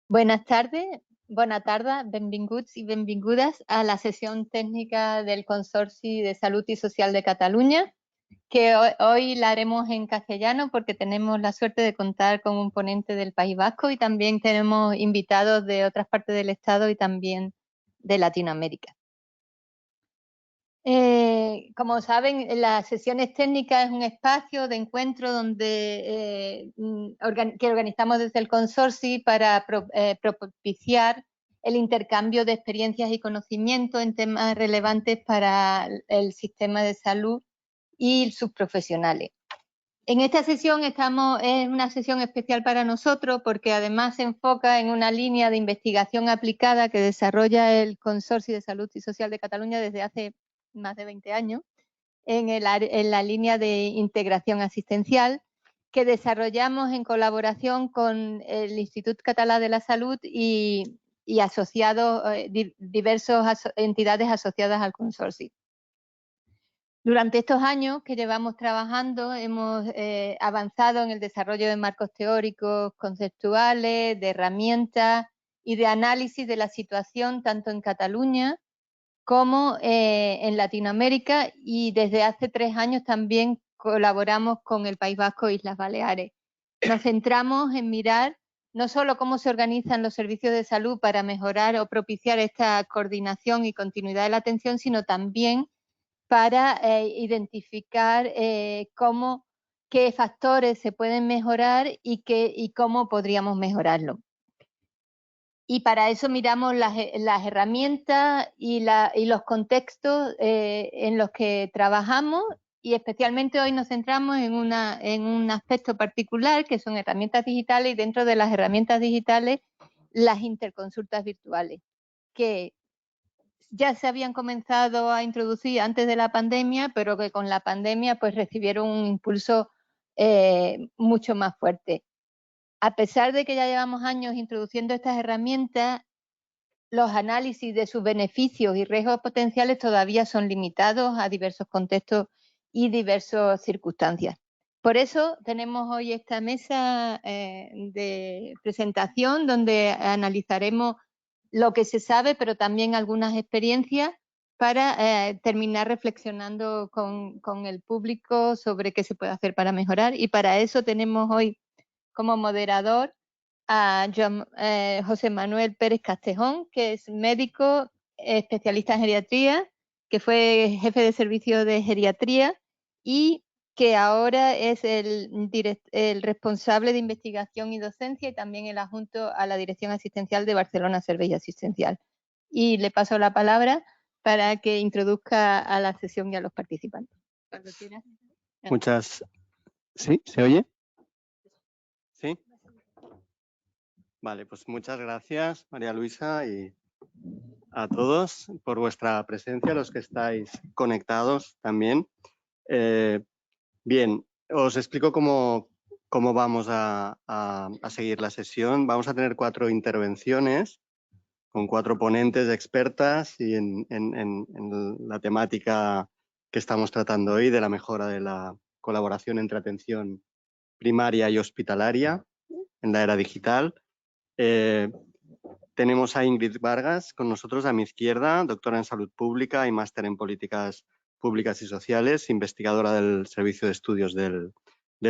Buenas tardes, bona tarda, benvinguts i benvingudes a la sesión técnica del Consorcio de Salud y Social de Cataluña, que hoy la haremos en castellano porque tenemos la suerte de contar con un ponente del País Vasco y también tenemos invitados de otras partes del Estado y también de Latinoamérica. Como saben, las sesiones técnicas es un espacio de encuentro donde, que organizamos desde el consorcio para propiciar el intercambio de experiencias y conocimientos en temas relevantes para el sistema de salud y sus profesionales. En esta sesión es una sesión especial para nosotros porque además se enfoca en una línea de investigación aplicada que desarrolla el Consorcio de Salud y Social de Cataluña desde hace más de 20 años, en la línea de integración asistencial que desarrollamos en colaboración con el Institut Català de la Salud y asociados, diversas entidades asociadas al consorcio. Durante estos años que llevamos trabajando hemos avanzado en el desarrollo de marcos teóricos, conceptuales, de herramientas y de análisis de la situación tanto en Cataluña como en Latinoamérica, y desde hace 3 años también colaboramos con el País Vasco e Islas Baleares. Nos centramos en mirar no solo cómo se organizan los servicios de salud para mejorar o propiciar esta coordinación y continuidad de la atención, sino también para identificar qué factores se pueden mejorar y cómo podríamos mejorarlo. Y para eso miramos las herramientas y los contextos en los que trabajamos, y especialmente hoy nos centramos en un aspecto particular que son herramientas digitales, y dentro de las herramientas digitales las interconsultas virtuales, que ya se habían comenzado a introducir antes de la pandemia, pero que con la pandemia pues recibieron un impulso mucho más fuerte. A pesar de que ya llevamos años introduciendo estas herramientas, los análisis de sus beneficios y riesgos potenciales todavía son limitados a diversos contextos y diversas circunstancias. Por eso tenemos hoy esta mesa de presentación donde analizaremos lo que se sabe, pero también algunas experiencias para terminar reflexionando con el público sobre qué se puede hacer para mejorar. Y para eso tenemos hoy como moderador a José Manuel Pérez Castejón, que es médico especialista en geriatría, que fue jefe de servicio de geriatría y que ahora es el responsable de investigación y docencia y también el adjunto a la Dirección Asistencial de Barcelona Servei Asistencial. Y le paso la palabra para que introduzca a la sesión y a los participantes. Muchas. ¿Sí? ¿Se oye? ¿Sí? Vale, pues muchas gracias, María Luisa, y a todos por vuestra presencia, los que estáis conectados también. Bien, os explico cómo vamos a seguir la sesión. Vamos a tener 4 intervenciones con 4 ponentes expertas y en la temática que estamos tratando hoy de la mejora de la colaboración entre atención primaria y hospitalaria en la era digital. Tenemos a Ingrid Vargas con nosotros a mi izquierda, doctora en salud pública y máster en políticas públicas y sociales, investigadora del Servicio de Estudios del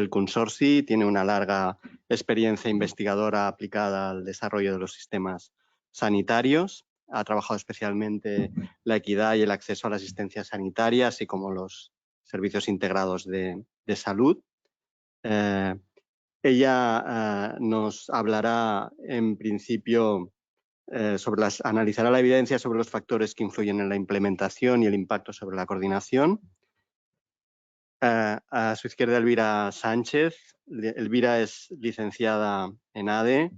Consorci, tiene una larga experiencia investigadora aplicada al desarrollo de los sistemas sanitarios, ha trabajado especialmente la equidad y el acceso a la asistencia sanitaria, así como los servicios integrados de salud. Ella nos hablará en principio analizará la evidencia sobre los factores que influyen en la implementación y el impacto sobre la coordinación. A su izquierda, Elvira Sánchez. Elvira es licenciada en ADE,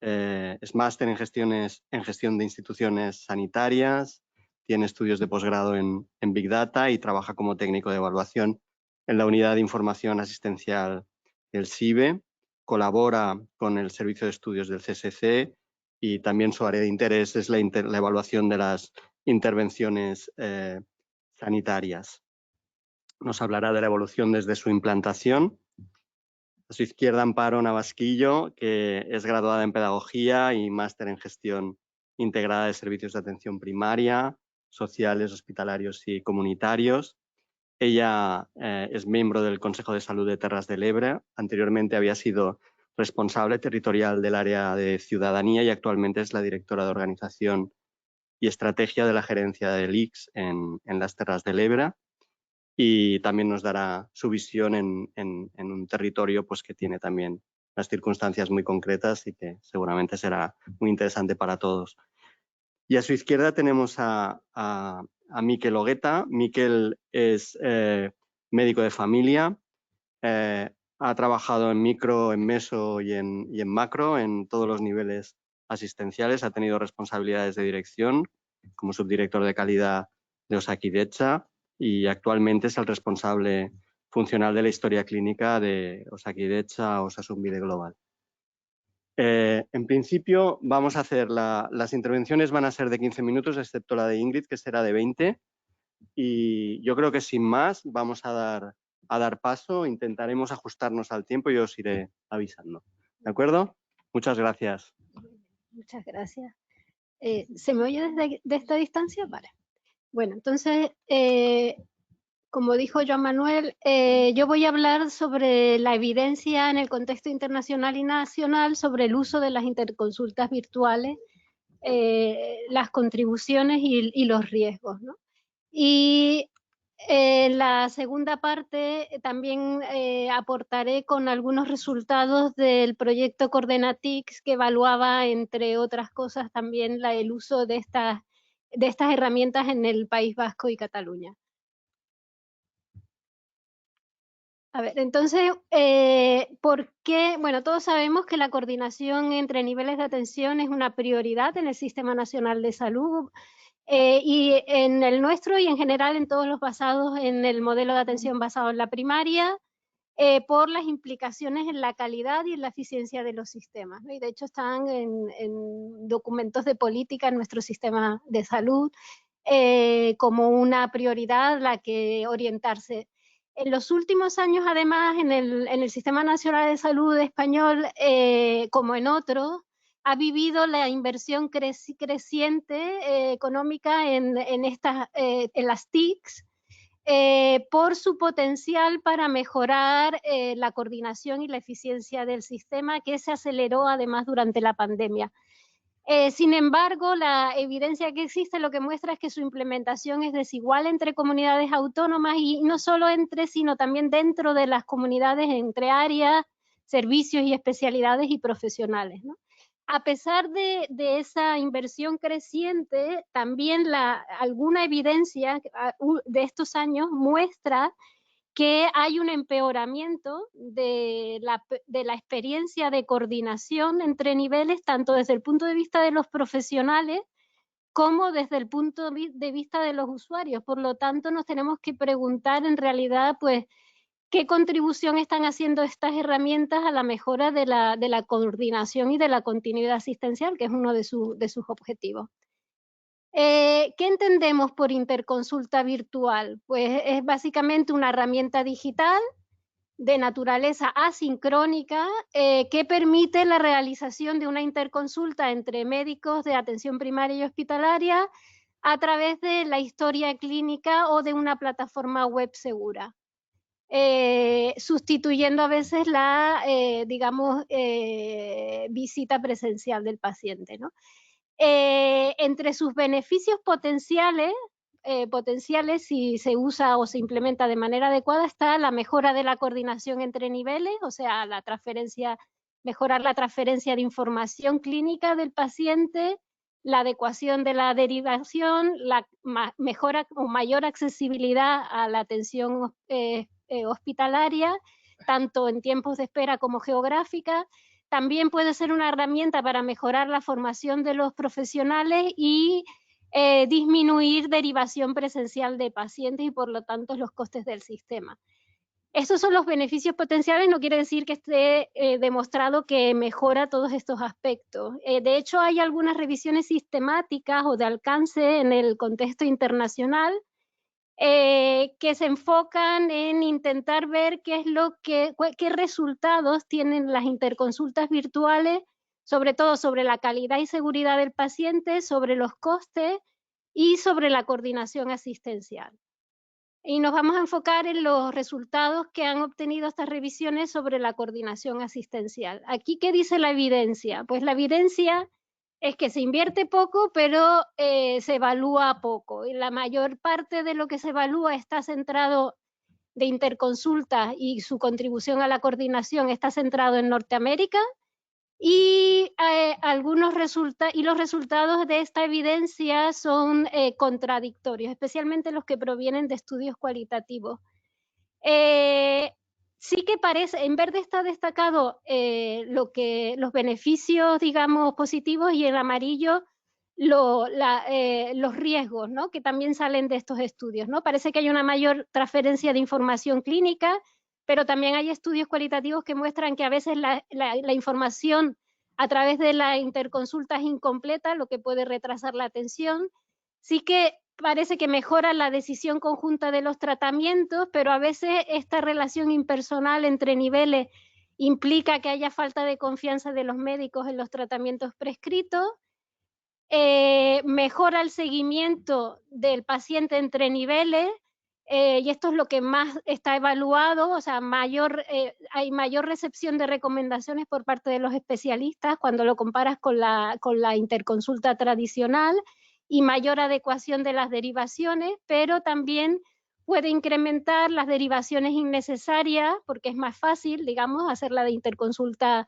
es máster en gestión de instituciones sanitarias, tiene estudios de posgrado en Big Data y trabaja como técnico de evaluación en la Unidad de Información Asistencial del SIBE, colabora con el Servicio de Estudios del CSC y también su área de interés es la evaluación de las intervenciones sanitarias. Nos hablará de la evolución desde su implantación A su izquierda, Amparo Navasquillo, que es graduada en Pedagogía y máster en Gestión Integrada de Servicios de Atención Primaria, Sociales, Hospitalarios y Comunitarios. Ella es miembro del Consejo de Salud de Terras de l'Ebre. Anteriormente había sido responsable territorial del área de ciudadanía y actualmente es la directora de Organización y Estrategia de la Gerencia del ICS en las Terras de l'Ebre. Y también nos dará su visión en un territorio pues, que tiene también unas circunstancias muy concretas y que seguramente será muy interesante para todos. Y a su izquierda tenemos a Mikel Ogueta. Mikel es médico de familia, ha trabajado en micro, en meso y en macro, en todos los niveles asistenciales, ha tenido responsabilidades de dirección como subdirector de calidad de Osakidetza y actualmente es el responsable funcional de la historia clínica de Osakidetza Osasunbide Global. En principio vamos a hacer las intervenciones van a ser de 15 minutos, excepto la de Ingrid, que será de 20. Y yo creo que sin más vamos a dar paso, intentaremos ajustarnos al tiempo y os iré avisando. ¿De acuerdo? Muchas gracias. Muchas gracias. ¿Se me oye desde esta distancia? Vale. Bueno, entonces, como dijo Joan Manuel, yo voy a hablar sobre la evidencia en el contexto internacional y nacional sobre el uso de las interconsultas virtuales, las contribuciones y los riesgos, ¿no? Y en la segunda parte también aportaré con algunos resultados del proyecto Coordenatix que evaluaba, entre otras cosas, también el uso de estas herramientas en el País Vasco y Cataluña. A ver, entonces, ¿por qué? Bueno, todos sabemos que la coordinación entre niveles de atención es una prioridad en el Sistema Nacional de Salud y en el nuestro y en general en todos los basados en el modelo de atención basado en la primaria, por las implicaciones en la calidad y en la eficiencia de los sistemas, ¿no? Y de hecho están en documentos de política en nuestro sistema de salud como una prioridad la que orientarse. En los últimos años, además, en el Sistema Nacional de Salud español, como en otros, ha vivido la inversión creciente económica en las TICs, por su potencial para mejorar la coordinación y la eficiencia del sistema, que se aceleró además durante la pandemia. Sin embargo, la evidencia que existe lo que muestra es que su implementación es desigual entre comunidades autónomas y no solo entre, sino también dentro de las comunidades, entre áreas, servicios y especialidades y profesionales, ¿no? A pesar de esa inversión creciente, también alguna evidencia de estos años muestra que hay un empeoramiento de la experiencia de coordinación entre niveles, tanto desde el punto de vista de los profesionales como desde el punto de vista de los usuarios. Por lo tanto, nos tenemos que preguntar en realidad, pues, ¿qué contribución están haciendo estas herramientas a la mejora de la coordinación y de la continuidad asistencial, que es uno de sus objetivos? ¿Qué entendemos por interconsulta virtual? Pues es básicamente una herramienta digital de naturaleza asincrónica que permite la realización de una interconsulta entre médicos de atención primaria y hospitalaria a través de la historia clínica o de una plataforma web segura, sustituyendo a veces la, visita presencial del paciente, ¿no? Entre sus beneficios potenciales, si se usa o se implementa de manera adecuada, está la mejora de la coordinación entre niveles, o sea, mejorar la transferencia de información clínica del paciente, la adecuación de la derivación, la mejora o mayor accesibilidad a la atención hospitalaria, tanto en tiempos de espera como geográfica. También puede ser una herramienta para mejorar la formación de los profesionales y disminuir derivación presencial de pacientes y por lo tanto los costes del sistema. Estos son los beneficios potenciales, no quiere decir que esté demostrado que mejora todos estos aspectos. De hecho, hay algunas revisiones sistemáticas o de alcance en el contexto internacional que se enfocan en intentar ver qué resultados tienen las interconsultas virtuales, sobre todo sobre la calidad y seguridad del paciente, sobre los costes y sobre la coordinación asistencial. Y nos vamos a enfocar en los resultados que han obtenido estas revisiones sobre la coordinación asistencial. Aquí, ¿qué dice la evidencia? Pues la evidencia es que se invierte poco, pero se evalúa poco. Y la mayor parte de lo que se evalúa está centrado de interconsulta y su contribución a la coordinación está centrado en Norteamérica. Y los resultados de esta evidencia son contradictorios, especialmente los que provienen de estudios cualitativos. Sí que parece, en verde está destacado los beneficios, digamos, positivos, y en amarillo los riesgos, ¿no?, que también salen de estos estudios, ¿no? Parece que hay una mayor transferencia de información clínica, pero también hay estudios cualitativos que muestran que a veces la información a través de la interconsulta es incompleta, lo que puede retrasar la atención. Sí que parece que mejora la decisión conjunta de los tratamientos, pero a veces esta relación impersonal entre niveles implica que haya falta de confianza de los médicos en los tratamientos prescritos. Mejora el seguimiento del paciente entre niveles, y esto es lo que más está evaluado, o sea, hay mayor recepción de recomendaciones por parte de los especialistas cuando lo comparas con la interconsulta tradicional, y mayor adecuación de las derivaciones, pero también puede incrementar las derivaciones innecesarias, porque es más fácil, digamos, hacerla de interconsulta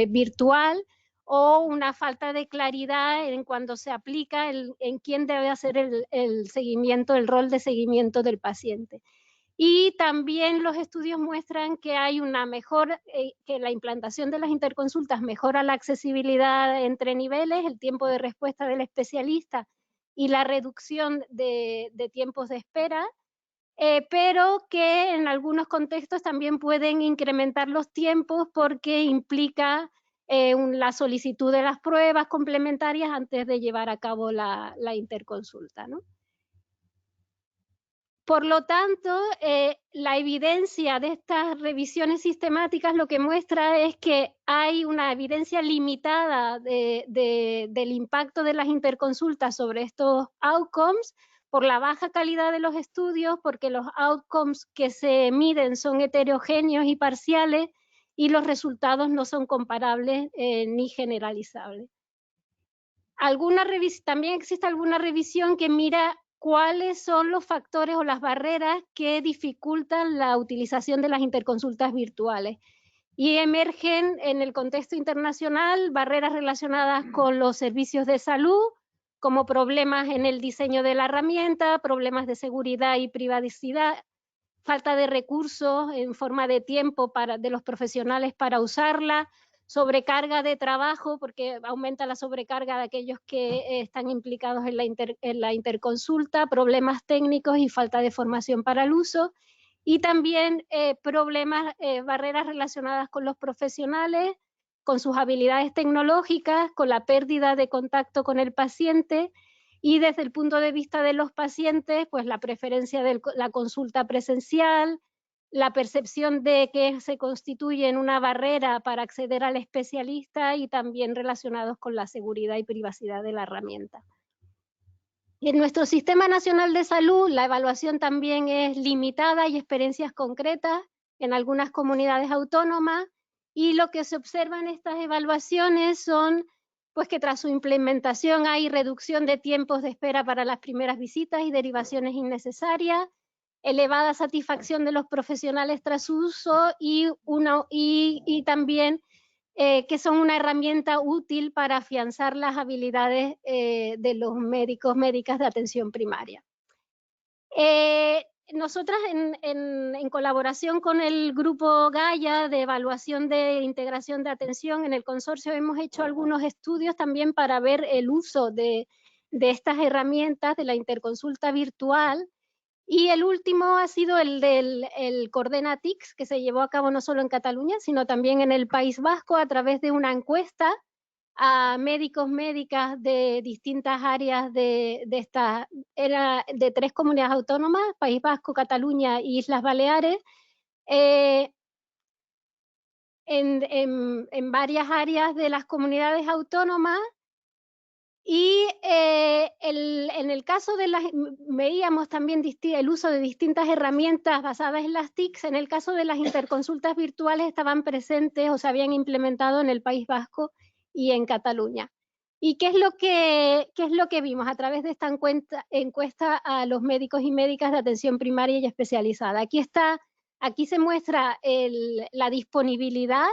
virtual, o una falta de claridad en cuando se aplica en quién debe hacer el seguimiento, el rol de seguimiento del paciente. Y también los estudios muestran que hay una que la implantación de las interconsultas mejora la accesibilidad entre niveles, el tiempo de respuesta del especialista y la reducción de tiempos de espera, pero que en algunos contextos también pueden incrementar los tiempos porque implica la solicitud de las pruebas complementarias antes de llevar a cabo la interconsulta, ¿no? Por lo tanto, la evidencia de estas revisiones sistemáticas lo que muestra es que hay una evidencia limitada del impacto de las interconsultas sobre estos outcomes, por la baja calidad de los estudios, porque los outcomes que se miden son heterogéneos y parciales, y los resultados no son comparables ni generalizables. También existe alguna revisión que mira cuáles son los factores o las barreras que dificultan la utilización de las interconsultas virtuales. Y emergen en el contexto internacional barreras relacionadas con los servicios de salud, como problemas en el diseño de la herramienta, problemas de seguridad y privacidad, falta de recursos en forma de tiempo de los profesionales para usarla, sobrecarga de trabajo, porque aumenta la sobrecarga de aquellos que están implicados en la interconsulta, problemas técnicos y falta de formación para el uso, y también barreras relacionadas con los profesionales, con sus habilidades tecnológicas, con la pérdida de contacto con el paciente, y desde el punto de vista de los pacientes, pues la preferencia de la consulta presencial, la percepción de que se constituye en una barrera para acceder al especialista, y también relacionados con la seguridad y privacidad de la herramienta. En nuestro Sistema Nacional de Salud, la evaluación también es limitada, hay experiencias concretas en algunas comunidades autónomas, y lo que se observa en estas evaluaciones son pues que tras su implementación hay reducción de tiempos de espera para las primeras visitas y derivaciones innecesarias, elevada satisfacción de los profesionales tras su uso, y también que son una herramienta útil para afianzar las habilidades de los médicas de atención primaria. Nosotras, en colaboración con el grupo Gaia de evaluación de integración de atención en el consorcio, hemos hecho algunos estudios también para ver el uso de estas herramientas de la interconsulta virtual, y el último ha sido el del Coordena-TICS, que se llevó a cabo no solo en Cataluña, sino también en el País Vasco, a través de una encuesta a médicos, médicas de distintas áreas era de 3 comunidades autónomas, País Vasco, Cataluña y Islas Baleares, en varias áreas de las comunidades autónomas. Y en el caso de veíamos también el uso de distintas herramientas basadas en las TICs. En el caso de las interconsultas virtuales estaban presentes o se habían implementado en el País Vasco y en Cataluña. ¿Y qué es lo que vimos a través de esta encuesta a los médicos y médicas de atención primaria y especializada? Aquí se muestra la disponibilidad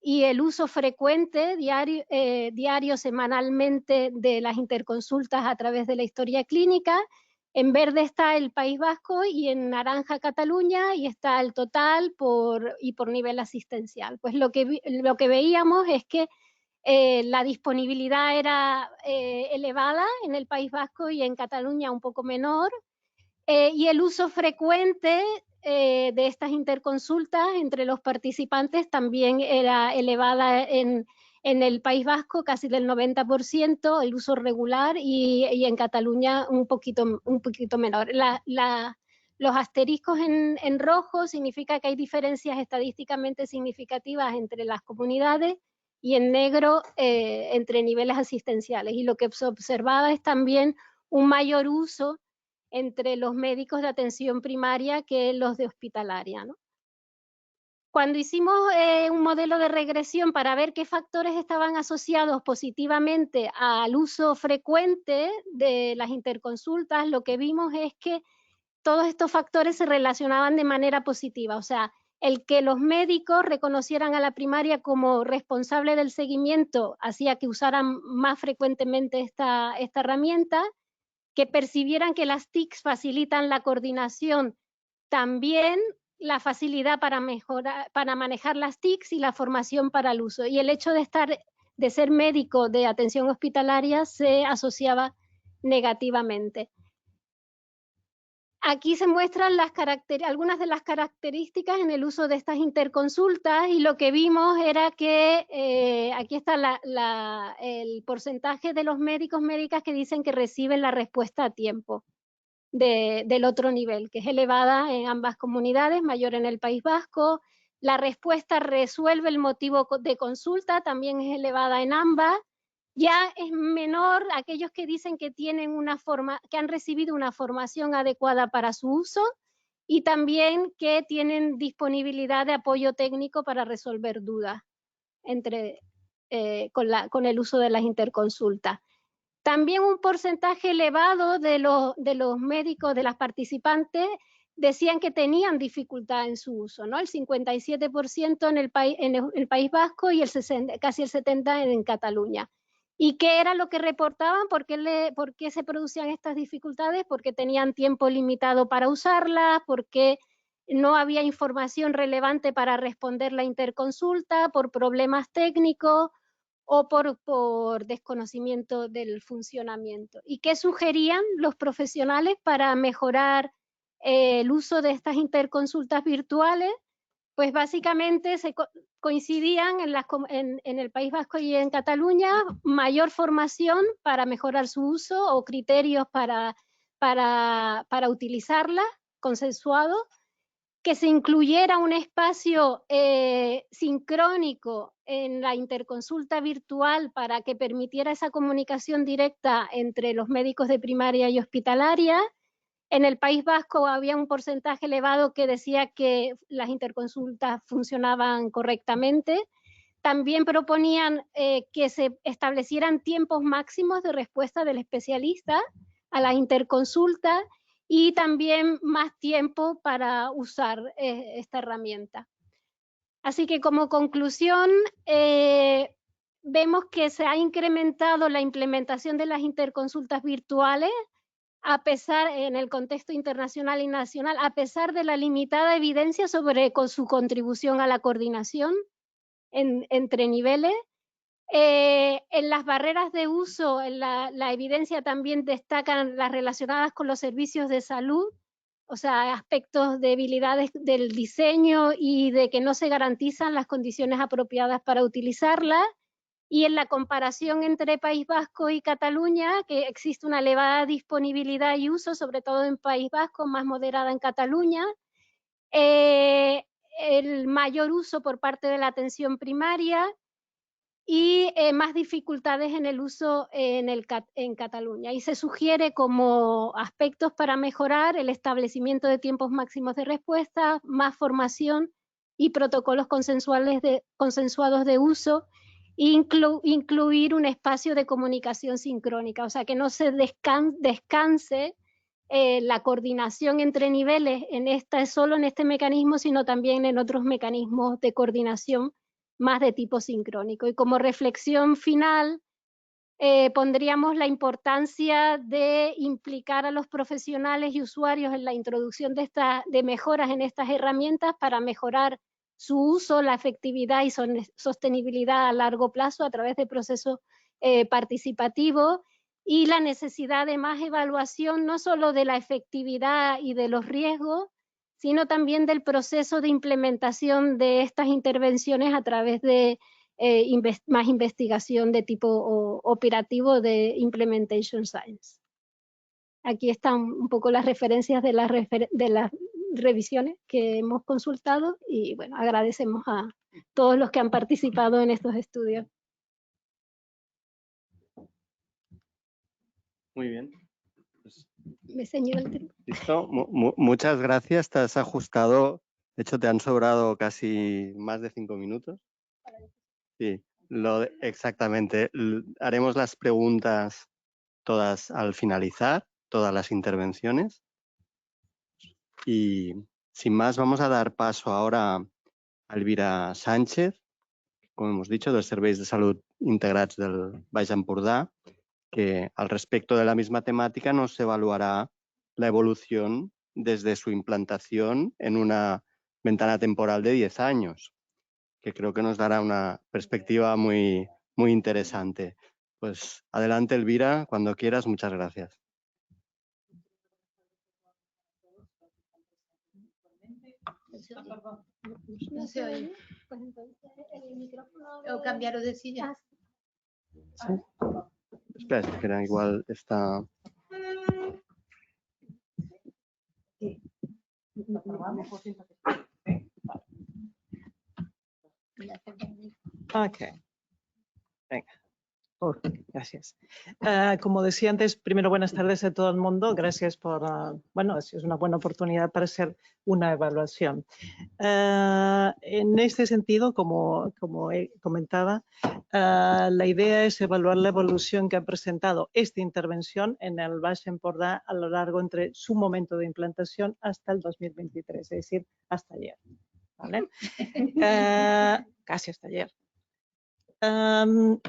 y el uso frecuente, diario, semanalmente, de las interconsultas a través de la historia clínica. En verde está el País Vasco y en naranja Cataluña, y está el total por nivel asistencial. Pues lo que veíamos es que la disponibilidad era elevada en el País Vasco y en Cataluña un poco menor, y el uso frecuente de estas interconsultas entre los participantes también era elevada en el País Vasco, casi del 90%, el uso regular, y en Cataluña un poquito menor. Los asteriscos en rojo significa que hay diferencias estadísticamente significativas entre las comunidades, y en negro entre niveles asistenciales. Y lo que se observaba es también un mayor uso entre los médicos de atención primaria que los de hospitalaria, ¿no? Cuando hicimos un modelo de regresión para ver qué factores estaban asociados positivamente al uso frecuente de las interconsultas, lo que vimos es que todos estos factores se relacionaban de manera positiva. O sea, el que los médicos reconocieran a la primaria como responsable del seguimiento hacía que usaran más frecuentemente esta herramienta, que percibieran que las TICs facilitan la coordinación, también la facilidad para manejar las TICs y la formación para el uso. Y el hecho de ser médico de atención hospitalaria se asociaba negativamente. Aquí se muestran algunas de las características en el uso de estas interconsultas, y lo que vimos era que aquí está el porcentaje de los médicos, médicas que dicen que reciben la respuesta a tiempo del otro nivel, que es elevada en ambas comunidades, mayor en el País Vasco. La respuesta resuelve el motivo de consulta, también es elevada en ambas. Ya es menor aquellos que dicen que que han recibido una formación adecuada para su uso, y también que tienen disponibilidad de apoyo técnico para resolver dudas con el uso de las interconsultas. También un porcentaje elevado de los médicos, de las participantes, decían que tenían dificultad en su uso, ¿no? El 57% en el País Vasco y casi el 70% en Cataluña. ¿Y qué era lo que reportaban? ¿Por qué se producían estas dificultades? Porque tenían tiempo limitado para usarlas, porque no había información relevante para responder la interconsulta, por problemas técnicos o por desconocimiento del funcionamiento. ¿Y qué sugerían los profesionales para mejorar el uso de estas interconsultas virtuales? Pues básicamente coincidían en el País Vasco y en Cataluña: mayor formación para mejorar su uso o criterios para utilizarla, consensuado, que se incluyera un espacio sincrónico en la interconsulta virtual para que permitiera esa comunicación directa entre los médicos de primaria y hospitalaria. En el País Vasco había un porcentaje elevado que decía que las interconsultas funcionaban correctamente. También proponían que se establecieran tiempos máximos de respuesta del especialista a la interconsulta, y también más tiempo para usar esta herramienta. Así que, como conclusión, vemos que se ha incrementado la implementación de las interconsultas virtuales en el contexto internacional y nacional, a pesar de la limitada evidencia sobre su contribución a la coordinación entre niveles. En las barreras de uso, en la evidencia también destacan las relacionadas con los servicios de salud, o sea, aspectos de debilidades del diseño y de que no se garantizan las condiciones apropiadas para utilizarla. Y en la comparación entre País Vasco y Cataluña, que existe una elevada disponibilidad y uso, sobre todo en País Vasco, más moderada en Cataluña, el mayor uso por parte de la atención primaria y más dificultades en el uso en Cataluña. Y se sugiere como aspectos para mejorar el establecimiento de tiempos máximos de respuesta, más formación y protocolos consensuados de uso, incluir un espacio de comunicación sincrónica, o sea, que no se descanse la coordinación entre niveles solo en este mecanismo, sino también en otros mecanismos de coordinación más de tipo sincrónico. Y como reflexión final, pondríamos la importancia de implicar a los profesionales y usuarios en la introducción de mejoras en estas herramientas para mejorar su uso, la efectividad y sostenibilidad a largo plazo a través de procesos participativos, y la necesidad de más evaluación no solo de la efectividad y de los riesgos, sino también del proceso de implementación de estas intervenciones a través de más investigación de tipo operativo de Implementation Science. Aquí están un poco las referencias de las revisiones que hemos consultado y bueno, agradecemos a todos los que han participado en estos estudios. Muy bien. Pues, me señaló el tiempo. Listo. Muchas gracias. Te has ajustado. De hecho, te han sobrado casi más de 5 minutos. Sí, exactamente. Haremos las preguntas todas al finalizar, todas las intervenciones. Y sin más, vamos a dar paso ahora a Elvira Sánchez, como hemos dicho, dels Serveis de Salut Integrats del Baix Empordà, que al respecto de la misma temática nos evaluará la evolución desde su implantación en una ventana temporal de 10 años, que creo que nos dará una perspectiva muy interesante. Pues adelante, Elvira, cuando quieras. Muchas gracias. No se oye. Pues entonces el micrófono O cambiaros de silla. Sí. Espera, que igual está... Ok. Venga. Gracias. Como decía antes, primero buenas tardes a todo el mundo. Gracias por, bueno, es una buena oportunidad para hacer una evaluación. En este sentido, como comentaba, la idea es evaluar la evolución que ha presentado esta intervención en el Baix Empordà a lo largo entre su momento de implantación hasta el 2023, es decir, hasta ayer. ¿Vale? Casi hasta ayer.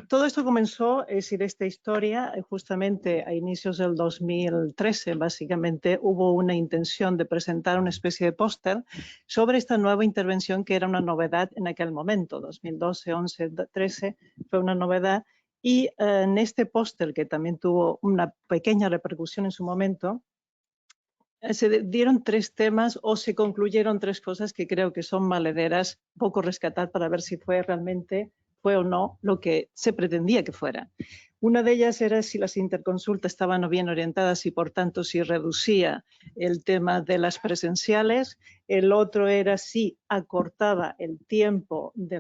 Todo esto comenzó, es decir, esta historia, justamente a inicios del 2013, básicamente hubo una intención de presentar una especie de póster sobre esta nueva intervención que era una novedad en aquel momento, 2012, 11, 13, fue una novedad. Y en este póster, que también tuvo una pequeña repercusión en su momento, se dieron 3 temas o se concluyeron 3 cosas que creo que son valederas, poco rescatar para ver si fue realmente o no lo que se pretendía que fuera. Una de ellas era si las interconsultas estaban o bien orientadas y por tanto si reducía el tema de las presenciales. El otro era si acortaba el tiempo de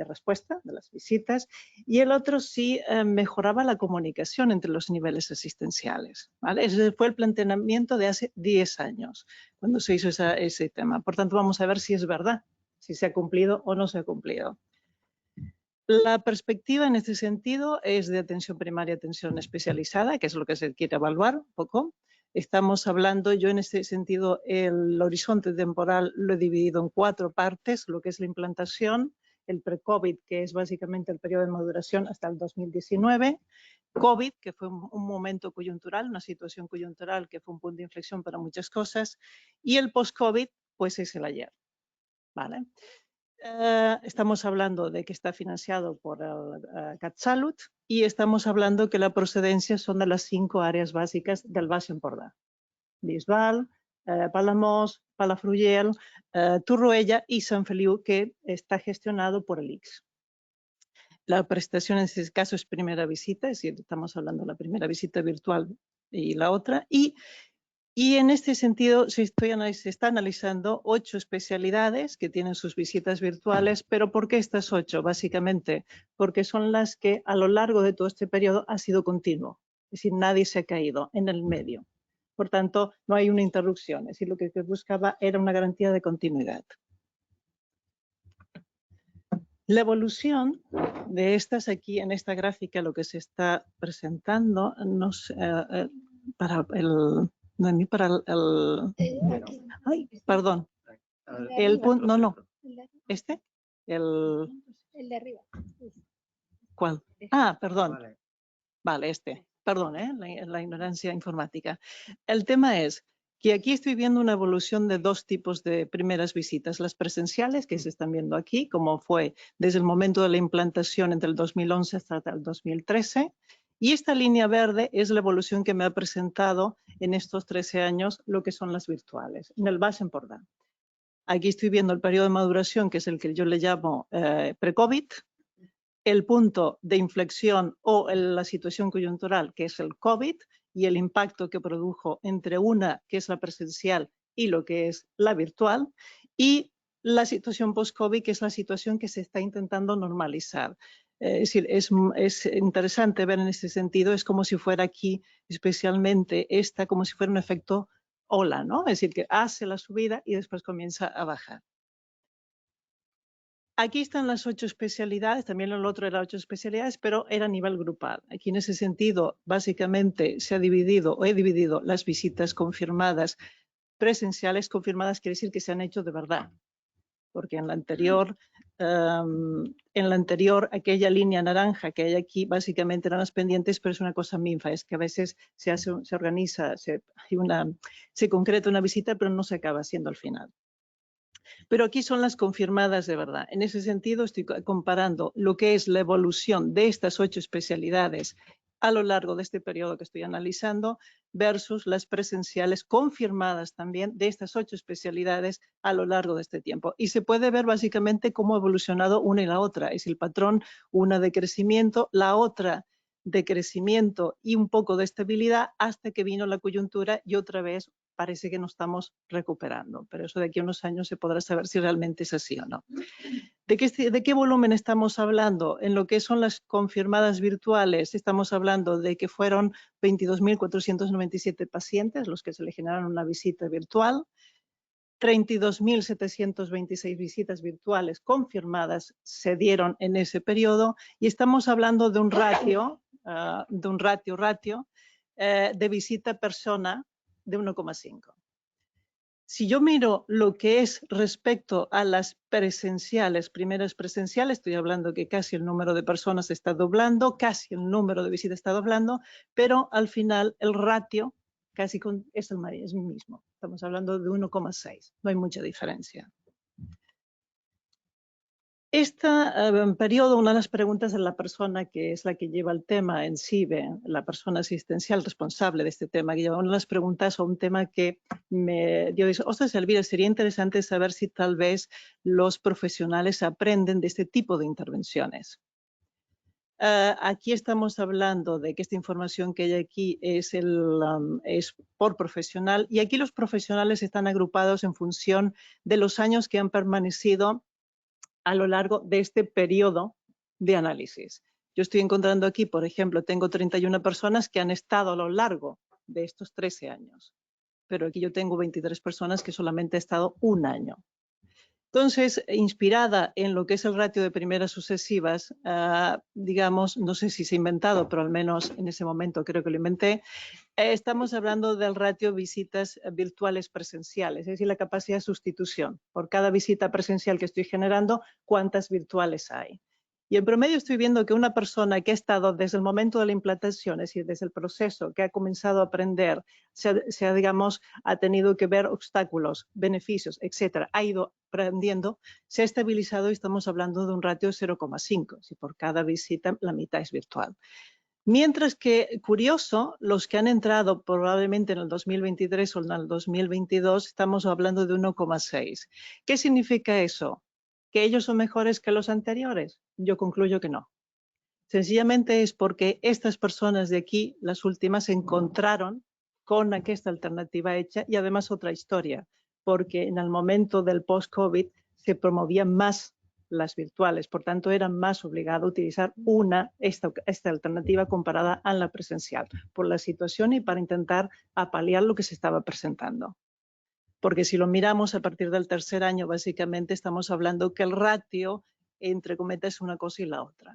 respuesta, de las visitas, y el otro si mejoraba la comunicación entre los niveles asistenciales. ¿Vale? Ese fue el planteamiento de hace 10 años, cuando se hizo ese tema. Por tanto, vamos a ver si es verdad, si se ha cumplido o no se ha cumplido. La perspectiva en este sentido es de atención primaria, atención especializada, que es lo que se quiere evaluar un poco. Estamos hablando, yo en este sentido, el horizonte temporal lo he dividido en 4 partes, lo que es la implantación, el pre-COVID, que es básicamente el periodo de maduración hasta el 2019, COVID, que fue un momento coyuntural, una situación coyuntural que fue un punto de inflexión para muchas cosas, y el post-COVID, pues es el ayer. ¿Vale? Estamos hablando de que está financiado por el CatSalut y estamos hablando que la procedencia son de las 5 áreas básicas del Baix Empordà. Bisbal, Palamós, Palafrugell, Torroella y Sant Feliu, que está gestionado por el ICS. La prestación en este caso es primera visita, es decir, estamos hablando de la primera visita virtual y la otra. Y en este sentido se está analizando 8 especialidades que tienen sus visitas virtuales, pero ¿por qué estas 8? Básicamente porque son las que a lo largo de todo este periodo ha sido continuo, es decir, nadie se ha caído en el medio. Por tanto, no hay una interrupción, es decir, lo que buscaba era una garantía de continuidad. La evolución de estas aquí en esta gráfica, lo que se está presentando, para el... Ay, perdón. El punto, no. ¿Este? El de arriba. ¿Cuál? Ah, perdón. Vale, este. Perdón, la ignorancia informática. El tema es que aquí estoy viendo una evolución de 2 tipos de primeras visitas. Las presenciales, que se están viendo aquí, como fue desde el momento de la implantación entre el 2011 hasta el 2013. Y esta línea verde es la evolución que me ha presentado en estos 13 años lo que son las virtuales, en el base en Portland. Aquí estoy viendo el periodo de maduración, que es el que yo le llamo pre-COVID, el punto de inflexión o la situación coyuntural, que es el COVID, y el impacto que produjo entre una, que es la presencial, y lo que es la virtual, y la situación post-COVID, que es la situación que se está intentando normalizar. Es decir, es interesante ver en este sentido, es como si fuera aquí, especialmente esta, como si fuera un efecto ola, ¿no? Es decir, que hace la subida y después comienza a bajar. Aquí están las 8 especialidades, también el otro era 8 especialidades, pero era a nivel grupal. Aquí en ese sentido, básicamente se ha dividido o he dividido las visitas confirmadas presenciales. Confirmadas quiere decir que se han hecho de verdad, porque en la anterior, aquella línea naranja que hay aquí, básicamente eran las pendientes, pero es una cosa minfa, es que a veces se organiza, se concreta una visita, pero no se acaba haciendo al final. Pero aquí son las confirmadas de verdad. En ese sentido, estoy comparando lo que es la evolución de estas 8 especialidades a lo largo de este periodo que estoy analizando versus las presenciales confirmadas también de estas 8 especialidades a lo largo de este tiempo. Y se puede ver básicamente cómo ha evolucionado una y la otra. Es el patrón, una de crecimiento, la otra de crecimiento y un poco de estabilidad hasta que vino la coyuntura y otra vez parece que nos estamos recuperando, pero eso de aquí a unos años se podrá saber si realmente es así o no. ¿De qué volumen estamos hablando? En lo que son las confirmadas virtuales, estamos hablando de que fueron 22.497 pacientes los que se le generaron una visita virtual, 32.726 visitas virtuales confirmadas se dieron en ese periodo y estamos hablando de un ratio, de visita persona de 1,5. Si yo miro lo que es respecto a las presenciales, primeras presenciales, estoy hablando que casi el número de personas está doblando, casi el número de visitas está doblando, pero al final el ratio casi es el mismo. Estamos hablando de 1,6, no hay mucha diferencia. Este periodo, una de las preguntas de la persona que es la que lleva el tema en CIBE, la persona asistencial responsable de este tema, que lleva una de las preguntas o un tema que yo dije, ostras, Elvira, sería interesante saber si tal vez los profesionales aprenden de este tipo de intervenciones. Aquí estamos hablando de que esta información que hay aquí es por profesional y aquí los profesionales están agrupados en función de los años que han permanecido a lo largo de este periodo de análisis. Yo estoy encontrando aquí, por ejemplo, tengo 31 personas que han estado a lo largo de estos 13 años, pero aquí yo tengo 23 personas que solamente han estado un año. Entonces, inspirada en lo que es el ratio de primeras sucesivas, digamos, no sé si se ha inventado, pero al menos en ese momento creo que lo inventé, estamos hablando del ratio visitas virtuales presenciales, es decir, la capacidad de sustitución. Por cada visita presencial que estoy generando, ¿cuántas virtuales hay? Y en promedio estoy viendo que una persona que ha estado desde el momento de la implantación, es decir, desde el proceso, que ha comenzado a aprender, digamos, ha tenido que ver obstáculos, beneficios, etcétera, ha ido aprendiendo, se ha estabilizado y estamos hablando de un ratio de 0,5, si por cada visita la mitad es virtual. Mientras que, curioso, los que han entrado probablemente en el 2023 o en el 2022, estamos hablando de 1,6. ¿Qué significa eso? ¿Que ellos son mejores que los anteriores? Yo concluyo que no. Sencillamente es porque estas personas de aquí, las últimas, se encontraron con aquesta alternativa hecha y además otra historia, porque en el momento del post-COVID se promovían más las virtuales, por tanto era más obligado a utilizar esta alternativa comparada a la presencial, por la situación y para intentar paliar lo que se estaba presentando. Porque si lo miramos a partir del tercer año, básicamente estamos hablando que el ratio, entre cometas, es una cosa y la otra.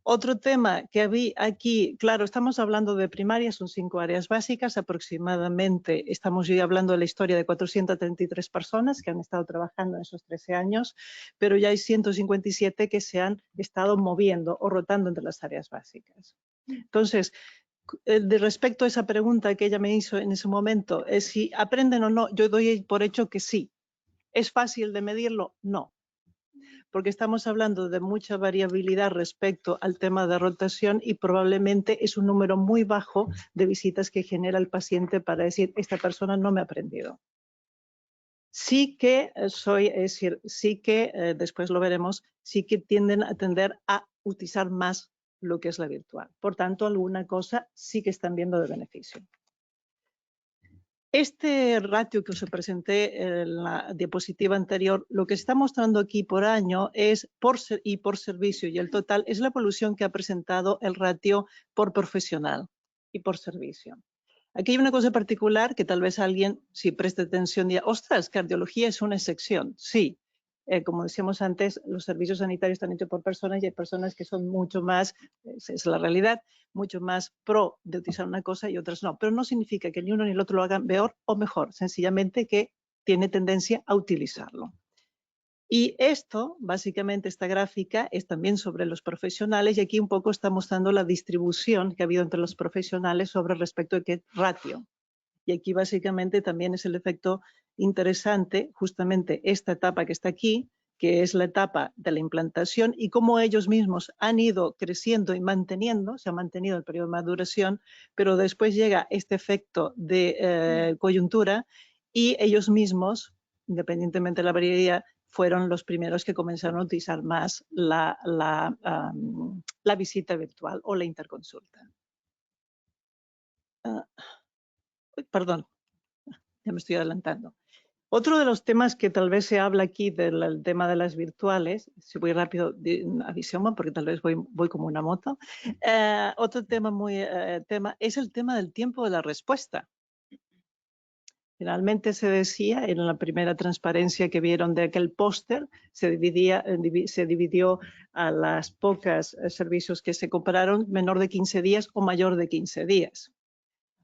Otro tema que había aquí, claro, estamos hablando de primaria, son 5 áreas básicas, aproximadamente estamos ya hablando de la historia de 433 personas que han estado trabajando en esos 13 años, pero ya hay 157 que se han estado moviendo o rotando entre las áreas básicas. Entonces, de respecto a esa pregunta que ella me hizo en ese momento, es si aprenden o no, yo doy por hecho que sí. ¿Es fácil de medirlo? No. Porque estamos hablando de mucha variabilidad respecto al tema de rotación y probablemente es un número muy bajo de visitas que genera el paciente para decir, esta persona no me ha aprendido. Sí que después lo veremos, sí que tienden a tender a utilizar más lo que es la virtual. Por tanto, alguna cosa sí que están viendo de beneficio. Este ratio que os presenté en la diapositiva anterior, lo que está mostrando aquí por año es por servicio y el total es la evolución que ha presentado el ratio por profesional y por servicio. Aquí hay una cosa particular que tal vez alguien, si preste atención, diga, ostras, cardiología es una excepción. Sí, como decíamos antes, los servicios sanitarios están hechos por personas y hay personas que son mucho más, es la realidad, mucho más pro de utilizar una cosa y otras no. Pero no significa que ni uno ni el otro lo hagan peor o mejor, sencillamente que tiene tendencia a utilizarlo. Y esto, básicamente esta gráfica, es también sobre los profesionales y aquí un poco está mostrando la distribución que ha habido entre los profesionales sobre respecto de qué ratio. Y aquí básicamente también es el efecto interesante, justamente esta etapa que está aquí, que es la etapa de la implantación y cómo ellos mismos han ido creciendo y manteniendo, se ha mantenido el periodo de maduración, pero después llega este efecto de coyuntura y ellos mismos, independientemente de la variedad, fueron los primeros que comenzaron a utilizar más la visita virtual o la interconsulta. Perdón, ya me estoy adelantando. Otro de los temas que tal vez se habla aquí del tema de las virtuales, si voy rápido, avísame porque tal vez voy como una moto. Otro tema es el tema del tiempo de la respuesta. Finalmente se decía en la primera transparencia que vieron de aquel póster, se dividió a las pocas servicios que se compararon, menor de 15 días o mayor de 15 días.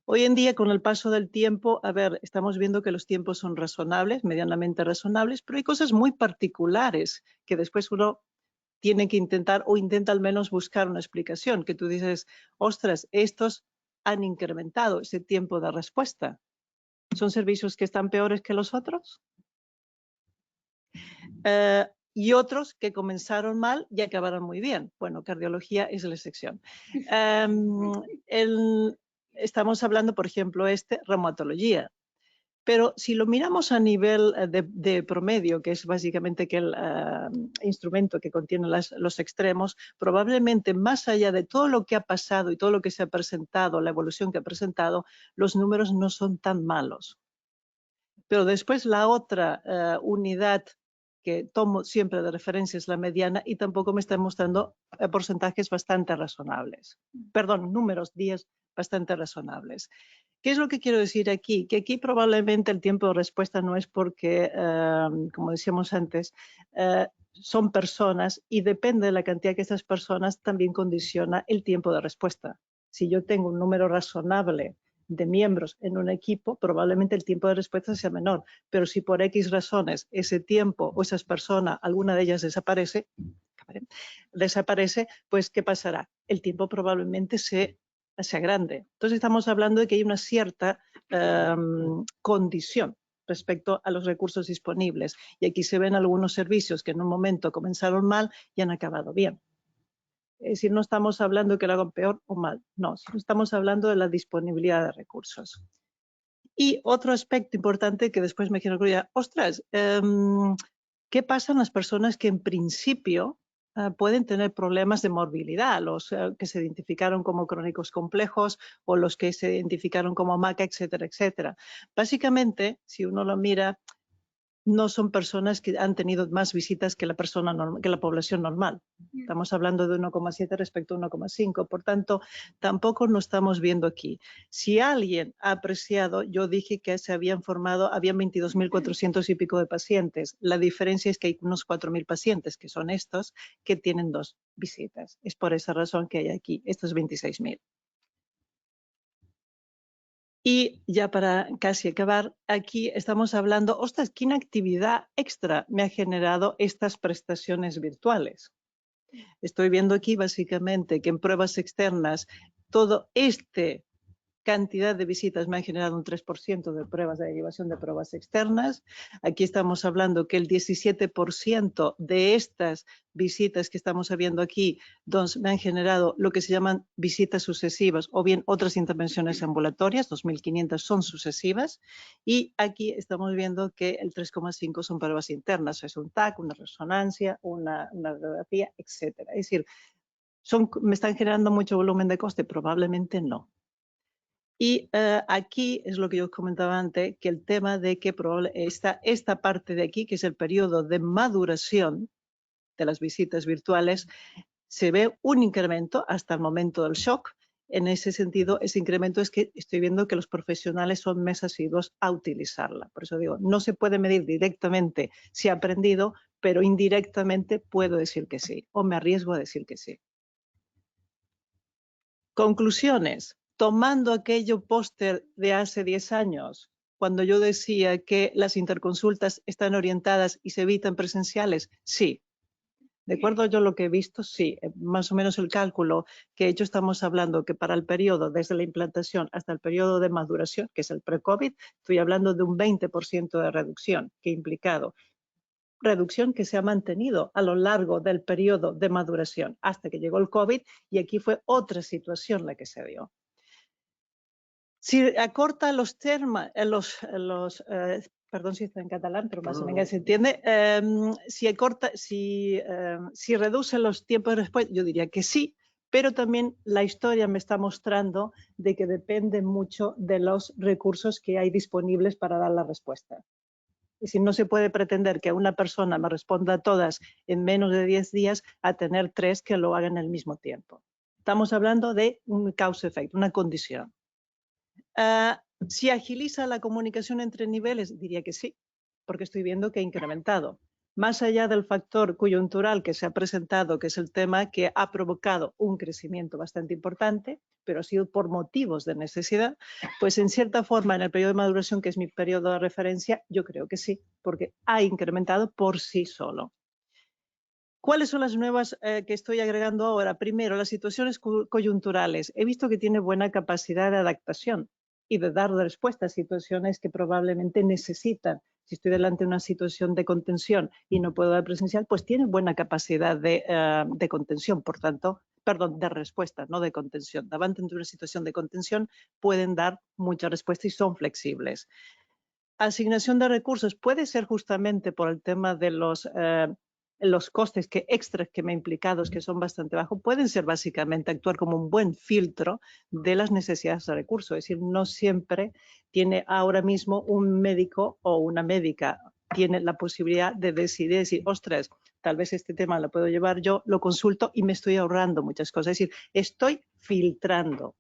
Hoy en día, con el paso del tiempo, estamos viendo que los tiempos son razonables, medianamente razonables, pero hay cosas muy particulares que después uno tiene que intentar o intenta al menos buscar una explicación, que tú dices, ostras, estos han incrementado ese tiempo de respuesta. ¿Son servicios que están peores que los otros? Y otros que comenzaron mal y acabaron muy bien. Bueno, cardiología es la excepción. Estamos hablando, por ejemplo, reumatología. Pero si lo miramos a nivel de promedio, que es básicamente el instrumento que contiene los extremos, probablemente más allá de todo lo que ha pasado y todo lo que se ha presentado, la evolución que ha presentado, los números no son tan malos. Pero después la otra unidad que tomo siempre de referencia es la mediana y tampoco me está mostrando porcentajes bastante razonables. Perdón, días bastante razonables. ¿Qué es lo que quiero decir aquí? Que aquí probablemente el tiempo de respuesta no es porque, como decíamos antes, son personas y depende de la cantidad que estas personas también condiciona el tiempo de respuesta. Si yo tengo un número razonable de miembros en un equipo, probablemente el tiempo de respuesta sea menor. Pero si por X razones ese tiempo o esas personas, alguna de ellas desaparece, pues ¿qué pasará? El tiempo probablemente sea grande. Entonces estamos hablando de que hay una cierta condición respecto a los recursos disponibles. Y aquí se ven algunos servicios que en un momento comenzaron mal y han acabado bien. Es decir, no estamos hablando de que lo hagan peor o mal, no, sino estamos hablando de la disponibilidad de recursos. Y otro aspecto importante que después me quiero ocurrir, ostras, ¿qué pasa en las personas que en principio pueden tener problemas de morbilidad, los que se identificaron como crónicos complejos o los que se identificaron como MACA, etcétera, etcétera. Básicamente, si uno lo mira, no son personas que han tenido más visitas que la población normal. Estamos hablando de 1,7 respecto a 1,5. Por tanto, tampoco lo estamos viendo aquí. Si alguien ha apreciado, yo dije que se habían 22.400 y pico de pacientes. La diferencia es que hay unos 4.000 pacientes, que son estos, que tienen 2 visitas. Es por esa razón que hay aquí estos 26.000. Y ya para casi acabar, aquí estamos hablando, ostras, ¿qué actividad extra me ha generado estas prestaciones virtuales? Estoy viendo aquí básicamente que en pruebas externas todo cantidad de visitas me han generado un 3% de pruebas de derivación de pruebas externas. Aquí estamos hablando que el 17% de estas visitas que estamos viendo aquí me han generado lo que se llaman visitas sucesivas o bien otras intervenciones ambulatorias, 2.500 son sucesivas. Y aquí estamos viendo que el 3,5 son pruebas internas, es un TAC, una resonancia, una radiografía, etc. Es decir, ¿me están generando mucho volumen de coste? Probablemente no. Y aquí es lo que yo os comentaba antes, que el tema de que esta parte de aquí, que es el periodo de maduración de las visitas virtuales, se ve un incremento hasta el momento del shock. En ese sentido, ese incremento es que estoy viendo que los profesionales son más asiduos a utilizarla. Por eso digo, no se puede medir directamente si ha aprendido, pero indirectamente puedo decir que sí, o me arriesgo a decir que sí. Conclusiones. Tomando aquello póster de hace 10 años, cuando yo decía que las interconsultas están orientadas y se evitan presenciales, sí. De acuerdo yo lo que he visto, sí. Más o menos el cálculo que he hecho, estamos hablando que para el periodo desde la implantación hasta el periodo de maduración, que es el pre-COVID, estoy hablando de un 20% de reducción que ha implicado. Reducción que se ha mantenido a lo largo del periodo de maduración hasta que llegó el COVID y aquí fue otra situación la que se dio. Si acorta los temas, perdón si está en catalán, pero más o menos se entiende, si reduce los tiempos de respuesta, yo diría que sí, pero también la historia me está mostrando de que depende mucho de los recursos que hay disponibles para dar la respuesta. Es decir, no se puede pretender que una persona me responda a todas en menos de 10 días a tener 3 que lo hagan al mismo tiempo. Estamos hablando de un causa-efecto, una condición. Si agiliza la comunicación entre niveles, diría que sí, porque estoy viendo que ha incrementado. Más allá del factor coyuntural que se ha presentado, que es el tema que ha provocado un crecimiento bastante importante, pero ha sido por motivos de necesidad, pues en cierta forma en el periodo de maduración, que es mi periodo de referencia, yo creo que sí, porque ha incrementado por sí solo. ¿Cuáles son las nuevas que estoy agregando ahora? Primero, las situaciones coyunturales. He visto que tiene buena capacidad de adaptación y de dar respuesta a situaciones que probablemente necesitan. Si estoy delante de una situación de contención y no puedo dar presencial, pues tiene buena capacidad de contención, por tanto, perdón, de respuesta, no de contención. Delante de una situación de contención pueden dar mucha respuesta y son flexibles. Asignación de recursos puede ser justamente por el tema de los costes extras que me he implicado, que son bastante bajos, pueden ser básicamente actuar como un buen filtro de las necesidades de recursos. Es decir, no siempre tiene ahora mismo un médico o una médica tiene la posibilidad de decidir, decir, ostras, tal vez este tema lo puedo llevar yo, lo consulto y me estoy ahorrando muchas cosas. Es decir, estoy filtrando.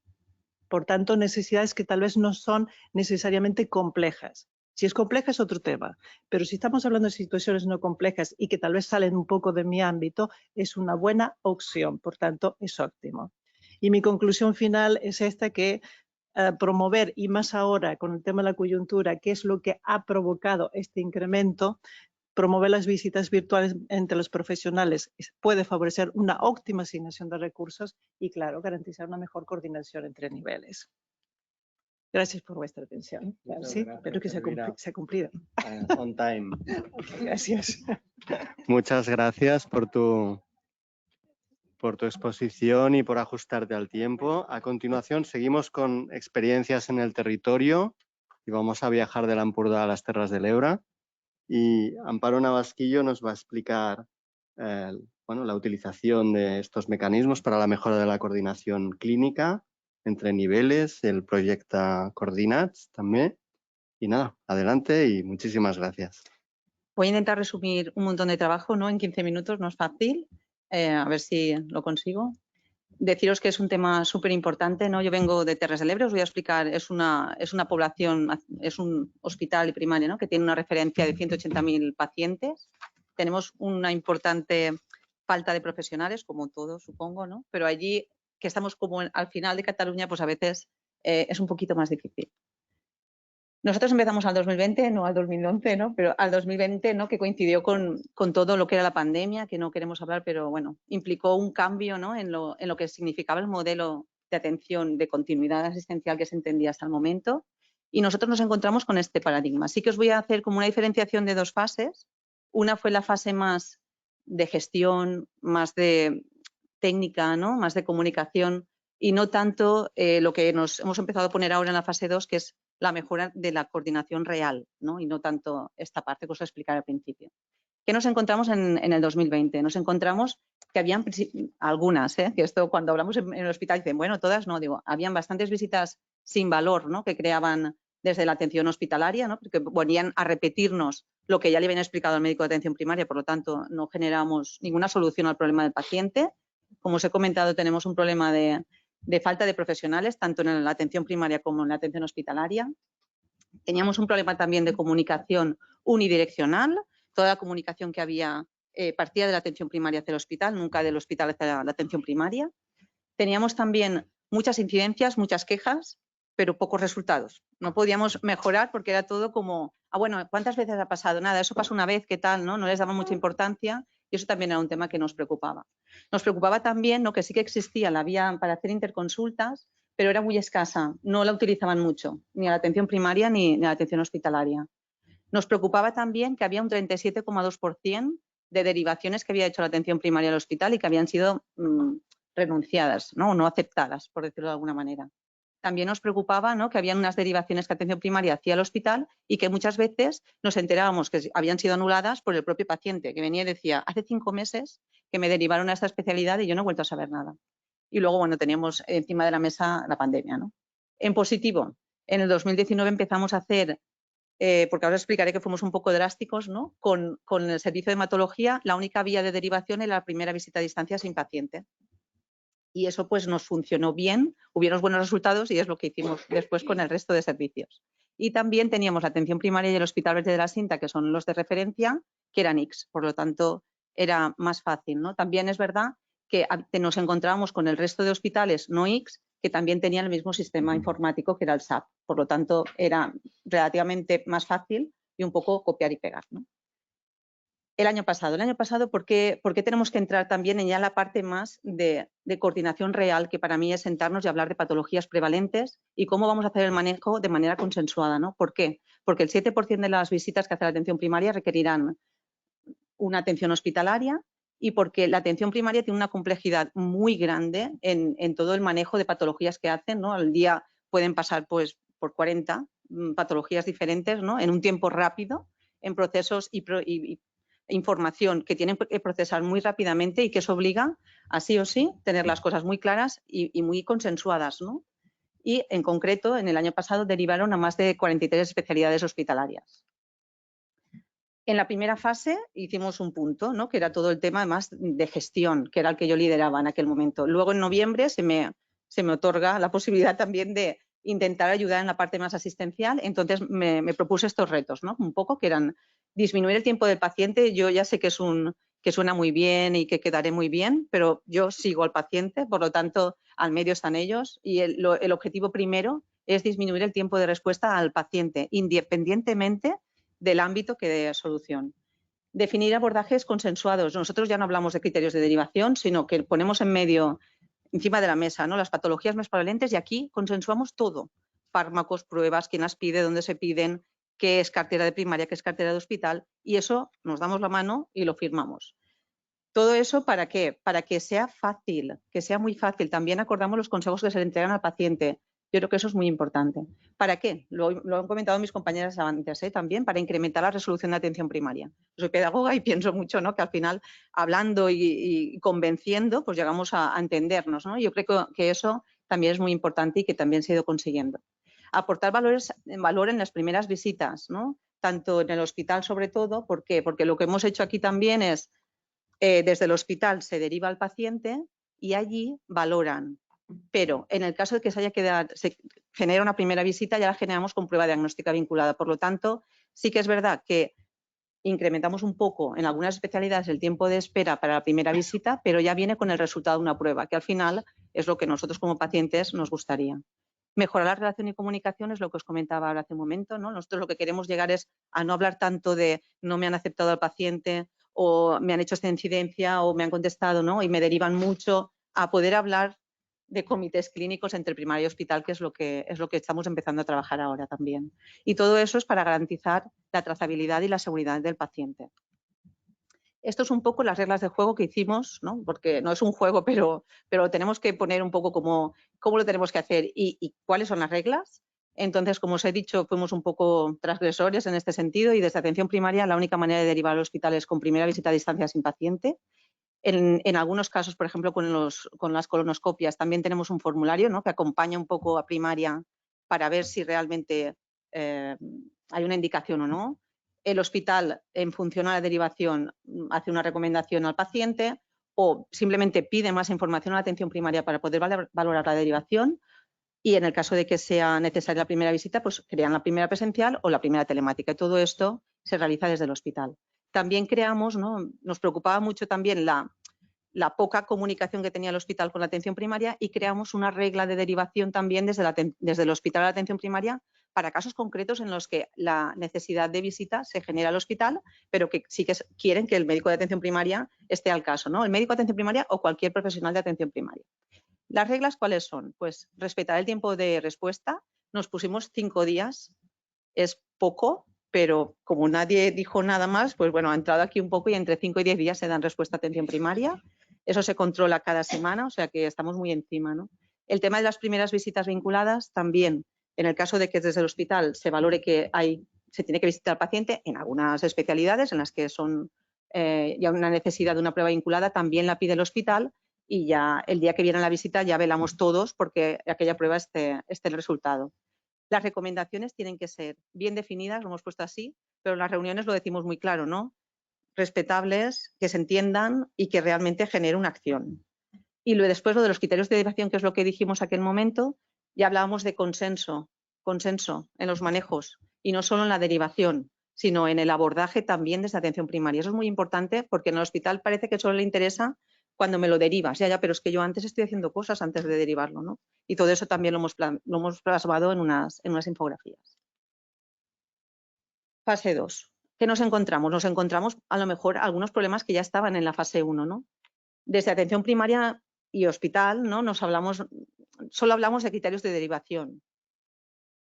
Por tanto, necesidades que tal vez no son necesariamente complejas. Si es compleja es otro tema, pero si estamos hablando de situaciones no complejas y que tal vez salen un poco de mi ámbito, es una buena opción, por tanto es óptimo. Y mi conclusión final es esta, que promover, y más ahora con el tema de la coyuntura, que es lo que ha provocado este incremento, promover las visitas virtuales entre los profesionales puede favorecer una óptima asignación de recursos y, claro, garantizar una mejor coordinación entre niveles. Gracias por vuestra atención. Sí, espero que se ha cumplido. On time. Okay, gracias. Muchas gracias por tu exposición y por ajustarte al tiempo. A continuación, seguimos con experiencias en el territorio y vamos a viajar de l'Empordà a las Terras de l'Ebre. Y Amparo Navasquillo nos va a explicar bueno, la utilización de estos mecanismos para la mejora de la coordinación clínica entre niveles, el proyecto Coordinats també. Y nada, adelante y muchísimas gracias. Voy a intentar resumir un montón de trabajo, ¿no? En 15 minutos, no es fácil, a ver si lo consigo. Deciros que es un tema súper importante, ¿no? Yo vengo de Terres de l'Ebre, os voy a explicar, es una población, es un hospital primario, ¿no? Que tiene una referencia de 180.000 pacientes. Tenemos una importante falta de profesionales, como todos, supongo, ¿no? Pero allí, que estamos como al final de Cataluña, pues a veces es un poquito más difícil. Nosotros empezamos al 2020, no al 2011, ¿no? Pero al 2020, ¿no? Que coincidió con todo lo que era la pandemia, que no queremos hablar, pero bueno, implicó un cambio, ¿no? en lo que significaba el modelo de atención de continuidad asistencial que se entendía hasta el momento. Y nosotros nos encontramos con este paradigma. Así que os voy a hacer como una diferenciación de dos fases. Una fue la fase más de gestión, más de técnica, ¿no? Más de comunicación, y no tanto lo que nos hemos empezado a poner ahora en la fase 2, que es la mejora de la coordinación real, ¿no? Y no tanto esta parte que os voy a explicar al principio. ¿Qué nos encontramos en el 2020? Nos encontramos que habían algunas, que esto cuando hablamos en el hospital dicen, bueno, todas no, digo, habían bastantes visitas sin valor, ¿no? Que creaban desde la atención hospitalaria, ¿no? Porque ponían a repetirnos lo que ya le habían explicado al médico de atención primaria, por lo tanto no generamos ninguna solución al problema del paciente. Como os he comentado, tenemos un problema de falta de profesionales, tanto en la atención primaria como en la atención hospitalaria. Teníamos un problema también de comunicación unidireccional. Toda la comunicación que había partía de la atención primaria hacia el hospital, nunca del hospital hacia la atención primaria. Teníamos también muchas incidencias, muchas quejas, pero pocos resultados. No podíamos mejorar porque era todo como, bueno, ¿cuántas veces ha pasado? Nada, eso pasó una vez, ¿qué tal? No les daba mucha importancia y eso también era un tema que nos preocupaba. Nos preocupaba también, ¿no? Que sí que existía la vía para hacer interconsultas, pero era muy escasa, no la utilizaban mucho, ni a la atención primaria ni a la atención hospitalaria. Nos preocupaba también que había un 37,2% de derivaciones que había hecho la atención primaria al hospital y que habían sido renunciadas, ¿no? O no aceptadas, por decirlo de alguna manera. También nos preocupaba, ¿no? Que habían unas derivaciones que atención primaria hacía al hospital y que muchas veces nos enterábamos que habían sido anuladas por el propio paciente, que venía y decía, hace 5 meses que me derivaron a esta especialidad y yo no he vuelto a saber nada. Y luego, bueno, teníamos encima de la mesa la pandemia, ¿no? En positivo, en el 2019 empezamos a hacer, porque ahora explicaré que fuimos un poco drásticos, ¿no? Con el servicio de hematología, la única vía de derivación era la primera visita a distancia sin paciente. Y eso pues nos funcionó bien, hubieron buenos resultados y es lo que hicimos después con el resto de servicios. Y también teníamos la atención primaria y el Hospital Verde de la Cinta, que son los de referencia, que eran ICS, por lo tanto era más fácil, ¿no? También es verdad que nos encontrábamos con el resto de hospitales no ICS que también tenían el mismo sistema informático que era el SAP, por lo tanto era relativamente más fácil y un poco copiar y pegar, ¿no? El año pasado, ¿por qué tenemos que entrar también en ya la parte más de coordinación real, que para mí es sentarnos y hablar de patologías prevalentes y cómo vamos a hacer el manejo de manera consensuada, ¿no? ¿Por qué? Porque el 7% de las visitas que hace la atención primaria requerirán una atención hospitalaria y porque la atención primaria tiene una complejidad muy grande en todo el manejo de patologías que hacen, ¿no? Al día pueden pasar pues por 40 patologías diferentes, ¿no? En un tiempo rápido, en procesos y información que tienen que procesar muy rápidamente y que eso obliga a sí o sí tener las cosas muy claras y muy consensuadas, ¿no? Y en concreto, en el año pasado derivaron a más de 43 especialidades hospitalarias. En la primera fase hicimos un punto, ¿no? Que era todo el tema más de gestión, que era el que yo lideraba en aquel momento. Luego en noviembre se me otorga la posibilidad también de intentar ayudar en la parte más asistencial, entonces me propuse estos retos, ¿no? Un poco que eran disminuir el tiempo del paciente. Yo ya sé que suena muy bien y que quedaré muy bien, pero yo sigo al paciente, por lo tanto al medio están ellos y el objetivo primero es disminuir el tiempo de respuesta al paciente, independientemente del ámbito que dé solución. Definir abordajes consensuados. Nosotros ya no hablamos de criterios de derivación, sino que ponemos en medio, encima de la mesa, ¿no? Las patologías más prevalentes y aquí consensuamos todo. Fármacos, pruebas, quién las pide, dónde se piden, qué es cartera de primaria, qué es cartera de hospital y eso nos damos la mano y lo firmamos. ¿Todo eso para qué? Para que sea fácil, que sea muy fácil. También acordamos los consejos que se le entregan al paciente. Yo creo que eso es muy importante. ¿Para qué? Lo han comentado mis compañeras antes, también, para incrementar la resolución de atención primaria. Soy pedagoga y pienso mucho, ¿no?, que al final, hablando y convenciendo, pues llegamos a entendernos, ¿no? Yo creo que eso también es muy importante y que también se ha ido consiguiendo. Aportar valor en las primeras visitas, ¿no?, tanto en el hospital sobre todo. ¿Por qué? Porque lo que hemos hecho aquí también es, desde el hospital se deriva al paciente y allí valoran. Pero en el caso de que se genera una primera visita, ya la generamos con prueba diagnóstica vinculada. Por lo tanto, sí que es verdad que incrementamos un poco en algunas especialidades el tiempo de espera para la primera visita, pero ya viene con el resultado de una prueba, que al final es lo que nosotros como pacientes nos gustaría. Mejorar la relación y comunicación es lo que os comentaba ahora hace un momento, ¿no? Nosotros lo que queremos llegar es a no hablar tanto de no me han aceptado al paciente o me han hecho esta incidencia o me han contestado, ¿no?, y me derivan mucho, a poder hablar de comités clínicos entre primaria y hospital, que es lo que estamos empezando a trabajar ahora también. Y todo eso es para garantizar la trazabilidad y la seguridad del paciente. Esto es un poco las reglas de juego que hicimos, ¿no?, porque no es un juego, pero tenemos que poner un poco cómo lo tenemos que hacer y cuáles son las reglas. Entonces, como os he dicho, fuimos un poco transgresores en este sentido y desde atención primaria la única manera de derivar al hospital es con primera visita a distancia sin paciente. En algunos casos, por ejemplo, con las colonoscopias, también tenemos un formulario, ¿no?, que acompaña un poco a primaria para ver si realmente hay una indicación o no. El hospital, en función a la derivación, hace una recomendación al paciente o simplemente pide más información a la atención primaria para poder valorar la derivación. Y en el caso de que sea necesaria la primera visita, pues crean la primera presencial o la primera telemática. Y todo esto se realiza desde el hospital. También creamos, ¿no?, nos preocupaba mucho también la poca comunicación que tenía el hospital con la atención primaria y creamos una regla de derivación también desde el hospital a la atención primaria para casos concretos en los que la necesidad de visita se genera al hospital, pero que sí que quieren que el médico de atención primaria esté al caso, ¿no?, el médico de atención primaria o cualquier profesional de atención primaria. ¿Las reglas cuáles son? Pues respetar el tiempo de respuesta. Nos pusimos 5 días, es poco, pero como nadie dijo nada más, pues bueno, ha entrado aquí un poco y entre 5 y 10 días se dan respuesta a atención primaria. Eso se controla cada semana, o sea que estamos muy encima, ¿no? El tema de las primeras visitas vinculadas también, en el caso de que desde el hospital se valore que se tiene que visitar al paciente, en algunas especialidades en las que son ya una necesidad de una prueba vinculada, también la pide el hospital y ya el día que viene la visita ya velamos todos porque aquella prueba esté el resultado. Las recomendaciones tienen que ser bien definidas, lo hemos puesto así, pero en las reuniones lo decimos muy claro, ¿no?, respetables, que se entiendan y que realmente genere una acción. Y después lo de los criterios de derivación, que es lo que dijimos aquel momento, ya hablábamos de consenso en los manejos y no solo en la derivación, sino en el abordaje también desde atención primaria. Eso es muy importante porque en el hospital parece que solo le interesa cuando me lo derivas. Ya, pero es que yo antes estoy haciendo cosas antes de derivarlo, ¿no? Y todo eso también lo hemos plasmado en unas infografías. Fase 2. ¿Qué nos encontramos? Nos encontramos a lo mejor algunos problemas que ya estaban en la fase 1, ¿no? Desde atención primaria y hospital, ¿no?, solo hablamos de criterios de derivación.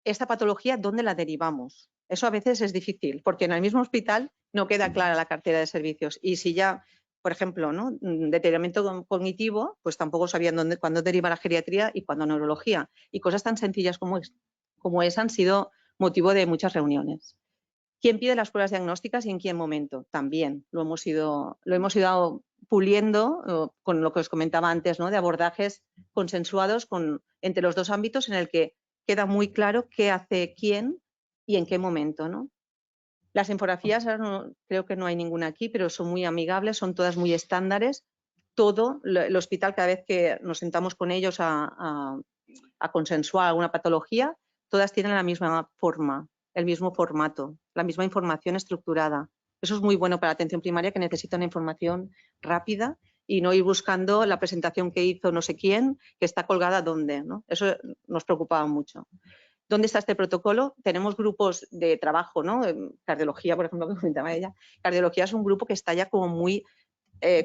Esta patología, ¿dónde la derivamos? Eso a veces es difícil, porque en el mismo hospital no queda clara la cartera de servicios. Y si ya, por ejemplo, ¿no?, deterioramiento cognitivo, pues tampoco sabían cuándo derivar a geriatría y cuándo a neurología. Y cosas tan sencillas como esa han sido motivo de muchas reuniones. ¿Quién pide las pruebas diagnósticas y en qué momento? También lo hemos ido puliendo con lo que os comentaba antes, ¿no?, de abordajes consensuados entre los dos ámbitos en el que queda muy claro qué hace quién y en qué momento, ¿no? Las infografías, creo que no hay ninguna aquí, pero son muy amigables, son todas muy estándares. Todo, el hospital, cada vez que nos sentamos con ellos a consensuar alguna patología, todas tienen la misma forma, el mismo formato, la misma información estructurada. Eso es muy bueno para la atención primaria, que necesita una información rápida y no ir buscando la presentación que hizo no sé quién, que está colgada dónde, ¿no? Eso nos preocupaba mucho. ¿Dónde está este protocolo? Tenemos grupos de trabajo, ¿no? Cardiología, por ejemplo, que comentaba ella. Cardiología es un grupo que está ya como muy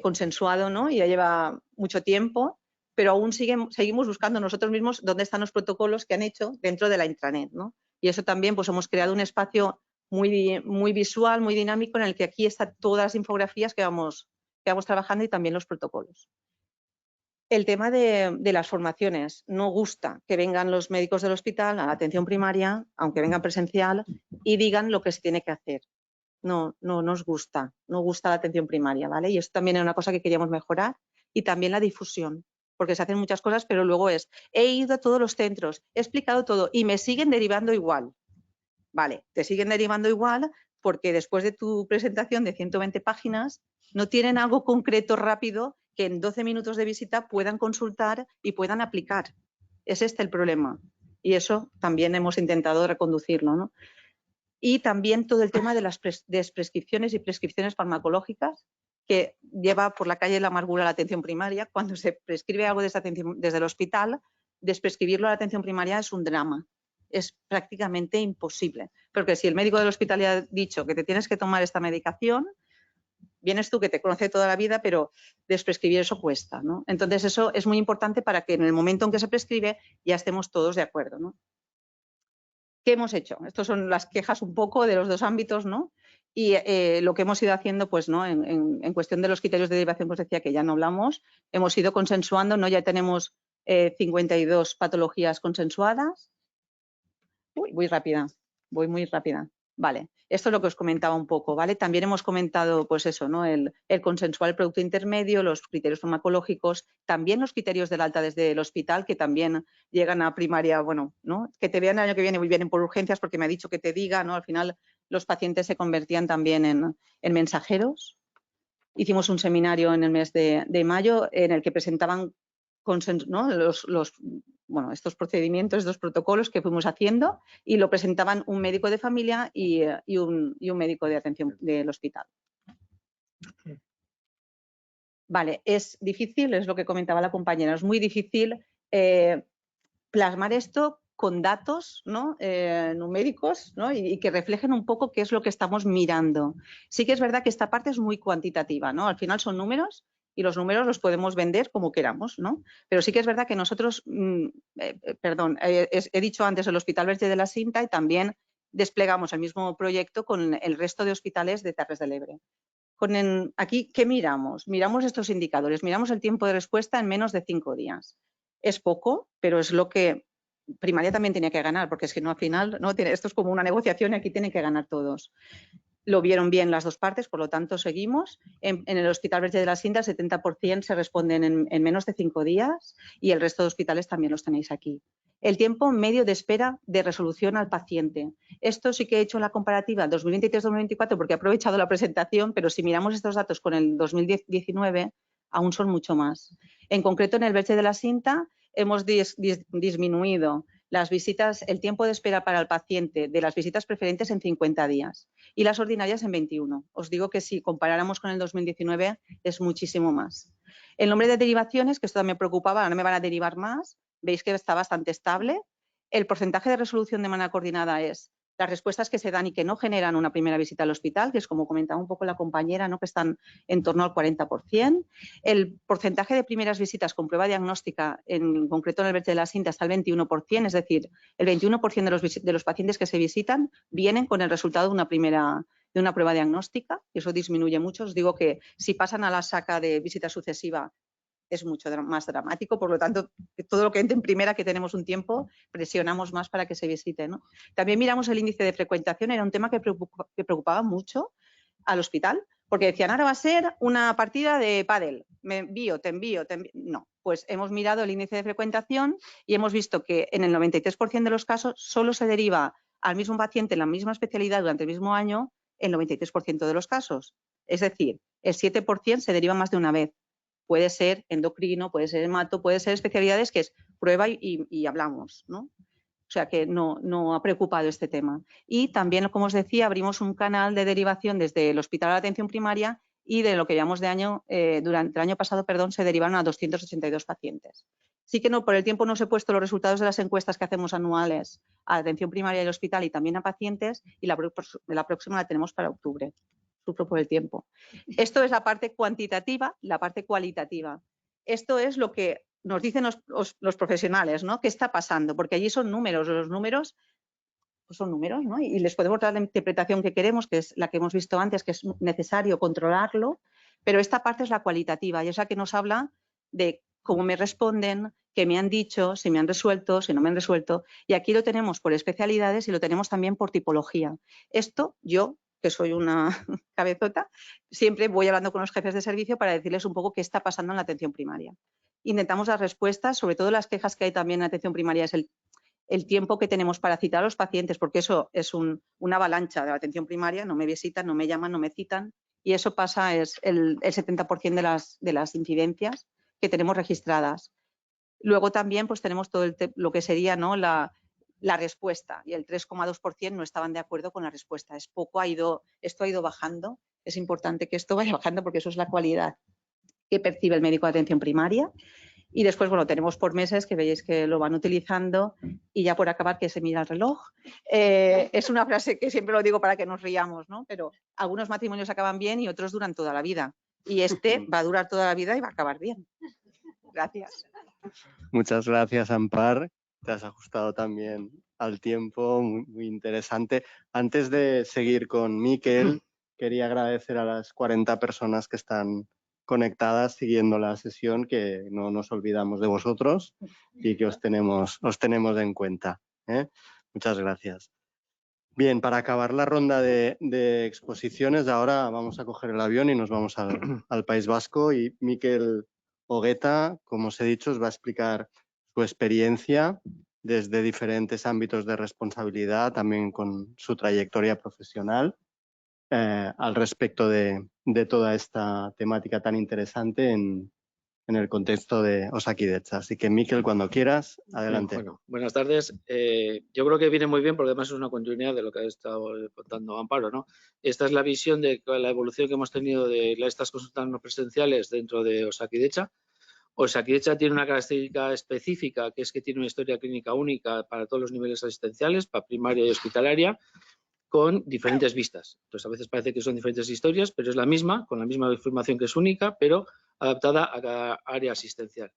consensuado, ¿no?, y ya lleva mucho tiempo, pero aún seguimos buscando nosotros mismos dónde están los protocolos que han hecho dentro de la intranet, ¿no? Y eso también, pues hemos creado un espacio muy, muy visual, muy dinámico, en el que aquí están todas las infografías que vamos trabajando y también los protocolos. El tema de las formaciones. No gusta que vengan los médicos del hospital a la atención primaria, aunque vengan presencial, y digan lo que se tiene que hacer. No nos gusta, no gusta la atención primaria, ¿vale? Y esto también es una cosa que queríamos mejorar. Y también la difusión, porque se hacen muchas cosas, pero luego he ido a todos los centros, he explicado todo y me siguen derivando igual. Vale, te siguen derivando igual porque después de tu presentación de 120 páginas no tienen algo concreto rápido que en 12 minutos de visita puedan consultar y puedan aplicar. Es este el problema. Y eso también hemos intentado reconducirlo, ¿no? Y también todo el tema de las prescripciones y prescripciones farmacológicas que lleva por la calle de la amargura a la atención primaria. Cuando se prescribe algo desde el hospital, desprescribirlo a la atención primaria es un drama. Es prácticamente imposible. Porque si el médico del hospital le ha dicho que te tienes que tomar esta medicación, vienes tú que te conoce toda la vida, pero desprescribir eso cuesta, ¿no? Entonces eso es muy importante para que en el momento en que se prescribe ya estemos todos de acuerdo, ¿no? ¿Qué hemos hecho? Estas son las quejas un poco de los dos ámbitos, ¿no? Y lo que hemos ido haciendo, pues, ¿no? En cuestión de los criterios de derivación, pues decía que ya no hablamos, hemos ido consensuando, ¿no? Ya tenemos 52 patologías consensuadas. Uy, voy muy rápida. Vale, esto es lo que os comentaba un poco, ¿vale? También hemos comentado, pues eso, ¿no? El consensuar el producto intermedio, los criterios farmacológicos, también los criterios del alta desde el hospital, que también llegan a primaria, bueno, ¿no? Que te vean el año que viene, vienen por urgencias porque me ha dicho que te diga, ¿no? Al final los pacientes se convertían también en mensajeros. Hicimos un seminario en el mes de mayo en el que presentaban ¿no? Estos procedimientos, estos protocolos que fuimos haciendo y lo presentaban un médico de familia y un médico de atención del hospital. Vale, es difícil, es lo que comentaba la compañera, es muy difícil plasmar esto con datos, ¿no? Numéricos, ¿no? Y que reflejen un poco qué es lo que estamos mirando. Sí que es verdad que esta parte es muy cuantitativa, ¿no? Al final son números y los números los podemos vender como queramos, ¿no? Pero sí que es verdad que nosotros, he dicho antes el Hospital Verge de la Cinta y también desplegamos el mismo proyecto con el resto de hospitales de Terres de l'Ebre. Aquí, ¿qué miramos? Miramos estos indicadores, miramos el tiempo de respuesta en menos de 5 días. Es poco, pero es lo que primaria también tenía que ganar, porque es que no al final, ¿no? Esto es como una negociación y aquí tienen que ganar todos. Lo vieron bien las dos partes, por lo tanto seguimos. En el Hospital Verge de la Cinta el 70% se responden en menos de 5 días y el resto de hospitales también los tenéis aquí. El tiempo medio de espera de resolución al paciente. Esto sí que he hecho la comparativa 2023-2024 porque he aprovechado la presentación, pero si miramos estos datos con el 2019 aún son mucho más. En concreto en el Verge de la Cinta hemos disminuido las visitas, el tiempo de espera para el paciente de las visitas preferentes en 50 días y las ordinarias en 21. Os digo que si comparáramos con el 2019 es muchísimo más. El nombre de derivaciones, que esto también me preocupaba, ahora me van a derivar más, veis que está bastante estable. El porcentaje de resolución de manera coordinada es las respuestas que se dan y que no generan una primera visita al hospital, que es como comentaba un poco la compañera, ¿no? Que están en torno al 40%. El porcentaje de primeras visitas con prueba diagnóstica, en concreto en el Verge de la Cinta, está al 21%, es decir, el 21% de los pacientes que se visitan vienen con el resultado de una prueba diagnóstica, y eso disminuye mucho. Os digo que si pasan a la SACA de visita sucesiva, es mucho más dramático, por lo tanto, todo lo que entre en primera, que tenemos un tiempo, presionamos más para que se visite, ¿no? También miramos el índice de frecuentación, era un tema que preocupaba mucho al hospital, porque decían, ahora va a ser una partida de pádel, te envío. No, pues hemos mirado el índice de frecuentación y hemos visto que en el 93% de los casos solo se deriva al mismo paciente en la misma especialidad durante el mismo año en el 93% de los casos. Es decir, el 7% se deriva más de una vez. Puede ser endocrino, puede ser hemato, puede ser especialidades que es prueba y hablamos, ¿no? O sea que no ha preocupado este tema. Y también, como os decía, abrimos un canal de derivación desde el Hospital a la Atención Primaria y de lo que llevamos de año, durante el año pasado, se derivaron a 282 pacientes. Sí que por el tiempo no os he puesto los resultados de las encuestas que hacemos anuales a atención primaria del hospital y también a pacientes, y la próxima la tenemos para octubre. Sufro por el tiempo. Esto es la parte cuantitativa, la parte cualitativa. Esto es lo que nos dicen los profesionales, ¿no? ¿Qué está pasando? Porque allí son números, los números pues son números, ¿no? Y les podemos dar la interpretación que queremos, que es la que hemos visto antes, que es necesario controlarlo, pero esta parte es la cualitativa y es la que nos habla de cómo me responden, qué me han dicho, si me han resuelto, si no me han resuelto. Y aquí lo tenemos por especialidades y lo tenemos también por tipología. Esto yo, que soy una cabezota, siempre voy hablando con los jefes de servicio para decirles un poco qué está pasando en la atención primaria. Intentamos dar respuestas, sobre todo las quejas que hay también en atención primaria, es el tiempo que tenemos para citar a los pacientes, porque eso es una avalancha de la atención primaria, no me visitan, no me llaman, no me citan, y eso pasa, es el 70% de las incidencias que tenemos registradas. Luego también pues tenemos todo lo que sería, ¿no?, la respuesta, y el 3,2% no estaban de acuerdo con la respuesta. Es poco, esto ha ido bajando, es importante que esto vaya bajando porque eso es la cualidad que percibe el médico de atención primaria. Y después, bueno, tenemos por meses que veis que lo van utilizando, y ya por acabar, que se mira el reloj. Es una frase que siempre lo digo para que nos riamos, ¿no? Pero algunos matrimonios acaban bien y otros duran toda la vida. Y este va a durar toda la vida y va a acabar bien. Gracias. Muchas gracias, Ampar. Te has ajustado también al tiempo, muy interesante. Antes de seguir con Miquel, quería agradecer a las 40 personas que están conectadas siguiendo la sesión, que no nos olvidamos de vosotros y que os tenemos en cuenta, ¿eh? Muchas gracias. Bien, para acabar la ronda de exposiciones, ahora vamos a coger el avión y nos vamos al País Vasco, y Miquel Ogueta, como os he dicho, os va a explicar su experiencia desde diferentes ámbitos de responsabilidad, también con su trayectoria profesional, al respecto de toda esta temática tan interesante en el contexto de Osakidetza. Así que, Miquel, cuando quieras, adelante. Bueno, buenas tardes. Yo creo que viene muy bien porque además es una continuidad de lo que ha estado contando Amparo, ¿no? Esta es la visión de la evolución que hemos tenido de estas consultas no presenciales dentro de Osakidetza. Osakidetza tiene una característica específica, que es que tiene una historia clínica única para todos los niveles asistenciales, para primaria y hospitalaria, con diferentes vistas. Entonces, a veces parece que son diferentes historias, pero es la misma, con la misma información que es única, pero adaptada a cada área asistencial.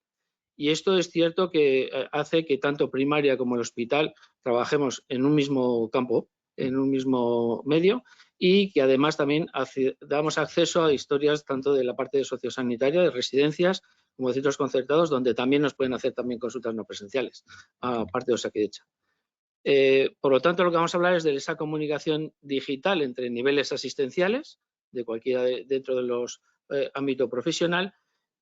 Y esto es cierto que hace que tanto primaria como el hospital trabajemos en un mismo campo, en un mismo medio, y que además también damos acceso a historias tanto de la parte sociosanitaria, de residencias, como de centros concertados, donde también nos pueden hacer también consultas no presenciales, aparte de Osakidetza. Por lo tanto, lo que vamos a hablar es de esa comunicación digital entre niveles asistenciales, de cualquiera dentro de los ámbito profesional.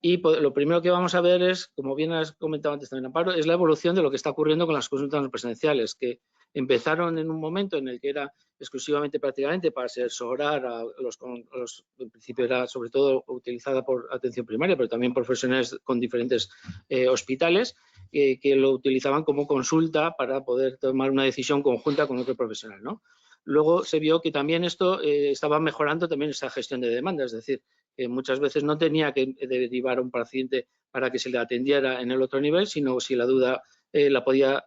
Y lo primero que vamos a ver es, como bien has comentado antes también, Amparo, es la evolución de lo que está ocurriendo con las consultas no presenciales, que empezaron en un momento en el que era exclusivamente prácticamente para asesorar a en principio era sobre todo utilizada por atención primaria, pero también profesionales con diferentes hospitales, que lo utilizaban como consulta para poder tomar una decisión conjunta con otro profesional, ¿no? Luego se vio que también esto estaba mejorando también esa gestión de demanda, es decir, que muchas veces no tenía que derivar a un paciente para que se le atendiera en el otro nivel, sino si la duda la podía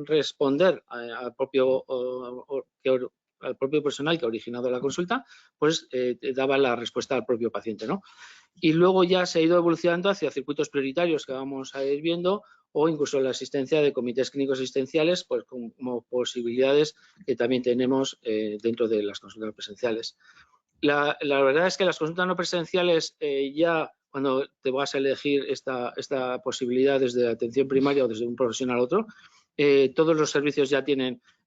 responder al propio personal que ha originado la consulta, pues daba la respuesta al propio paciente, ¿no? Y luego ya se ha ido evolucionando hacia circuitos prioritarios que vamos a ir viendo, o incluso la asistencia de comités clínicos asistenciales, pues como posibilidades que también tenemos dentro de las consultas presenciales. La verdad es que las consultas no presenciales, ya cuando te vas a elegir esta posibilidad desde atención primaria o desde un profesional a otro, todos los servicios ya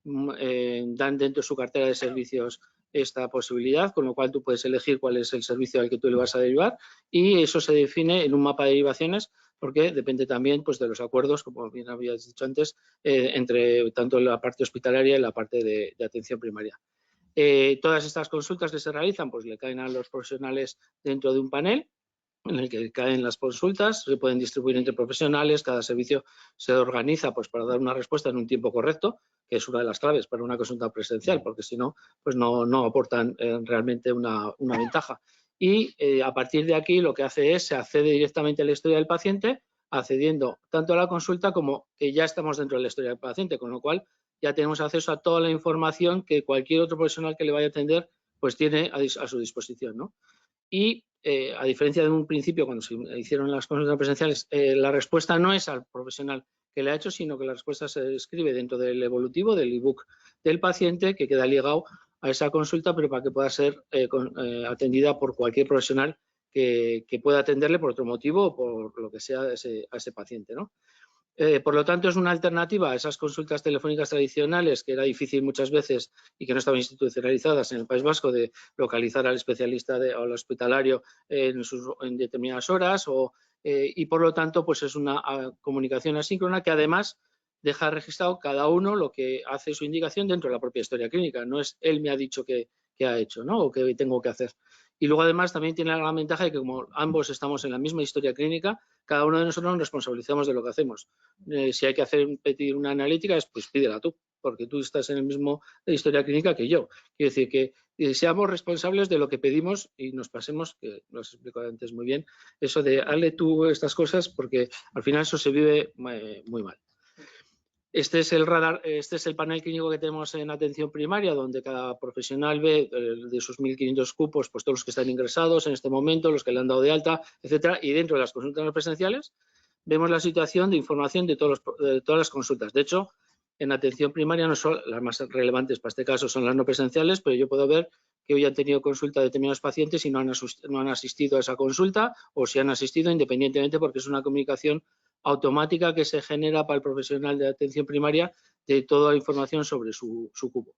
dan dentro de su cartera de servicios esta posibilidad, con lo cual tú puedes elegir cuál es el servicio al que tú le vas a derivar, y eso se define en un mapa de derivaciones, porque depende también pues, de los acuerdos, como bien habías dicho antes, entre tanto la parte hospitalaria y la parte de atención primaria. Todas estas consultas que se realizan pues le caen a los profesionales dentro de un panel en el que caen las consultas, se pueden distribuir entre profesionales, cada servicio se organiza pues para dar una respuesta en un tiempo correcto, que es una de las claves para una consulta presencial, porque si no, pues no aportan realmente una ventaja. Y a partir de aquí lo que hace es, se accede directamente a la historia del paciente, accediendo tanto a la consulta como que ya estamos dentro de la historia del paciente, con lo cual ya tenemos acceso a toda la información que cualquier otro profesional que le vaya a atender pues tiene a su disposición, ¿no? Y a diferencia de un principio cuando se hicieron las consultas presenciales, la respuesta no es al profesional que le ha hecho, sino que la respuesta se escribe dentro del evolutivo, del ebook del paciente, que queda ligado a esa consulta, pero para que pueda ser atendida por cualquier profesional que pueda atenderle por otro motivo o por lo que sea a ese paciente, ¿no? Por lo tanto, es una alternativa a esas consultas telefónicas tradicionales que era difícil muchas veces y que no estaban institucionalizadas en el País Vasco, de localizar al especialista o al hospitalario en determinadas horas y por lo tanto pues es una comunicación asíncrona que además deja registrado cada uno lo que hace su indicación dentro de la propia historia clínica. No es él me ha dicho que ha hecho, ¿no? O que tengo que hacer. Y luego además también tiene la gran ventaja de que como ambos estamos en la misma historia clínica, cada uno de nosotros nos responsabilizamos de lo que hacemos. Si hay que pedir una analítica, pues pídela tú, porque tú estás en el mismo historia clínica que yo. Quiero decir que seamos responsables de lo que pedimos y nos pasemos, que lo has explicado antes muy bien, eso de hazle tú estas cosas, porque al final eso se vive muy mal. Este es el radar, este es el panel clínico que tenemos en atención primaria, donde cada profesional ve de sus 1.500 cupos, pues todos los que están ingresados en este momento, los que le han dado de alta, etcétera, y dentro de las consultas no presenciales vemos la situación de información de todas las consultas. De hecho, en atención primaria no son las más relevantes para este caso, son las no presenciales, pero yo puedo ver que hoy han tenido consulta de determinados pacientes y no han asistido a esa consulta o si han asistido independientemente, porque es una comunicación automática que se genera para el profesional de atención primaria de toda la información sobre su cupo.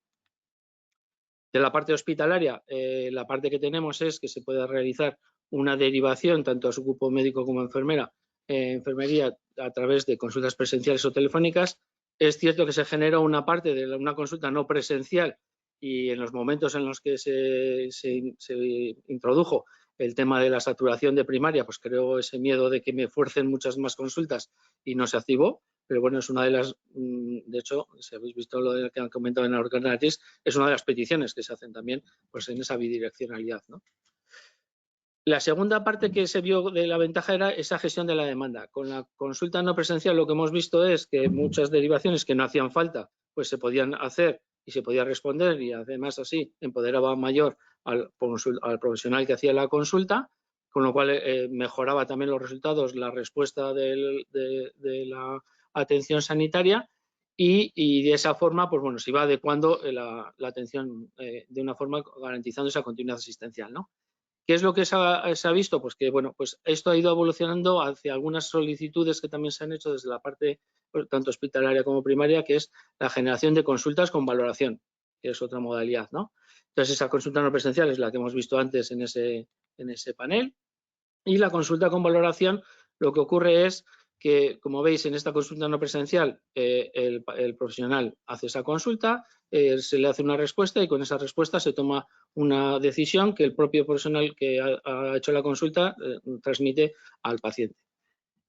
De la parte hospitalaria, la parte que tenemos es que se puede realizar una derivación tanto a su cupo médico como enfermería a través de consultas presenciales o telefónicas. Es cierto que se genera una parte de una consulta no presencial y en los momentos en los que se introdujo el tema de la saturación de primaria, pues creo ese miedo de que me fuercen muchas más consultas y no se activó, pero bueno, es una de las, de hecho, si habéis visto lo que han comentado en la organosis, es una de las peticiones que se hacen también pues en esa bidireccionalidad, ¿no? La segunda parte que se vio de la ventaja era esa gestión de la demanda. Con la consulta no presencial lo que hemos visto es que muchas derivaciones que no hacían falta pues se podían hacer y se podía responder y además así empoderaba mayor al profesional que hacía la consulta, con lo cual mejoraba también los resultados, la respuesta de la atención sanitaria y de esa forma pues bueno, se iba adecuando la atención de una forma garantizando esa continuidad asistencial, ¿no? ¿Qué es lo que se ha visto? Pues que bueno, pues esto ha ido evolucionando hacia algunas solicitudes que también se han hecho desde la parte tanto hospitalaria como primaria, que es la generación de consultas con valoración, que es otra modalidad, ¿no? Entonces, esa consulta no presencial es la que hemos visto antes en ese panel. Y la consulta con valoración, lo que ocurre es que, como veis, en esta consulta no presencial, el profesional hace esa consulta, se le hace una respuesta y con esa respuesta se toma una decisión que el propio profesional que ha hecho la consulta transmite al paciente.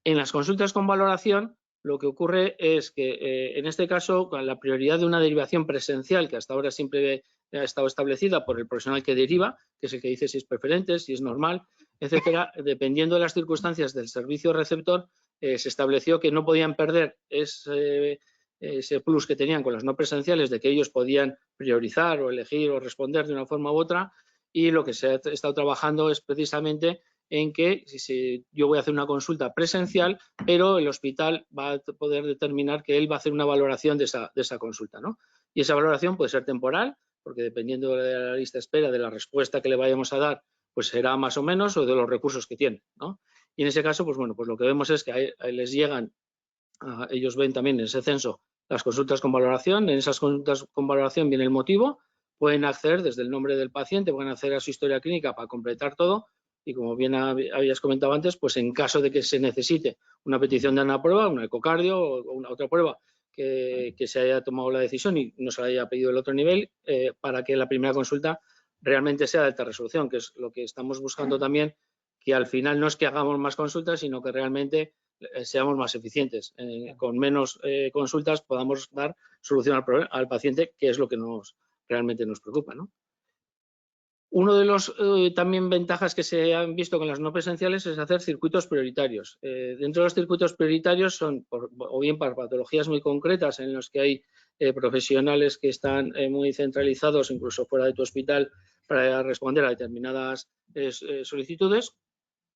En las consultas con valoración, lo que ocurre es que, en este caso, con la prioridad de una derivación presencial, que hasta ahora siempre ha estado establecida por el profesional que deriva, que es el que dice si es preferente, si es normal, etcétera, dependiendo de las circunstancias del servicio receptor, se estableció que no podían perder ese plus que tenían con las no presenciales de que ellos podían priorizar o elegir o responder de una forma u otra, y lo que se ha estado trabajando es precisamente en que si yo voy a hacer una consulta presencial, pero el hospital va a poder determinar que él va a hacer una valoración de esa consulta, ¿no? Y esa valoración puede ser temporal, porque dependiendo de la lista de espera, de la respuesta que le vayamos a dar, pues será más o menos, o de los recursos que tiene, ¿no? Y en ese caso, pues bueno, pues lo que vemos es que ahí les llegan, ellos ven también en ese censo las consultas con valoración, en esas consultas con valoración viene el motivo, pueden acceder desde el nombre del paciente, pueden acceder a su historia clínica para completar todo y como bien habías comentado antes, pues en caso de que se necesite una petición de una prueba, un ecocardio o una otra prueba que se haya tomado la decisión y no se haya pedido el otro nivel, para que la primera consulta realmente sea de alta resolución, que es lo que estamos buscando también, que al final no es que hagamos más consultas, sino que realmente seamos más eficientes. Con menos consultas podamos dar solución al paciente, que es lo que realmente nos preocupa, ¿no? Uno de los también ventajas que se han visto con las no presenciales es hacer circuitos prioritarios. Dentro de los circuitos prioritarios son o bien para patologías muy concretas en los que hay profesionales que están muy centralizados, incluso fuera de tu hospital, para responder a determinadas solicitudes.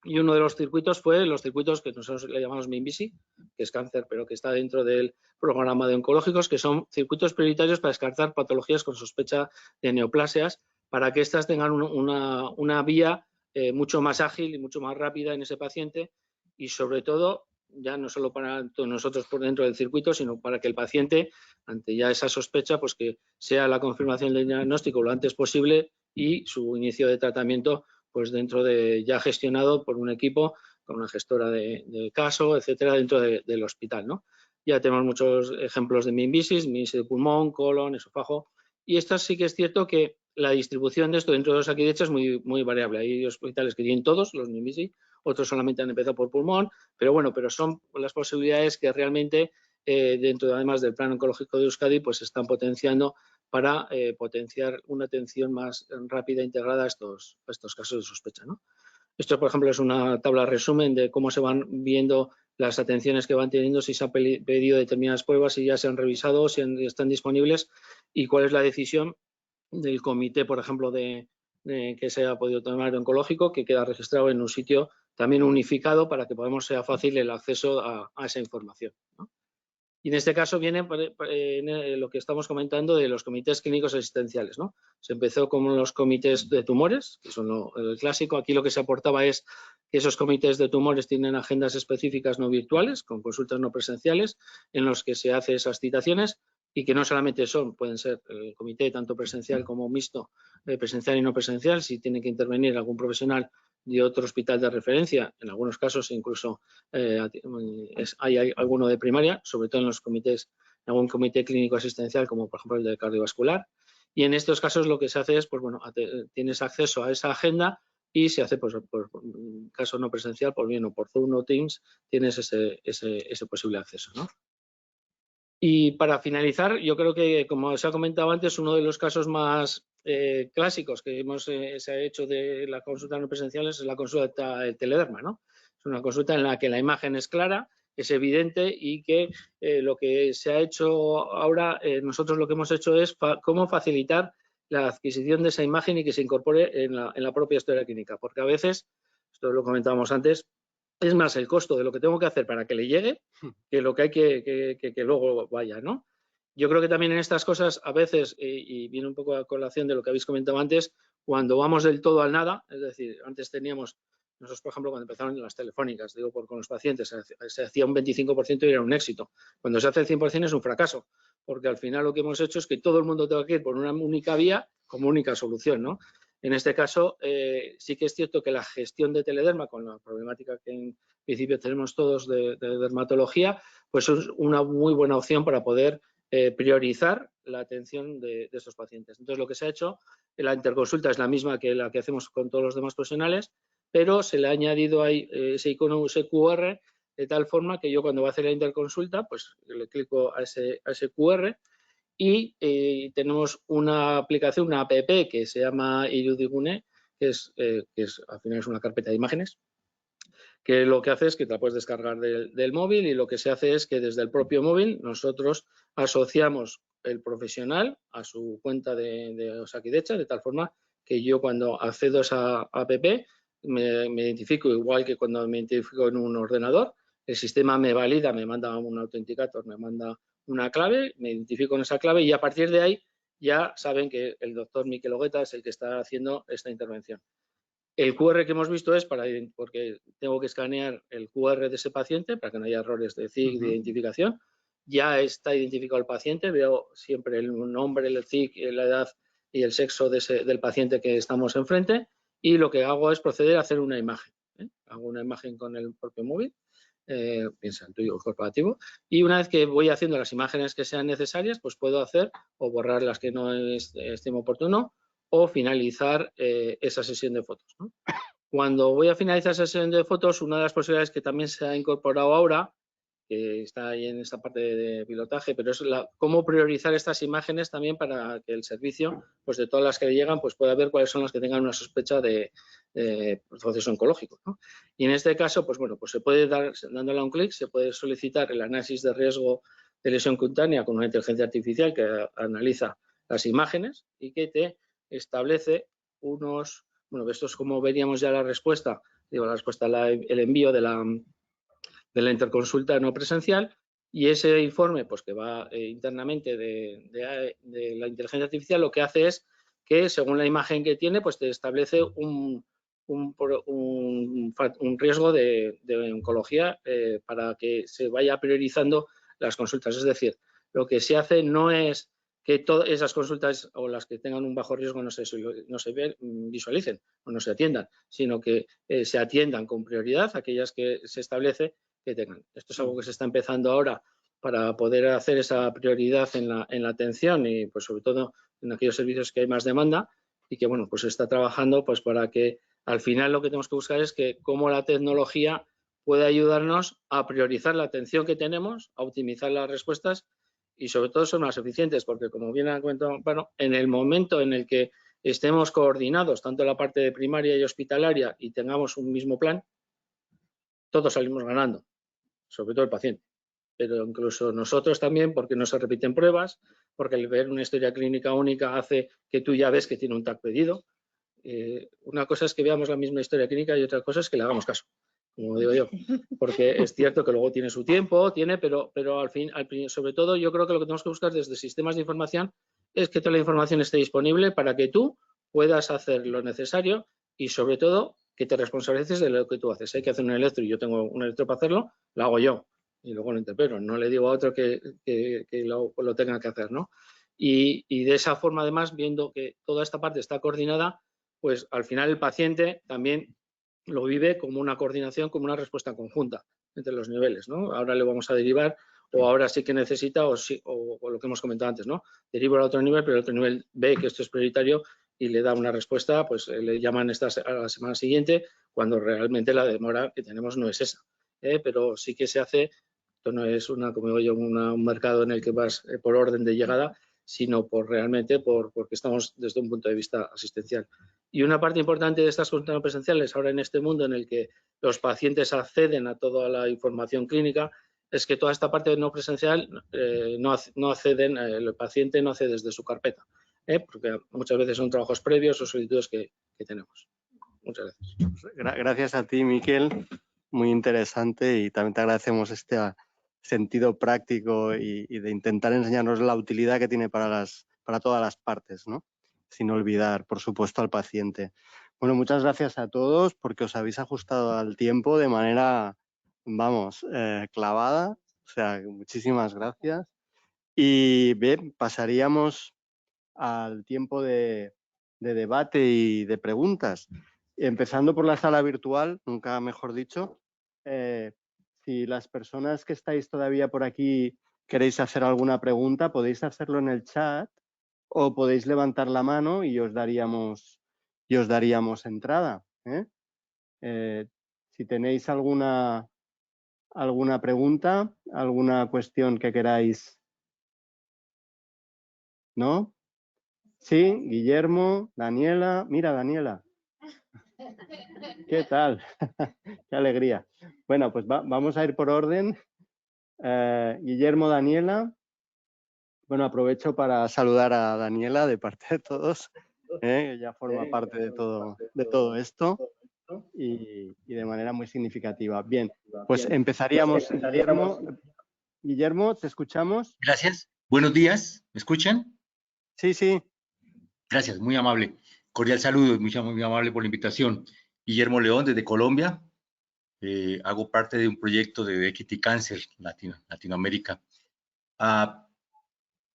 Y uno de los circuitos fue los circuitos que nosotros le llamamos MinVisi, que es cáncer, pero que está dentro del programa de oncológicos, que son circuitos prioritarios para descartar patologías con sospecha de neoplasias, para que éstas tengan una vía mucho más ágil y mucho más rápida en ese paciente y sobre todo ya no solo para nosotros por dentro del circuito, sino para que el paciente, ante ya esa sospecha, pues que sea la confirmación del diagnóstico lo antes posible y su inicio de tratamiento pues dentro de ya gestionado por un equipo con una gestora de caso, etcétera, dentro del hospital, ¿no? Ya tenemos muchos ejemplos de MinVisis, MinVisis de pulmón, colon, esofago, y esto sí que es cierto que la distribución de esto dentro de los Osakidetza es muy variable. Hay hospitales que tienen todos los MinVisis, otros solamente han empezado por pulmón, pero bueno, pero son las posibilidades que realmente dentro además del plan oncológico de Euskadi pues se están potenciando para potenciar una atención más rápida e integrada a estos casos de sospecha, ¿no? Esto, por ejemplo, es una tabla resumen de cómo se van viendo las atenciones que van teniendo, si se han pedido determinadas pruebas, si ya se han revisado, si están disponibles y cuál es la decisión del comité, por ejemplo, que se ha podido tomar oncológico, que queda registrado en un sitio también unificado para que sea fácil el acceso a esa información, ¿no? Y en este caso viene lo que estamos comentando de los comités clínicos asistenciales, ¿no? Se empezó con los comités de tumores, que son el clásico. Aquí lo que se aportaba es que esos comités de tumores tienen agendas específicas no virtuales, con consultas no presenciales, en los que se hacen esas citaciones y que no solamente pueden ser el comité tanto presencial como mixto, presencial y no presencial, si tiene que intervenir algún profesional de otro hospital de referencia, en algunos casos incluso hay alguno de primaria, sobre todo en los comités, en algún comité clínico asistencial como por ejemplo el de cardiovascular, y en estos casos lo que se hace es, pues bueno, tienes acceso a esa agenda y se hace, pues, por caso no presencial, por bien o por Zoom o Teams, tienes ese posible acceso, ¿no? Y para finalizar, yo creo que, como se ha comentado antes, uno de los casos más clásicos que se ha hecho de la consulta no presencial es la consulta de telederma, ¿no? Es una consulta en la que la imagen es clara, es evidente y que lo que se ha hecho ahora, nosotros lo que hemos hecho es cómo facilitar la adquisición de esa imagen y que se incorpore en la propia historia clínica, porque a veces, esto lo comentábamos antes, es más el costo de lo que tengo que hacer para que le llegue que lo que hay que luego vaya, ¿no? Yo creo que también en estas cosas a veces, y viene un poco a colación de lo que habéis comentado antes, cuando vamos del todo al nada, es decir, antes teníamos, nosotros por ejemplo cuando empezaron las telefónicas, digo con los pacientes, se hacía un 25% y era un éxito. Cuando se hace el 100% es un fracaso, porque al final lo que hemos hecho es que todo el mundo tenga que ir por una única vía como única solución, ¿no? En este caso, sí que es cierto que la gestión de telederma, con la problemática que en principio tenemos todos de dermatología, pues es una muy buena opción para poder priorizar la atención de estos pacientes. Entonces, lo que se ha hecho, la interconsulta es la misma que la que hacemos con todos los demás profesionales, pero se le ha añadido ahí ese icono, ese QR, de tal forma que yo cuando voy a hacer la interconsulta, pues le clico a ese QR y tenemos una aplicación, una app que se llama Irudigune, que al final es una carpeta de imágenes, que lo que hace es que te la puedes descargar del móvil y lo que se hace es que desde el propio móvil nosotros asociamos el profesional a su cuenta de Osakidetza, de tal forma que yo cuando accedo a esa app me identifico igual que cuando me identifico en un ordenador, el sistema me valida, me manda un autenticator, me manda una clave, me identifico con esa clave y a partir de ahí ya saben que el doctor Mikel Ogueta es el que está haciendo esta intervención. El QR que hemos visto es porque tengo que escanear el QR de ese paciente para que no haya errores de CIC, de identificación. Ya está identificado el paciente, veo siempre el nombre, el CIC, la edad y el sexo del paciente que estamos enfrente y lo que hago es proceder a hacer una imagen. Hago una imagen con el propio móvil, piensa en tuyo corporativo, y una vez que voy haciendo las imágenes que sean necesarias, pues puedo hacer o borrar las que no estime oportuno o finalizar esa sesión de fotos, ¿no? Cuando voy a finalizar esa sesión de fotos, una de las posibilidades que también se ha incorporado ahora, que está ahí en esta parte de pilotaje, pero es cómo priorizar estas imágenes también para que el servicio, pues de todas las que le llegan, pues pueda ver cuáles son las que tengan una sospecha de proceso oncológico, ¿no? Y en este caso, pues bueno, pues se puede dándole a un clic, se puede solicitar el análisis de riesgo de lesión cutánea con una inteligencia artificial que analiza las imágenes y que te establece unos, bueno, esto es como veríamos ya la respuesta, digo, la respuesta, el envío de la interconsulta no presencial y ese informe pues que va internamente de la inteligencia artificial lo que hace es que según la imagen que tiene pues te establece un riesgo de oncología para que se vaya priorizando las consultas. Es decir, lo que se hace no es que todas esas consultas o las que tengan un bajo riesgo no se visualicen o no se atiendan, sino que se atiendan con prioridad aquellas que se establece que tengan. Esto es algo que se está empezando ahora para poder hacer esa prioridad en la atención y pues sobre todo en aquellos servicios que hay más demanda y que bueno, pues se está trabajando pues para que al final lo que tenemos que buscar es que cómo la tecnología puede ayudarnos a priorizar la atención que tenemos, a optimizar las respuestas y sobre todo son más eficientes, porque como bien han comentado, bueno, en el momento en el que estemos coordinados, tanto en la parte de primaria y hospitalaria, y tengamos un mismo plan, todos salimos ganando, sobre todo el paciente. Pero incluso nosotros también, porque no se repiten pruebas, porque el ver una historia clínica única hace que tú ya ves que tiene un TAC pedido. Una cosa es que veamos la misma historia clínica y otra cosa es que le hagamos caso, como digo yo, porque es cierto que luego tiene su tiempo, pero al fin, sobre todo yo creo que lo que tenemos que buscar desde sistemas de información es que toda la información esté disponible para que tú puedas hacer lo necesario y sobre todo que te responsabilices de lo que tú haces. Hay que hacer un electro y yo tengo un electro para hacerlo, lo hago yo y luego lo interpreto, no le digo a otro que lo tenga que hacer, ¿no? Y de esa forma además, viendo que toda esta parte está coordinada, pues al final el paciente también lo vive como una coordinación, como una respuesta conjunta entre los niveles, ¿no? Ahora le vamos a derivar o ahora sí que necesita o lo que hemos comentado antes, ¿no? Derivo al otro nivel, pero el otro nivel ve que esto es prioritario y le da una respuesta, pues le llaman a la semana siguiente cuando realmente la demora que tenemos no es esa, pero sí que se hace, esto no es como digo yo, un mercado en el que vas por orden de llegada, sino porque estamos desde un punto de vista asistencial. Y una parte importante de estas consultas no presenciales, ahora en este mundo en el que los pacientes acceden a toda la información clínica, es que toda esta parte no presencial no acceden, el paciente no accede desde su carpeta, porque muchas veces son trabajos previos o solicitudes que tenemos. Muchas gracias. Gracias a ti, Miquel. Muy interesante y también te agradecemos este sentido práctico y de intentar enseñarnos la utilidad que tiene para todas las partes, ¿no? Sin olvidar, por supuesto, al paciente. Bueno, muchas gracias a todos porque os habéis ajustado al tiempo de manera, vamos, clavada. O sea, muchísimas gracias. Y bien, pasaríamos al tiempo de debate y de preguntas. Empezando por la sala virtual, nunca mejor dicho. Si las personas que estáis todavía por aquí queréis hacer alguna pregunta, podéis hacerlo en el chat o podéis levantar la mano y os daríamos entrada. Si tenéis alguna pregunta, alguna cuestión que queráis. ¿No? Sí, Guillermo, Daniela. Mira, Daniela. ¿Qué tal? Qué alegría. Bueno, pues vamos a ir por orden. Guillermo, Daniela. Bueno, aprovecho para saludar a Daniela de parte de todos. Ella forma parte de todo esto y de manera muy significativa. Bien, pues empezaríamos. Guillermo, ¿te escuchamos? Gracias. Buenos días. ¿Me escuchan? Sí, sí. Gracias, muy amable. Cordial saludo, muy amable por la invitación. Guillermo León, desde Colombia. Hago parte de un proyecto de Equity Cancer Latinoamérica.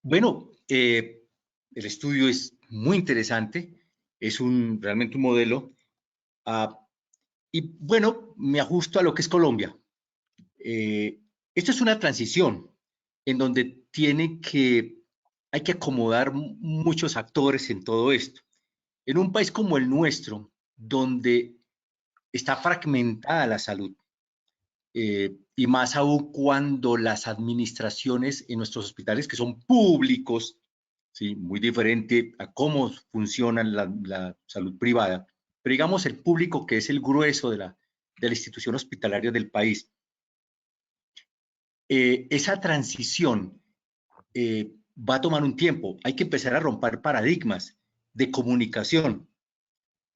Bueno, el estudio es muy interesante, es realmente un modelo. Y bueno, me ajusto a lo que es Colombia. Esto es una transición en donde hay que acomodar muchos actores en todo esto. En un país como el nuestro, donde está fragmentada la salud, y más aún cuando las administraciones en nuestros hospitales, que son públicos, ¿sí? Muy diferente a cómo funciona la salud privada, pero digamos el público que es el grueso de la institución hospitalaria del país. Esa transición va a tomar un tiempo. Hay que empezar a romper paradigmas de comunicación,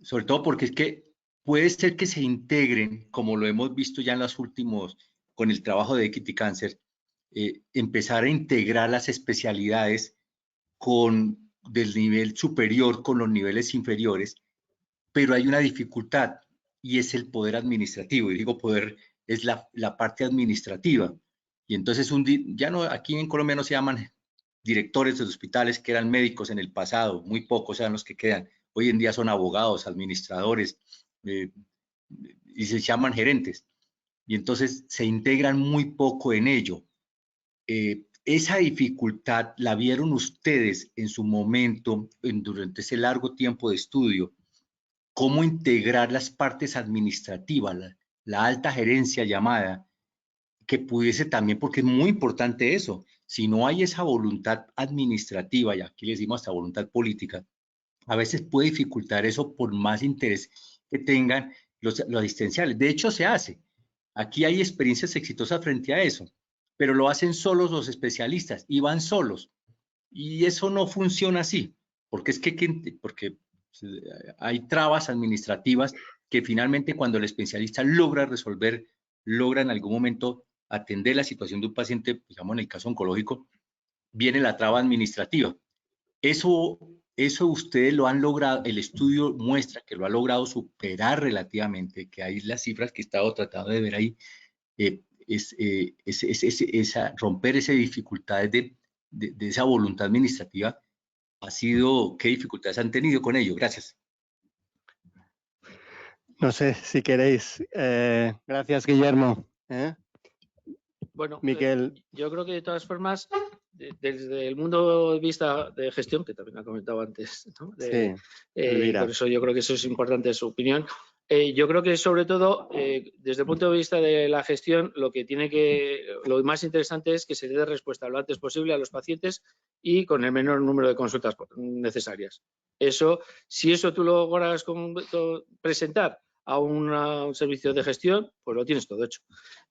sobre todo porque es que puede ser que se integren, como lo hemos visto ya en los últimos, con el trabajo de Equity Cancer, empezar a integrar las especialidades del nivel superior con los niveles inferiores, pero hay una dificultad y es el poder administrativo. Y digo poder, es la parte administrativa. Y entonces ya no, aquí en Colombia no se llaman directores de hospitales, que eran médicos en el pasado, muy pocos eran los que quedan. Hoy en día son abogados, administradores, y se llaman gerentes. Y entonces se integran muy poco en ello. Esa dificultad la vieron ustedes en su momento, durante ese largo tiempo de estudio. ¿Cómo integrar las partes administrativas, la alta gerencia llamada, que pudiese también, porque es muy importante eso, si no hay esa voluntad administrativa, y aquí le decimos hasta voluntad política, a veces puede dificultar eso por más interés que tengan los asistenciales. De hecho, se hace. Aquí hay experiencias exitosas frente a eso, pero lo hacen solos los especialistas y van solos. Y eso no funciona así, porque es porque hay trabas administrativas que finalmente cuando el especialista logra resolver, logra en algún momento atender la situación de un paciente, digamos en el caso oncológico, viene la traba administrativa. Eso ustedes lo han logrado, el estudio muestra que lo ha logrado superar relativamente, que hay las cifras que he estado tratando de ver ahí, romper esas dificultades de esa voluntad administrativa ha sido, ¿qué dificultades han tenido con ello? Gracias. No sé si queréis. Gracias, Guillermo. Bueno, Miquel. yo creo que de todas formas, desde el mundo de vista de gestión, que también ha comentado antes, ¿no? Sí, por eso yo creo que eso es importante su opinión. Yo creo que sobre todo, desde el punto de vista de la gestión, lo más interesante es que se dé respuesta lo antes posible a los pacientes y con el menor número de consultas necesarias. Si eso tú logras presentar a un servicio de gestión, pues lo tienes todo hecho.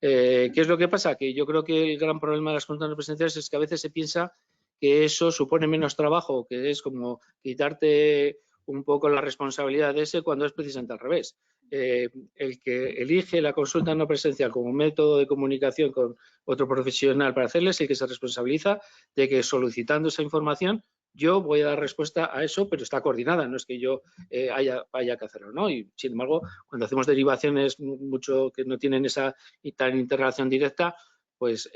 ¿Qué es lo que pasa? Que yo creo que el gran problema de las consultas presenciales es que a veces se piensa que eso supone menos trabajo, que es como quitarte un poco la responsabilidad de ese, cuando es precisamente al revés. El que elige la consulta no presencial como método de comunicación con otro profesional para hacerle es el que se responsabiliza de que, solicitando esa información, yo voy a dar respuesta a eso, pero está coordinada, no es que yo haya que hacerlo, ¿no? Y sin embargo, cuando hacemos derivaciones mucho que no tienen esa tan interrelación directa, pues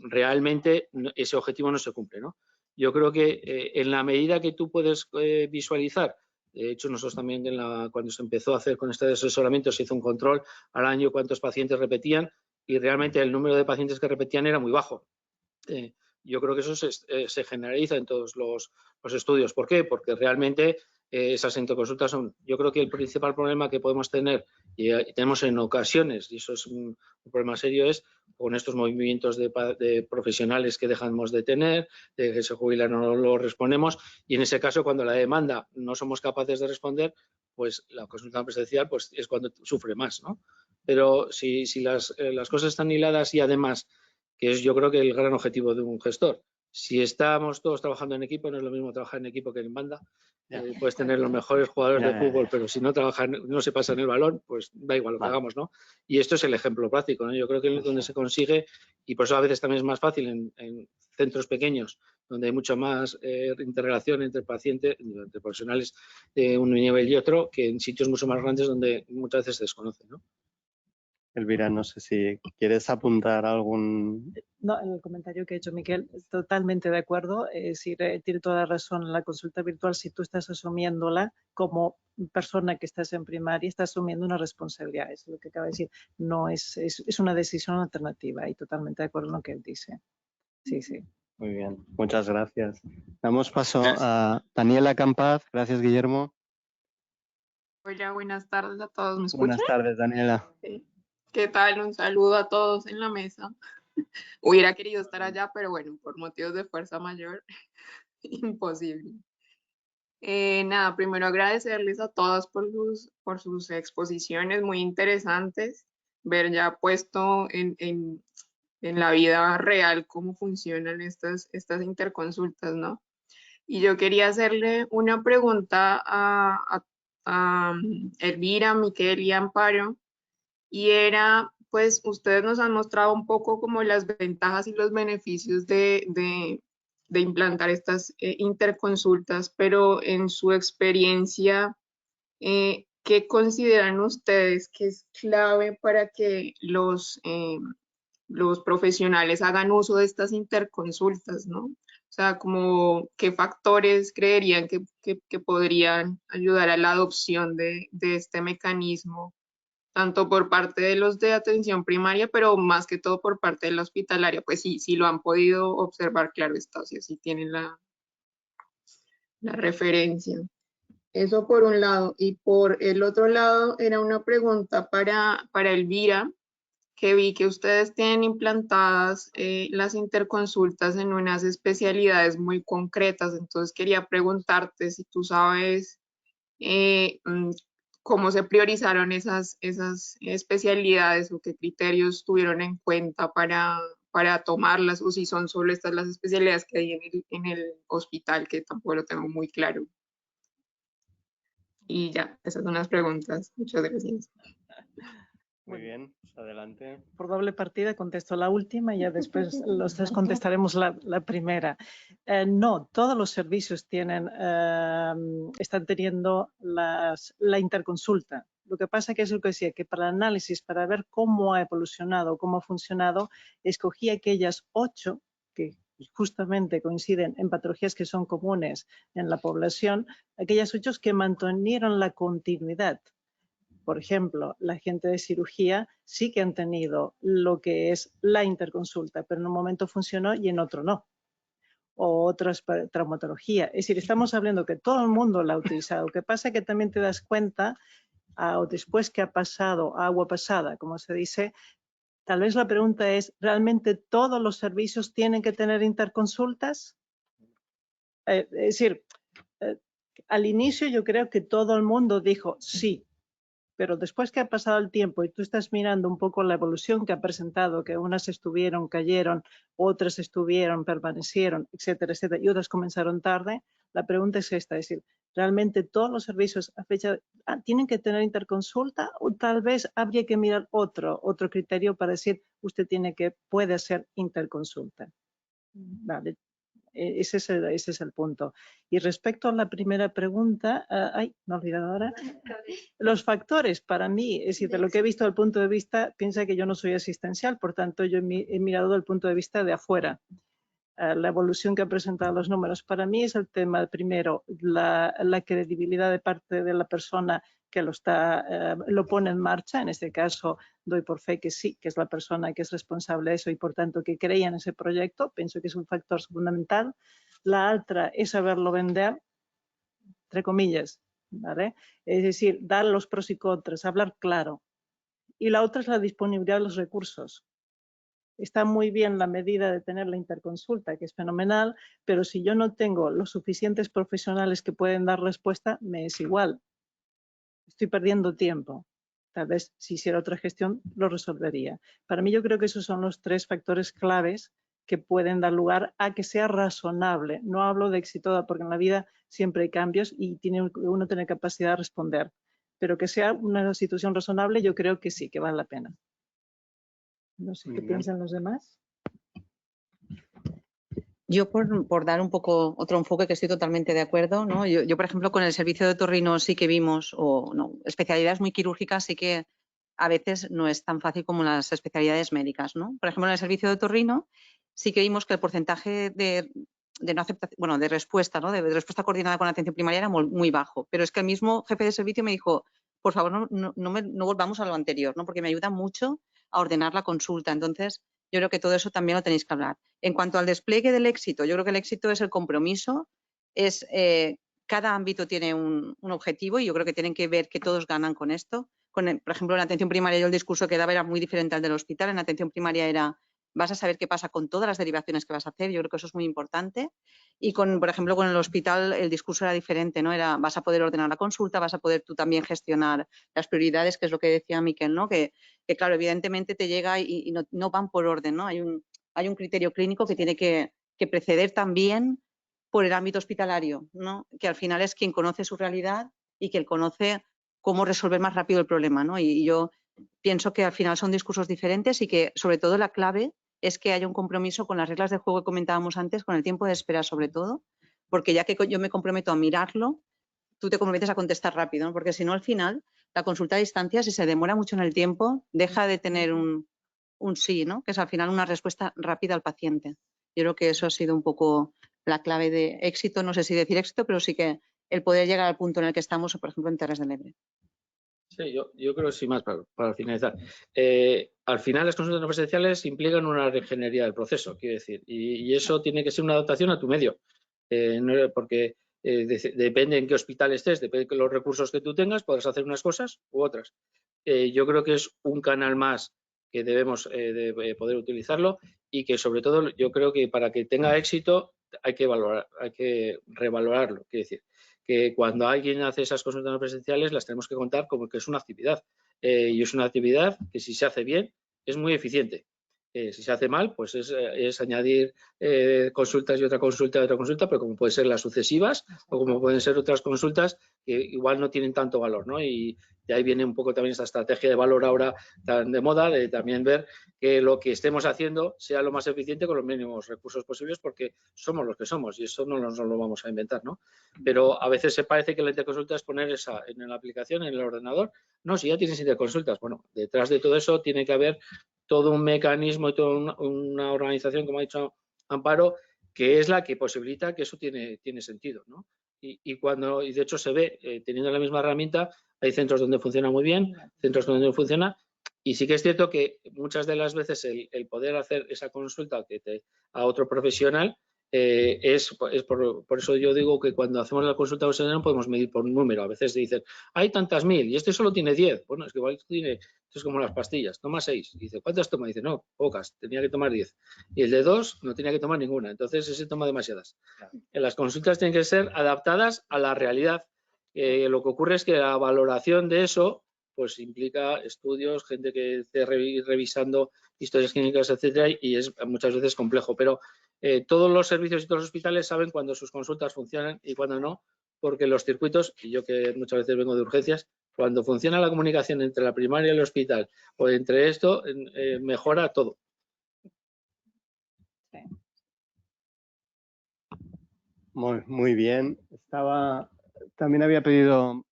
realmente ese objetivo no se cumple, ¿no? Yo creo que en la medida que tú puedes visualizar, de hecho nosotros también cuando se empezó a hacer con este asesoramiento se hizo un control al año cuántos pacientes repetían y realmente el número de pacientes que repetían era muy bajo. Yo creo que eso se generaliza en todos los estudios. ¿Por qué? Porque realmente esas interconsultas yo creo que el principal problema que podemos tener y tenemos en ocasiones, y eso es un problema serio, es con estos movimientos de profesionales que dejamos de tener, de que se jubilan o no lo respondemos, y en ese caso cuando la demanda no somos capaces de responder, pues la consulta presencial pues, es cuando sufre más, ¿no? Pero si las cosas están hiladas y además, que es yo creo que el gran objetivo de un gestor, si estamos todos trabajando en equipo, no es lo mismo trabajar en equipo que en banda. Puedes tener los mejores jugadores de fútbol, pero si no no se pasan el balón, pues da igual lo que hagamos, ¿no? Y esto es el ejemplo práctico, ¿no? Yo creo que es donde se consigue, y por eso a veces también es más fácil en centros pequeños, donde hay mucho más interrelación entre pacientes, entre profesionales de un nivel y otro, que en sitios mucho más grandes donde muchas veces se desconoce, ¿no? Elvira, no sé si quieres apuntar algún... No, en el comentario que ha hecho Miquel, totalmente de acuerdo. Tiene toda la razón. La consulta virtual, si tú estás asumiéndola como persona que estás en primaria, estás asumiendo una responsabilidad. Es lo que acaba de decir. No es una decisión alternativa y totalmente de acuerdo en lo que él dice. Sí, sí. Muy bien, muchas gracias. Damos paso a Daniela Campaz. Gracias, Guillermo. Hola, buenas tardes a todos. ¿Me escuchan? Buenas tardes, Daniela. Sí. ¿Qué tal? Un saludo a todos en la mesa. Hubiera querido estar allá, pero bueno, por motivos de fuerza mayor, imposible. Nada, primero agradecerles a todos por sus exposiciones muy interesantes, ver ya puesto en la vida real cómo funcionan estas interconsultas, ¿no? Y yo quería hacerle una pregunta a Elvira, Miquel y Amparo, y era, pues, ustedes nos han mostrado un poco como las ventajas y los beneficios de implantar estas interconsultas, pero en su experiencia, ¿qué consideran ustedes que es clave para que los profesionales hagan uso de estas interconsultas, ¿no? O sea, como qué factores creerían que podrían ayudar a la adopción de este mecanismo, tanto por parte de los de atención primaria, pero más que todo por parte de la hospitalaria. Pues sí lo han podido observar, claro está, o sea, sí tienen la referencia. Eso por un lado. Y por el otro lado era una pregunta para Elvira, que vi que ustedes tienen implantadas las interconsultas en unas especialidades muy concretas. Entonces quería preguntarte si tú sabes cómo se priorizaron esas especialidades o qué criterios tuvieron en cuenta para tomarlas, o si son solo estas las especialidades que hay en el hospital, que tampoco lo tengo muy claro. Y ya, esas son las preguntas. Muchas gracias. Muy bien, pues adelante. Por doble partida contesto la última y ya después los tres contestaremos la primera. No, todos los servicios están teniendo la interconsulta. Lo que pasa que es lo que decía, que para el análisis, para ver cómo ha evolucionado, cómo ha funcionado, escogí aquellas 8 que justamente coinciden en patologías que son comunes en la población, aquellas 8 que mantuvieron la continuidad. Por ejemplo, la gente de cirugía sí que han tenido lo que es la interconsulta, pero en un momento funcionó y en otro no. O otras traumatología. Es decir, estamos hablando que todo el mundo la ha utilizado. Lo que pasa es que también te das cuenta, o después que ha pasado agua pasada, como se dice, tal vez la pregunta es, ¿realmente todos los servicios tienen que tener interconsultas? Es decir, al inicio yo creo que todo el mundo dijo sí, pero después que ha pasado el tiempo y tú estás mirando un poco la evolución que ha presentado, que unas estuvieron, cayeron, otras estuvieron, permanecieron, etcétera, etcétera, y otras comenzaron tarde, la pregunta es esta, es decir, ¿realmente todos los servicios a fecha tienen que tener interconsulta o tal vez habría que mirar otro criterio para decir usted puede hacer interconsulta? Vale. Ese es el punto. Y respecto a la primera pregunta, me he olvidado ahora. Los factores, para mí, es decir, de lo que he visto desde el punto de vista, piensa que yo no soy asistencial, por tanto, yo he mirado desde el punto de vista de afuera. La evolución que han presentado los números. Para mí es el tema, primero, la credibilidad de parte de la persona que lo pone en marcha. En este caso, doy por fe que sí, que es la persona que es responsable de eso y, por tanto, que creía en ese proyecto. Pienso que es un factor fundamental. La otra es saberlo vender, entre comillas, ¿vale? Es decir, dar los pros y contras, hablar claro. Y la otra es la disponibilidad de los recursos. Está muy bien la medida de tener la interconsulta, que es fenomenal, pero si yo no tengo los suficientes profesionales que pueden dar respuesta, me es igual. Estoy perdiendo tiempo. Tal vez si hiciera otra gestión lo resolvería. Para mí yo creo que esos son los 3 factores claves que pueden dar lugar a que sea razonable. No hablo de éxito porque en la vida siempre hay cambios y uno tiene capacidad de responder. Pero que sea una situación razonable, yo creo que sí, que vale la pena. No sé qué piensan los demás. Yo por dar un poco otro enfoque, que estoy totalmente de acuerdo, ¿no? Yo, por ejemplo, con el servicio de otorrino sí que vimos, especialidades muy quirúrgicas sí que a veces no es tan fácil como las especialidades médicas, ¿no? Por ejemplo, en el servicio de otorrino sí que vimos que el porcentaje de no aceptación, de respuesta, ¿no? De respuesta coordinada con la atención primaria era muy bajo, pero es que el mismo jefe de servicio me dijo, por favor, no volvamos a lo anterior, ¿no? Porque me ayuda mucho a ordenar la consulta. Entonces, yo creo que todo eso también lo tenéis que hablar. En cuanto al despliegue del éxito, yo creo que el éxito es el compromiso, cada ámbito tiene un objetivo y yo creo que tienen que ver que todos ganan con esto. Por ejemplo, en la atención primaria yo el discurso que daba era muy diferente al del hospital. En la atención primaria era, vas a saber qué pasa con todas las derivaciones que vas a hacer, yo creo que eso es muy importante. Y, por ejemplo, con el hospital el discurso era diferente, ¿no? Era, vas a poder ordenar la consulta, vas a poder tú también gestionar las prioridades, que es lo que decía Miquel, ¿no? Que claro, evidentemente te llega y no van por orden, ¿no? Hay un criterio clínico que tiene que preceder también por el ámbito hospitalario, ¿no? Que al final es quien conoce su realidad y quien conoce cómo resolver más rápido el problema, ¿no? Y yo pienso que al final son discursos diferentes y que sobre todo la clave es que haya un compromiso con las reglas de juego que comentábamos antes, con el tiempo de espera sobre todo, porque ya que yo me comprometo a mirarlo, tú te comprometes a contestar rápido, ¿no? Porque si no, al final, la consulta a distancia, si se demora mucho en el tiempo, deja de tener un sí, ¿no? Que es al final una respuesta rápida al paciente. Yo creo que eso ha sido un poco la clave de éxito, no sé si decir éxito, pero sí que el poder llegar al punto en el que estamos, por ejemplo, en Terres de l'Ebre. Sí, yo creo que sí, más para finalizar. Al final, las consultas no presenciales implican una reingeniería del proceso, quiero decir, y eso tiene que ser una adaptación a tu medio, porque depende en qué hospital estés, depende de los recursos que tú tengas, podrás hacer unas cosas u otras. Yo creo que es un canal más que debemos de poder utilizarlo y que, sobre todo, yo creo que para que tenga éxito hay que revalorarlo, quiero decir. Que cuando alguien hace esas consultas no presenciales las tenemos que contar como que es una actividad y es una actividad que si se hace bien es muy eficiente. Si se hace mal, pues es añadir consultas y otra consulta, pero como pueden ser las sucesivas o como pueden ser otras consultas que igual no tienen tanto valor, ¿no? Y de ahí viene un poco también esta estrategia de valor ahora tan de moda, de también ver que lo que estemos haciendo sea lo más eficiente con los mínimos recursos posibles, porque somos los que somos y eso no nos lo vamos a inventar, ¿no? Pero a veces se parece que la interconsulta es poner esa en la aplicación, en el ordenador. No, si ya tienes interconsultas, bueno, detrás de todo eso tiene que haber todo un mecanismo y toda una organización, como ha dicho Amparo, que es la que posibilita que eso tiene sentido, ¿no? Y de hecho se ve, teniendo la misma herramienta, hay centros donde funciona muy bien, centros donde no funciona, y sí que es cierto que muchas de las veces el poder hacer esa consulta a otro profesional por eso yo digo que cuando hacemos la consulta no podemos medir por un número. A veces dicen, hay tantas mil y este solo tiene 10. Bueno, es que igual esto es como las pastillas, toma 6. Y dice, ¿cuántas toma? Dice, no, pocas, tenía que tomar 10. Y el de 2 no tenía que tomar ninguna. Entonces ese toma demasiadas. Las consultas tienen que ser adaptadas a la realidad. Lo que ocurre es que la valoración de eso pues implica estudios, gente que esté revisando historias clínicas, etcétera, y es muchas veces complejo. Pero todos los servicios y todos los hospitales saben cuando sus consultas funcionan y cuando no, porque los circuitos, y yo que muchas veces vengo de urgencias, cuando funciona la comunicación entre la primaria y el hospital o entre esto, mejora todo. Muy bien. También había pedido,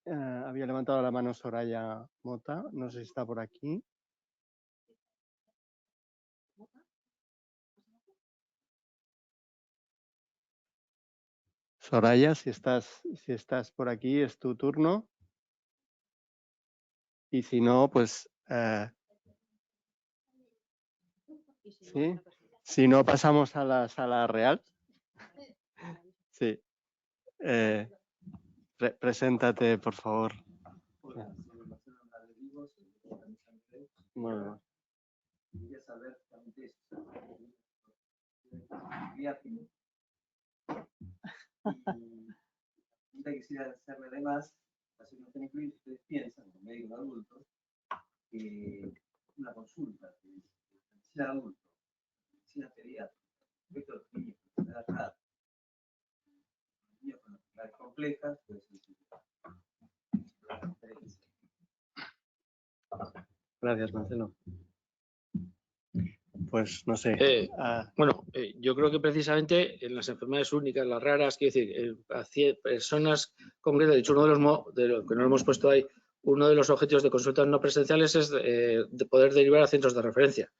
había levantado la mano Soraya Mota, no sé si está por aquí. Soraya, si estás por aquí, es tu turno. Y si no, pues ¿sí? Si no, pasamos a la sala real. Sí. Preséntate, por favor. Bueno. Quisiera hacerle además la situación incluida. Ustedes piensan, como médicos adultos, que una consulta de medicina adulta, medicina pediátrica, respecto a los niños con enfermedades raras, niños con enfermedades complejas, puede ser Gracias, Marcelo. Pues no sé. Yo creo que precisamente en las enfermedades únicas, las raras, quiero decir, personas concretas, de hecho, uno de los que no hemos puesto ahí, uno de los objetivos de consultas no presenciales es de poder derivar a centros de referencia.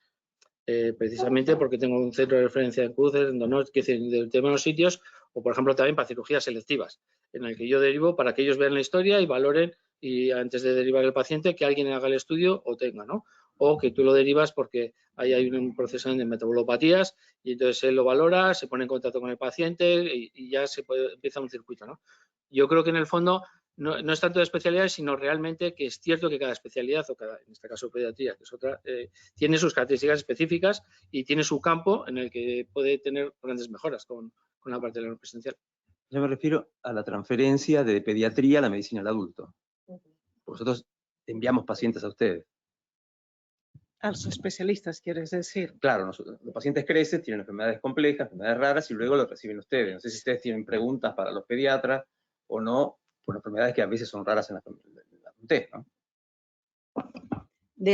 Precisamente porque tengo un centro de referencia en Cruces, en Donosti, que es decir, de determinados sitios, o por ejemplo también para cirugías selectivas, en el que yo derivo para que ellos vean la historia y valoren, y antes de derivar el paciente, que alguien haga el estudio o tenga, ¿no? O que tú lo derivas porque ahí hay un proceso de metabolopatías y entonces él lo valora, se pone en contacto con el paciente y ya empieza un circuito, ¿no? Yo creo que en el fondo no es tanto de especialidades, sino realmente que es cierto que cada especialidad, en este caso pediatría, que es otra, tiene sus características específicas y tiene su campo en el que puede tener grandes mejoras con la parte de la no presencial. Yo me refiero a la transferencia de pediatría a la medicina del adulto. Nosotros enviamos pacientes a ustedes. A los especialistas, quieres decir. Claro, los pacientes crecen, tienen enfermedades complejas, enfermedades raras y luego lo reciben ustedes. No sé si ustedes tienen preguntas para los pediatras o no, por enfermedades que a veces son raras en la adultez, ¿no?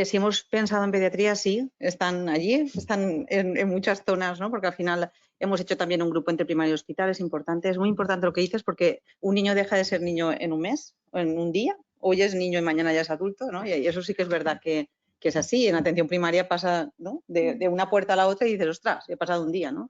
Si hemos pensado en pediatría, sí, están allí, están en muchas zonas, ¿no? Porque al final Hemos hecho también un grupo entre primaria y hospital, es importante. Es muy importante lo que dices porque un niño deja de ser niño en un mes, o en un día. Hoy es niño y mañana ya es adulto, ¿no? Y eso sí que es verdad que es así. En atención primaria pasa, ¿no?, de una puerta a la otra y dices, ostras, he pasado un día, ¿no?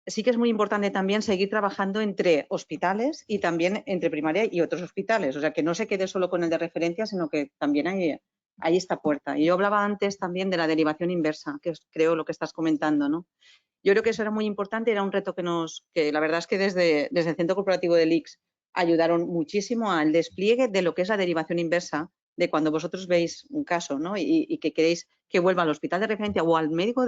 Sí que es muy importante también seguir trabajando entre hospitales y también entre primaria y otros hospitales. O sea, que no se quede solo con el de referencia, sino que también hay esta puerta. Y yo hablaba antes también de la derivación inversa, que es, creo, lo que estás comentando, ¿no? Yo creo que eso era muy importante, era un reto que la verdad es que desde el Centro Corporativo del ICS ayudaron muchísimo al despliegue de lo que es la derivación inversa, de cuando vosotros veis un caso, ¿no?, y que queréis que vuelva al hospital de referencia o al médico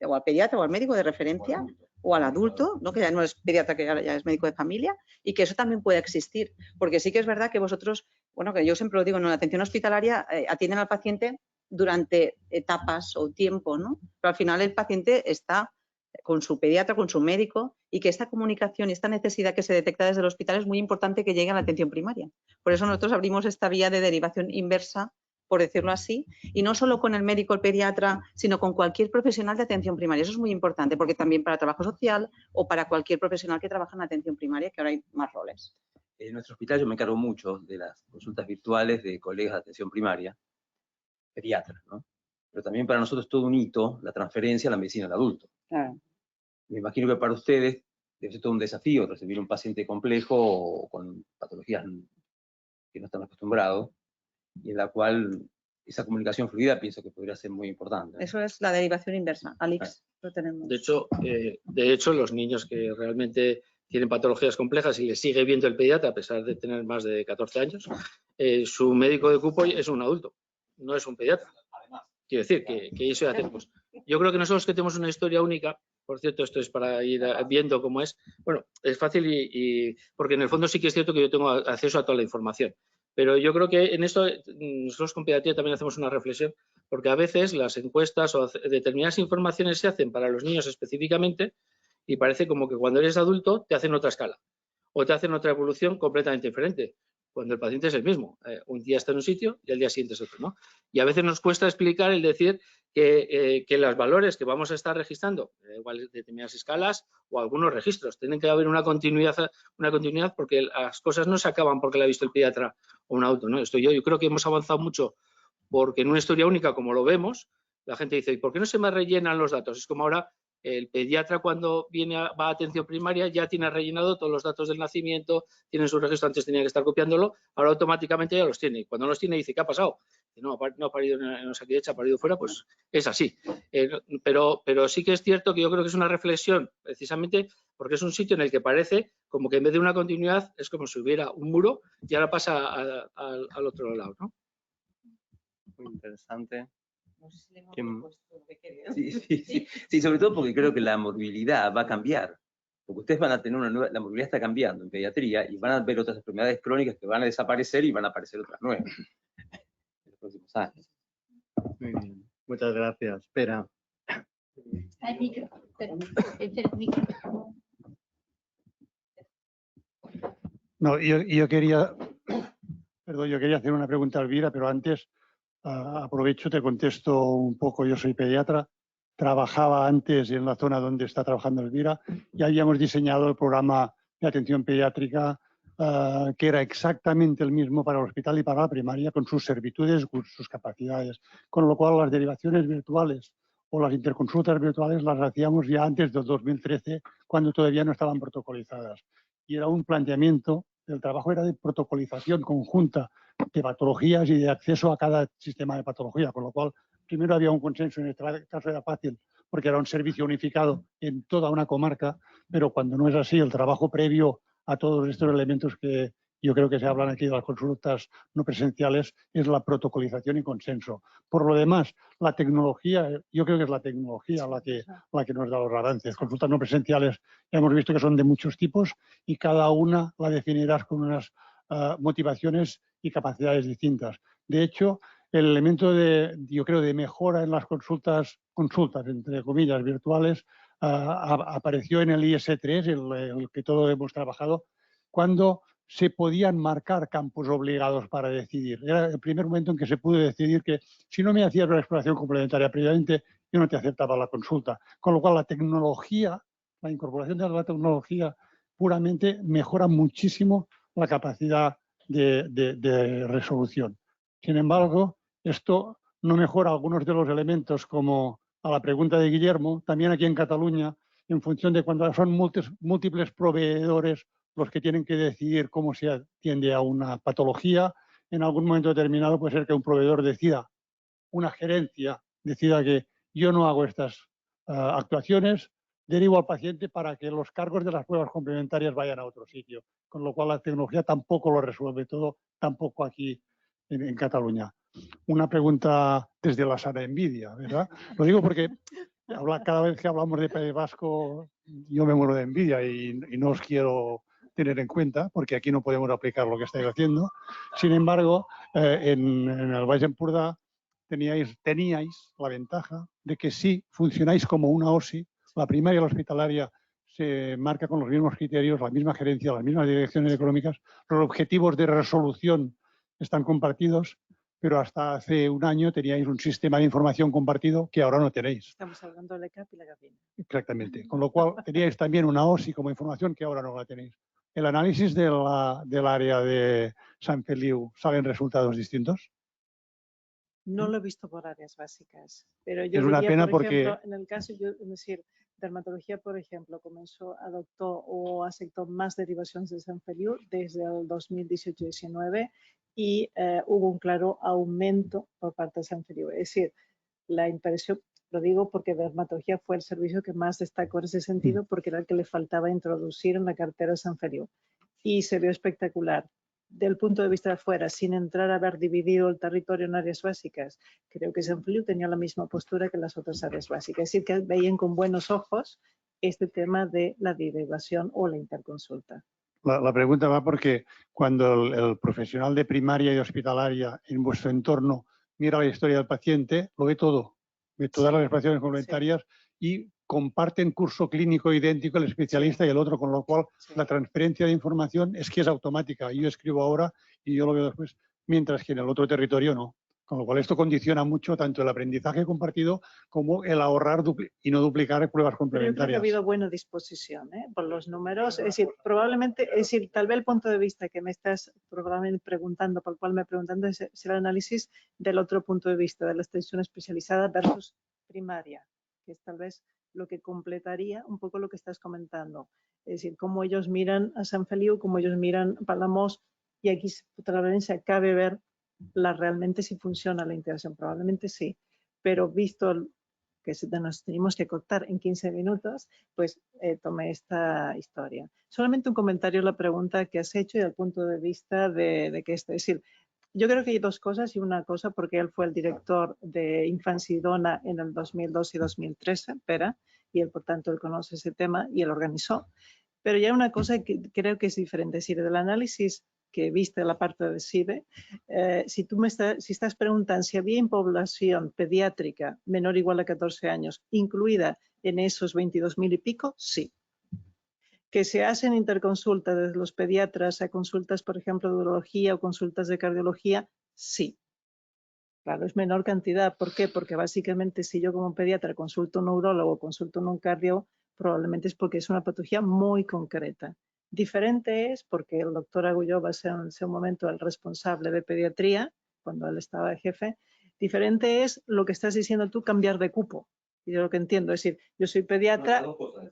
o al pediatra o al médico de referencia o al adulto, ¿no?, que ya no es pediatra, que ya es médico de familia, y que eso también puede existir. Porque sí que es verdad que vosotros, bueno, que yo siempre lo digo, en la atención hospitalaria atienden al paciente durante etapas o tiempo, ¿no? Pero al final el paciente está con su pediatra, con su médico, y que esta comunicación y esta necesidad que se detecta desde el hospital es muy importante que llegue a la atención primaria. Por eso nosotros abrimos esta vía de derivación inversa, por decirlo así, y no solo con el médico, el pediatra, sino con cualquier profesional de atención primaria. Eso es muy importante, porque también para trabajo social o para cualquier profesional que trabaja en atención primaria, que ahora hay más roles. En nuestro hospital yo me encargo mucho de las consultas virtuales de colegas de atención primaria, pediatras, ¿no? Pero también para nosotros es todo un hito la transferencia a la medicina del adulto. Claro. Me imagino que para ustedes debe ser todo un desafío recibir un paciente complejo o con patologías que no están acostumbrados, y en la cual esa comunicación fluida pienso que podría ser muy importante, ¿no? Eso es la derivación inversa. Alex, lo tenemos. De hecho, los niños que realmente tienen patologías complejas y les sigue viendo el pediatra a pesar de tener más de 14 años, su médico de cupo es un adulto, no es un pediatra. Quiero decir que eso ya hacemos. Yo creo que nosotros que tenemos una historia única, por cierto, esto es para ir viendo cómo es, bueno, es fácil porque en el fondo sí que es cierto que yo tengo acceso a toda la información. Pero yo creo que en esto nosotros con pediatría también hacemos una reflexión, porque a veces las encuestas o determinadas informaciones se hacen para los niños específicamente y parece como que cuando eres adulto te hacen otra escala o te hacen otra evolución completamente diferente, cuando el paciente es el mismo. Un día está en un sitio y al día siguiente es otro, ¿no? Y a veces nos cuesta explicar el decir que los valores que vamos a estar registrando, igual determinadas escalas o algunos registros, tienen que haber una continuidad porque las cosas no se acaban porque la ha visto el pediatra o un adulto, ¿no? Yo creo que hemos avanzado mucho porque en una historia única, como lo vemos, la gente dice, ¿y por qué no se me rellenan los datos? Es como ahora el pediatra cuando va a atención primaria ya tiene rellenado todos los datos del nacimiento, tiene su registro, antes tenía que estar copiándolo, ahora automáticamente ya los tiene. Y cuando los tiene dice, ¿qué ha pasado? No ha parido en Osakidetza, ha parido fuera, pues es así. Pero sí que es cierto que yo creo que es una reflexión, precisamente porque es un sitio en el que parece como que en vez de una continuidad es como si hubiera un muro y ahora pasa al otro lado, ¿no? Muy interesante. Sí, sobre todo porque creo que la movilidad va a cambiar, porque ustedes van a tener la movilidad está cambiando en pediatría y van a ver otras enfermedades crónicas que van a desaparecer y van a aparecer otras nuevas en los próximos años. Muy bien, muchas gracias. Espera. No, yo quería hacer una pregunta a Elvira, pero antes aprovecho, te contesto un poco. Yo soy pediatra, trabajaba antes en la zona donde está trabajando Elvira y habíamos diseñado el programa de atención pediátrica que era exactamente el mismo para el hospital y para la primaria, con sus servitudes, con sus capacidades. Con lo cual las derivaciones virtuales o las interconsultas virtuales las hacíamos ya antes del 2013, cuando todavía no estaban protocolizadas. Y era un planteamiento, el trabajo era de protocolización conjunta de patologías y de acceso a cada sistema de patología, con lo cual primero había un consenso, en este caso era fácil porque era un servicio unificado en toda una comarca, pero cuando no es así, el trabajo previo a todos estos elementos que yo creo que se hablan aquí de las consultas no presenciales es la protocolización y consenso. Por lo demás, la tecnología, yo creo que es la tecnología la que nos da los avances. Consultas no presenciales ya hemos visto que son de muchos tipos y cada una la definirás con unas motivaciones y capacidades distintas. De hecho, el elemento yo creo, de mejora en las consultas entre comillas, virtuales, apareció en el IS3, el que todos hemos trabajado, cuando se podían marcar campos obligados para decidir. Era el primer momento en que se pudo decidir que si no me hacías una exploración complementaria previamente, yo no te aceptaba la consulta. Con lo cual, la tecnología la incorporación de la tecnología puramente mejora muchísimo la capacidad de resolución. Sin embargo, esto no mejora algunos de los elementos, como a la pregunta de Guillermo, también aquí en Cataluña, en función de cuando son múltiples proveedores los que tienen que decidir cómo se atiende a una patología. En algún momento determinado puede ser que un proveedor decida, una gerencia decida que yo no hago estas actuaciones, derivo al paciente para que los cargos de las pruebas complementarias vayan a otro sitio. Con lo cual la tecnología tampoco lo resuelve todo, tampoco aquí en Cataluña. Una pregunta desde la sana envidia, ¿verdad? Lo digo porque cada vez que hablamos de País Vasco yo me muero de envidia y no os quiero tener en cuenta porque aquí no podemos aplicar lo que estáis haciendo. Sin embargo, en el Baix Empordà teníais la ventaja de que si funcionáis como una OSI, la primaria y la hospitalaria se marca con los mismos criterios, la misma gerencia, las mismas direcciones económicas, los objetivos de resolución están compartidos, pero hasta hace un año teníais un sistema de información compartido que ahora no tenéis. Estamos hablando del ECAP y la GAFIN. Exactamente. Con lo cual teníais también una OSI como información que ahora no la tenéis. ¿El análisis del área de Sant Feliu salen resultados distintos? No lo he visto por áreas básicas, pero yo Es una diría, pena por porque... ejemplo, en el caso, es decir, dermatología, por ejemplo, adoptó o aceptó más derivaciones de Sant Feliu desde el 2018-19 y hubo un claro aumento por parte de Sant Feliu. Es decir, la impresión, lo digo porque dermatología fue el servicio que más destacó en ese sentido porque era el que le faltaba introducir en la cartera de Sant Feliu y se vio espectacular. Del punto de vista de afuera, sin entrar a haber dividido el territorio en áreas básicas, creo que Sant Feliu tenía la misma postura que las otras áreas básicas. Es decir, que veían con buenos ojos este tema de la derivación o la interconsulta. La pregunta va porque cuando el profesional de primaria y hospitalaria en vuestro entorno mira la historia del paciente, lo ve todo, ve todas las expresiones complementarias y comparten curso clínico idéntico el especialista y el otro, con lo cual la transferencia de información es que es automática. Yo escribo ahora y yo lo veo después, mientras que en el otro territorio no. Con lo cual esto condiciona mucho tanto el aprendizaje compartido como el ahorrar y no duplicar pruebas complementarias. Pero yo creo que ha habido buena disposición por los números. Es decir, probablemente, tal vez el punto de vista que me estás probablemente preguntando, por el cual me preguntando, es el análisis del otro punto de vista, de la extensión especializada versus primaria, que es tal vez lo que completaría un poco lo que estás comentando. Es decir, cómo ellos miran a Sant Feliu, cómo ellos miran a Palamós, y aquí se acabe ver realmente si funciona la integración. Probablemente sí, pero visto que nos tenemos que cortar en 15 minutos, pues tomé esta historia. Solamente un comentario a la pregunta que has hecho y al punto de vista de que es decir, yo creo que hay dos cosas y una cosa, porque él fue el director de Infancia y Dona en el 2002 y 2013, Pera, y él, por tanto, él conoce ese tema y él organizó. Pero ya una cosa que creo que es diferente, es decir, del análisis que viste la parte de CIBE, si estás preguntando si había en población pediátrica menor o igual a 14 años incluida en esos 22.000 y pico, sí. Que se hacen interconsultas desde los pediatras a consultas, por ejemplo, de urología o consultas de cardiología, sí. Claro, es menor cantidad. ¿Por qué? Porque básicamente si yo como pediatra consulto a un neurólogo o consulto a un cardio, probablemente es porque es una patología muy concreta. Diferente es porque el doctor Agulló va a ser en ese momento el responsable de pediatría, cuando él estaba de jefe. Diferente es lo que estás diciendo tú, cambiar de cupo. Y yo lo que entiendo es decir, yo soy pediatra,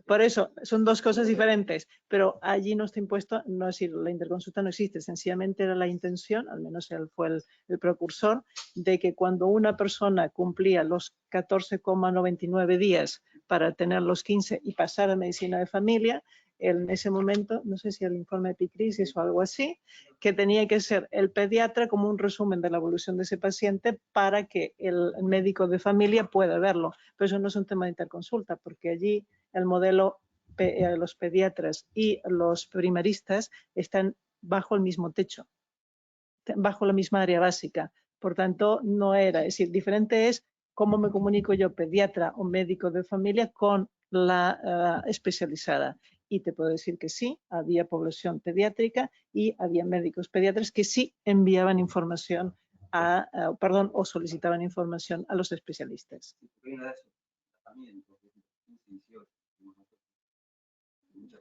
por eso son dos cosas diferentes, pero allí no está impuesto, no es decir, la interconsulta no existe, sencillamente era la intención, al menos él fue el precursor, de que cuando una persona cumplía los 14,99 días para tener los 15 y pasar a medicina de familia, en ese momento, no sé si el informe de epicrisis o algo así, que tenía que ser el pediatra como un resumen de la evolución de ese paciente para que el médico de familia pueda verlo. Pero eso no es un tema de interconsulta, porque allí el modelo, los pediatras y los primaristas están bajo el mismo techo, bajo la misma área básica. Por tanto, no era, es decir, diferente es cómo me comunico yo, pediatra o médico de familia, con la especializada. Y te puedo decir que sí, había población pediátrica y había médicos pediatras que sí enviaban información o solicitaban información a los especialistas.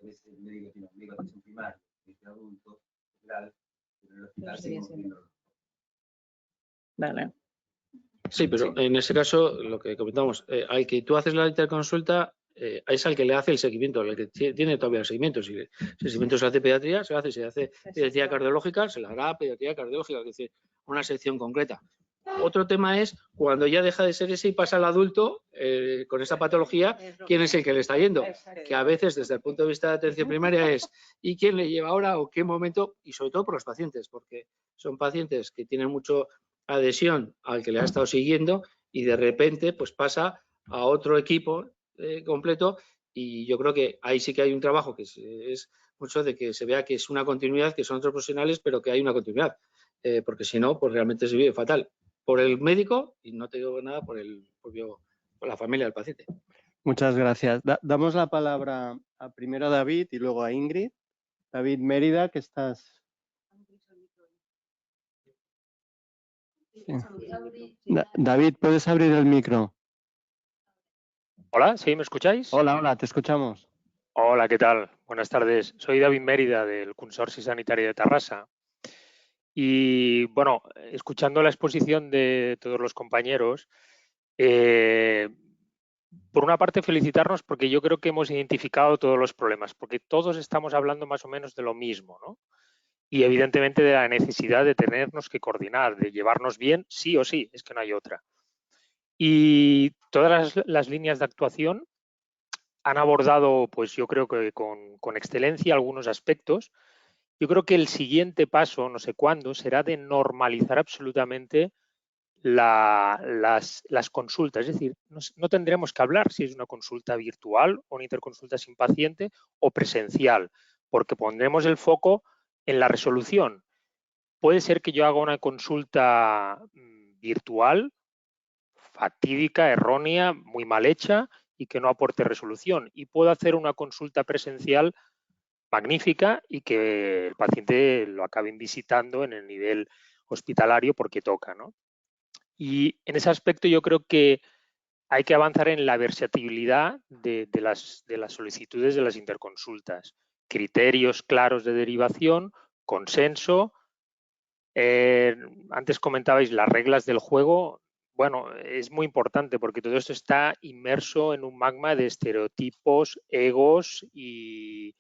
es el médico que tiene un médico de atención primaria, que es de adulto, general, pero en el hospital seguimos viendo. Vale. Sí, pero en ese caso, lo que comentamos, al que tú haces la interconsulta, es al que le hace el seguimiento, el que tiene todavía el seguimiento. Si el seguimiento se hace pediatría, se hace. Si se hace pediatría cardiológica, se le hará pediatría cardiológica, es decir, una sección concreta. Otro tema es cuando ya deja de ser ese y pasa al adulto con esa patología, quién es el que le está yendo. Que a veces, desde el punto de vista de atención primaria, es ¿y quién le lleva ahora o qué momento? Y sobre todo por los pacientes, porque son pacientes que tienen mucho adhesión al que le ha estado siguiendo y de repente pues pasa a otro equipo completo, y yo creo que ahí sí que hay un trabajo que es mucho de que se vea que es una continuidad, que son otros profesionales, pero que hay una continuidad, porque si no, pues realmente se vive fatal por el médico y no te digo nada por la familia del paciente. Muchas gracias. Damos la palabra primero a David y luego a Ingrid. David Mérida, que estás... David, ¿puedes abrir el micro? Hola, ¿sí? ¿Me escucháis? Hola, te escuchamos. Hola, ¿qué tal? Buenas tardes. Soy David Mérida del Consorci Sanitario de Tarrasa. Y bueno, escuchando la exposición de todos los compañeros, por una parte felicitarnos porque yo creo que hemos identificado todos los problemas, porque todos estamos hablando más o menos de lo mismo, ¿no? Y evidentemente de la necesidad de tenernos que coordinar, de llevarnos bien, sí o sí, es que no hay otra. Y todas las líneas de actuación han abordado, pues yo creo que con excelencia algunos aspectos. Yo creo que el siguiente paso, no sé cuándo, será de normalizar absolutamente las consultas. Es decir, no tendremos que hablar si es una consulta virtual o una interconsulta sin paciente o presencial, porque pondremos el foco en la resolución. Puede ser que yo haga una consulta virtual, fatídica, errónea, muy mal hecha y que no aporte resolución. Y puedo hacer una consulta presencial magnífica y que el paciente lo acaben visitando en el nivel hospitalario porque toca, ¿no? Y en ese aspecto yo creo que hay que avanzar en la versatilidad de las solicitudes de las interconsultas. Criterios claros de derivación, consenso. Antes comentabais las reglas del juego. Bueno, es muy importante porque todo esto está inmerso en un magma de estereotipos, egos y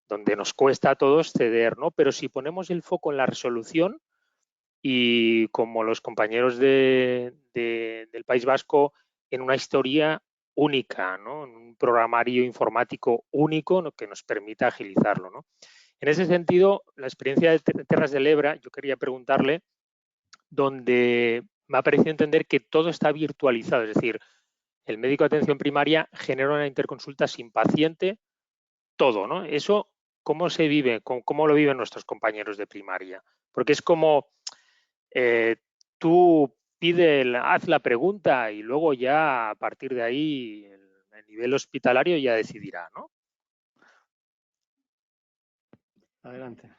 donde nos cuesta a todos ceder, ¿no? Pero si ponemos el foco en la resolución y como los compañeros del País Vasco, en una historia única, ¿no? En un programario informático único, ¿no? Que nos permita agilizarlo, ¿no? En ese sentido, la experiencia de Terras de l'Ebre, yo quería preguntarle, donde me ha parecido entender que todo está virtualizado, es decir, el médico de atención primaria genera una interconsulta sin paciente, todo, ¿no? Eso, ¿cómo se vive? ¿Cómo lo viven nuestros compañeros de primaria? Porque es como tú haz la pregunta y luego ya a partir de ahí el nivel hospitalario ya decidirá, ¿no? Adelante.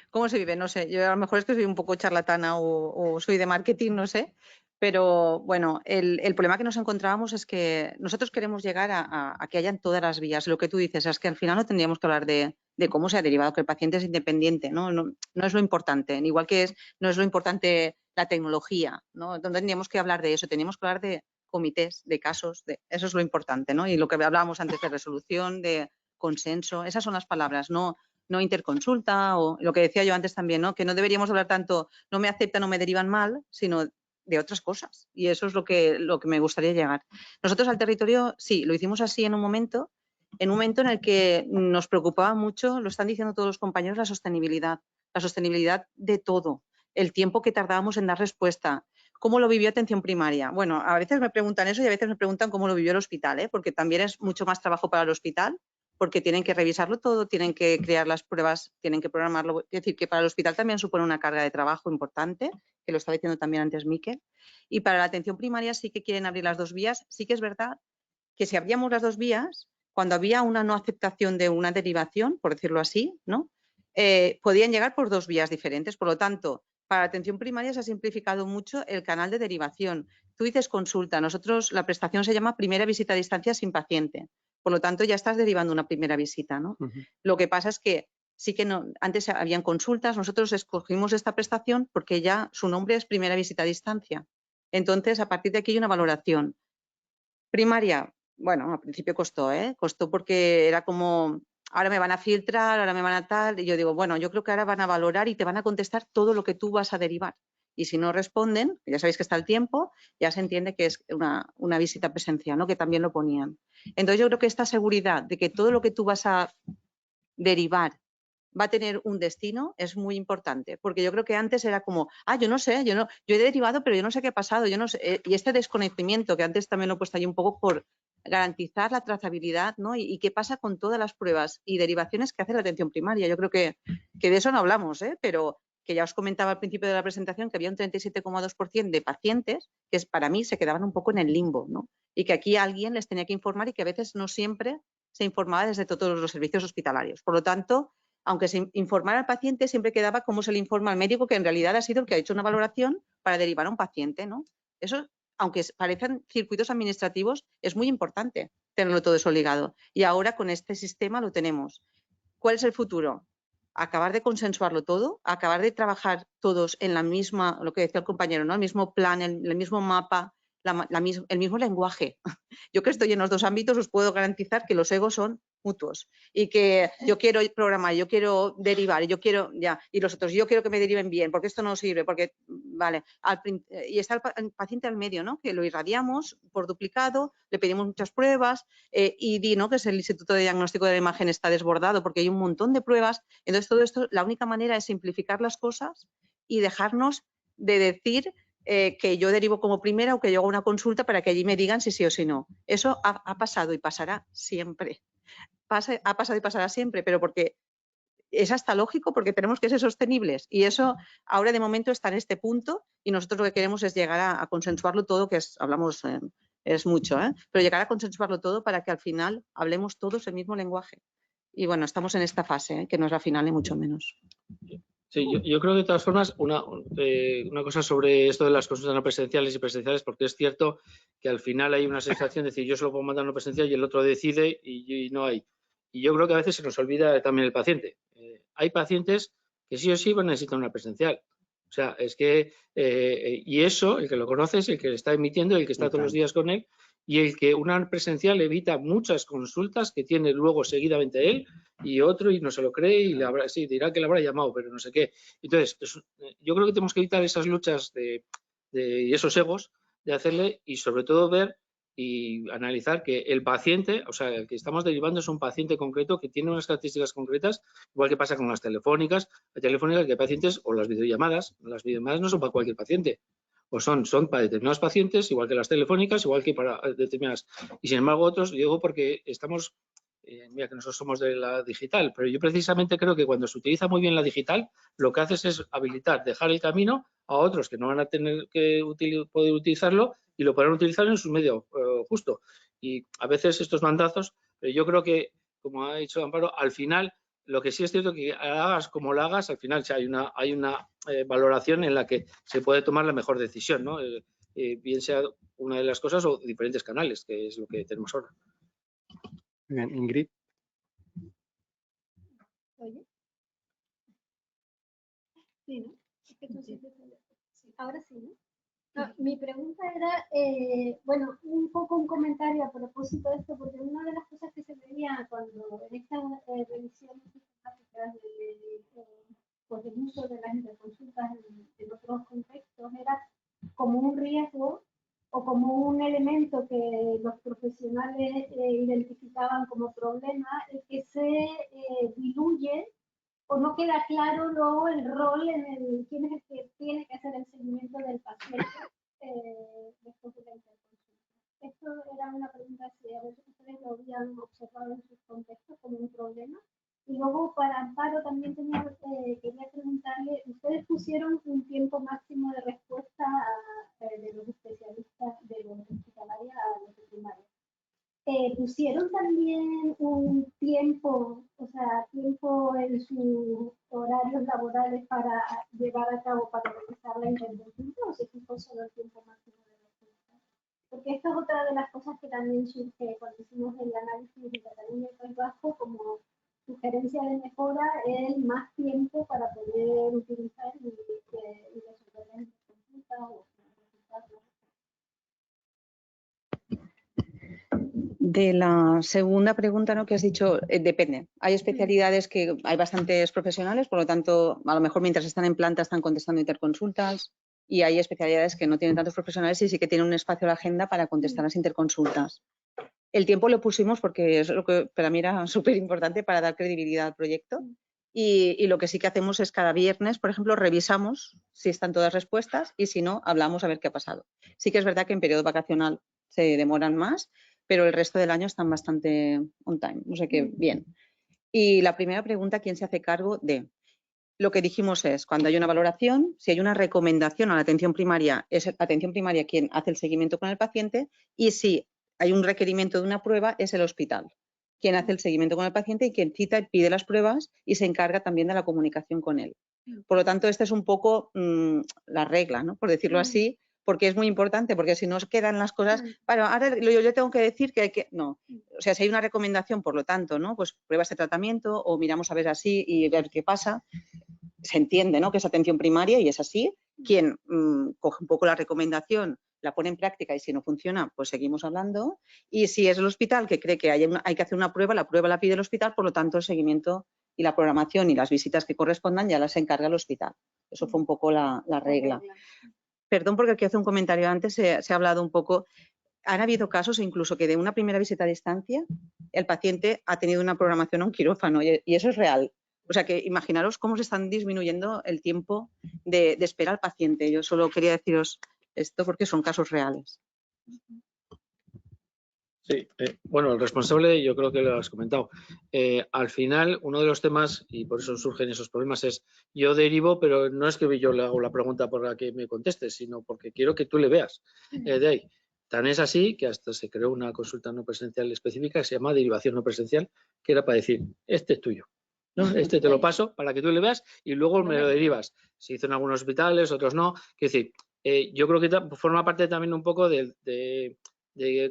¿Cómo se vive? No sé, yo a lo mejor es que soy un poco charlatana o soy de marketing, no sé, pero bueno, el problema que nos encontrábamos es que nosotros queremos llegar a que hayan todas las vías. Lo que tú dices es que al final no tendríamos que hablar de cómo se ha derivado, que el paciente es independiente, ¿no? No es lo importante, igual que no es lo importante la tecnología, ¿no? No tendríamos que hablar de eso, teníamos que hablar de comités, de casos, eso es lo importante, ¿no? Y lo que hablábamos antes de resolución, de consenso, esas son las palabras, no interconsulta o lo que decía yo antes también, ¿no? Que no deberíamos hablar tanto, no me aceptan o me derivan mal, sino de otras cosas. Y eso es lo que me gustaría llegar. Nosotros al territorio, sí, lo hicimos así en un momento en el que nos preocupaba mucho, lo están diciendo todos los compañeros, la sostenibilidad de todo, el tiempo que tardábamos en dar respuesta. ¿Cómo lo vivió atención primaria? Bueno, a veces me preguntan eso y a veces me preguntan cómo lo vivió el hospital, porque también es mucho más trabajo para el hospital, porque tienen que revisarlo todo, tienen que crear las pruebas, tienen que programarlo. Es decir, que para el hospital también supone una carga de trabajo importante, que lo estaba diciendo también antes Miquel. Y para la atención primaria sí que quieren abrir las dos vías. Sí que es verdad que si abríamos las dos vías, cuando había una no aceptación de una derivación, por decirlo así, ¿no? Podían llegar por dos vías diferentes. Por lo tanto, para la atención primaria se ha simplificado mucho el canal de derivación. Tú dices consulta. Nosotros, la prestación se llama primera visita a distancia sin paciente. Por lo tanto, ya estás derivando una primera visita, ¿no? Lo que pasa es que sí que no, antes habían consultas, nosotros escogimos esta prestación porque ya su nombre es primera visita a distancia. Entonces, a partir de aquí hay una valoración. Primaria, bueno, al principio costó, ¿eh? Costó porque era como, ahora me van a filtrar, ahora me van a tal, y yo digo, bueno, yo creo que ahora van a valorar y te van a contestar todo lo que tú vas a derivar. Y si no responden, ya sabéis que está el tiempo, ya se entiende que es una visita presencial, ¿no? Que también lo ponían. Entonces yo creo que esta seguridad de que todo lo que tú vas a derivar va a tener un destino es muy importante, porque yo creo que antes era como, yo no sé, yo he derivado, pero yo no sé qué ha pasado, yo no sé, y este desconocimiento que antes también lo he puesto ahí un poco por garantizar la trazabilidad, ¿no? Y qué pasa con todas las pruebas y derivaciones que hace la atención primaria. Yo creo que de eso no hablamos, pero que ya os comentaba al principio de la presentación que había un 37,2% de pacientes que para mí se quedaban un poco en el limbo, ¿no? Y que aquí alguien les tenía que informar y que a veces no siempre se informaba desde todos los servicios hospitalarios. Por lo tanto, aunque se informara al paciente, siempre quedaba cómo se le informa al médico, que en realidad ha sido el que ha hecho una valoración para derivar a un paciente, ¿no? Eso, aunque parecen circuitos administrativos, es muy importante tenerlo todo eso ligado. Y ahora con este sistema lo tenemos. ¿Cuál es el futuro? Acabar de consensuarlo todo, acabar de trabajar todos en la misma, lo que decía el compañero, ¿no? El mismo plan, el mismo mapa, el mismo lenguaje. Yo que estoy en los dos ámbitos os puedo garantizar que los egos son mutuos y que yo quiero programar, yo quiero derivar, yo quiero y los otros, yo quiero que me deriven bien, porque esto no sirve, porque vale, y está el paciente al medio, ¿no? Que lo irradiamos por duplicado, le pedimos muchas pruebas y ¿no? Que es el Instituto de Diagnóstico de la Imagen está desbordado porque hay un montón de pruebas. Entonces todo esto, la única manera es simplificar las cosas y dejarnos de decir que yo derivo como primera o que yo hago una consulta para que allí me digan si sí o si no. Eso ha pasado y pasará siempre. Ha pasado y pasará siempre, pero porque es hasta lógico, porque tenemos que ser sostenibles. Y eso ahora de momento está en este punto y nosotros lo que queremos es llegar a consensuarlo todo, que hablamos es mucho, pero llegar a consensuarlo todo para que al final hablemos todos el mismo lenguaje. Y bueno, estamos en esta fase, que no es la final ni mucho menos. Sí, yo creo que de todas formas una cosa sobre esto de las consultas no presenciales y presenciales, porque es cierto que al final hay una sensación de decir yo solo puedo mandar no presencial y el otro decide y no hay. Y yo creo que a veces se nos olvida también el paciente. Hay pacientes que sí o sí necesitan una presencial. O sea, es que, y eso, el que lo conoce es el que le está emitiendo, el que está todos los días con él, y el que una presencial evita muchas consultas que tiene luego seguidamente él y otro y no se lo cree y sí, dirá que le habrá llamado, pero no sé qué. Entonces, yo creo que tenemos que evitar esas luchas y esos egos de hacerle y sobre todo ver y analizar que el paciente, o sea, el que estamos derivando es un paciente concreto que tiene unas características concretas, igual que pasa con las telefónicas. Hay telefónicas que hay pacientes o las videollamadas no son para cualquier paciente. O son para determinados pacientes, igual que las telefónicas, igual que para determinadas. Y sin embargo, otros, digo, porque estamos, mira que nosotros somos de la digital, pero yo precisamente creo que cuando se utiliza muy bien la digital, lo que haces es habilitar, dejar el camino a otros que no van a tener que poder utilizarlo y lo podrán utilizar en su medio justo. Y a veces estos mandazos, yo creo que, como ha dicho Amparo, al final, lo que sí es cierto que hagas como lo hagas, al final hay una valoración en la que se puede tomar la mejor decisión, ¿no? Bien sea una de las cosas o diferentes canales, que es lo que tenemos ahora. Muy bien, Ingrid. ¿Oye? Sí, ¿no? Es que tú siempre sí. Ahora sí, ¿no? No, mi pregunta era, bueno, un poco un comentario a propósito de esto, porque una de las cosas que se veía cuando en esta revisión sistemática pues el uso de las interconsultas en otros contextos era como un riesgo o como un elemento que los profesionales identificaban como problema, que se diluye o no queda claro luego el rol en quién es el que tiene que hacer el seguimiento del paciente después de la interconsulta. Esto era una pregunta si a veces ustedes lo habían observado en sus contextos como un problema. Y luego para Amparo también quería preguntarle, ustedes pusieron un tiempo máximo de respuesta de los especialistas de los hospitalarios a los veterinarios. ¿Pusieron también un tiempo, o sea, tiempo en sus horarios laborales para llevar a cabo, para realizar la intervención, o se fijó solo el tiempo máximo de respuesta? Porque porque esto es otra de las cosas que también surge cuando hicimos el análisis de Cataluña y País Vasco, como sugerencia de mejora, el más tiempo para poder utilizar y resolver las consultas o resultados. De la segunda pregunta, ¿no?, que has dicho, depende. Hay especialidades que hay bastantes profesionales, por lo tanto, a lo mejor mientras están en planta están contestando interconsultas, y hay especialidades que no tienen tantos profesionales y sí que tienen un espacio en la agenda para contestar las interconsultas. El tiempo lo pusimos porque es lo que para mí era súper importante para dar credibilidad al proyecto. Y lo que sí que hacemos es cada viernes, por ejemplo, revisamos si están todas respuestas y si no, hablamos a ver qué ha pasado. Sí que es verdad que en periodo vacacional se demoran más, pero el resto del año están bastante on time, o sea que bien. Y la primera pregunta, ¿quién se hace cargo de? Lo que dijimos es, cuando hay una valoración, si hay una recomendación a la atención primaria, es la atención primaria quien hace el seguimiento con el paciente, y si hay un requerimiento de una prueba, es el hospital quien hace el seguimiento con el paciente y quien cita y pide las pruebas y se encarga también de la comunicación con él. Por lo tanto, esta es un poco la regla, ¿no?, por decirlo así, porque es muy importante, porque si no quedan las cosas, bueno, ahora yo tengo que decir que hay que, no, o sea, si hay una recomendación, por lo tanto, ¿no?, pues pruebas de tratamiento o miramos a ver así y ver qué pasa, se entiende, ¿no?, que es atención primaria y es así, quien coge un poco la recomendación, la pone en práctica y si no funciona, pues seguimos hablando, y si es el hospital que cree que hay que hacer una prueba, la prueba la pide el hospital, por lo tanto el seguimiento y la programación y las visitas que correspondan ya las encarga el hospital. Eso fue un poco la regla. Perdón, porque aquí hace un comentario antes, se ha hablado un poco, han habido casos incluso que de una primera visita a distancia el paciente ha tenido una programación a un quirófano y eso es real. O sea que imaginaros cómo se están disminuyendo el tiempo de espera al paciente. Yo solo quería deciros esto porque son casos reales. Sí, bueno, el responsable yo creo que lo has comentado. Al final, uno de los temas, y por eso surgen esos problemas, es yo derivo, pero no es que yo le hago la pregunta por la que me contestes, sino porque quiero que tú le veas de ahí. Tan es así que hasta se creó una consulta no presencial específica que se llama derivación no presencial, que era para decir, este es tuyo, ¿no? Este te lo paso para que tú le veas y luego me lo derivas. Se hizo en algunos hospitales, otros no. Quiero decir, yo creo que forma parte también un poco de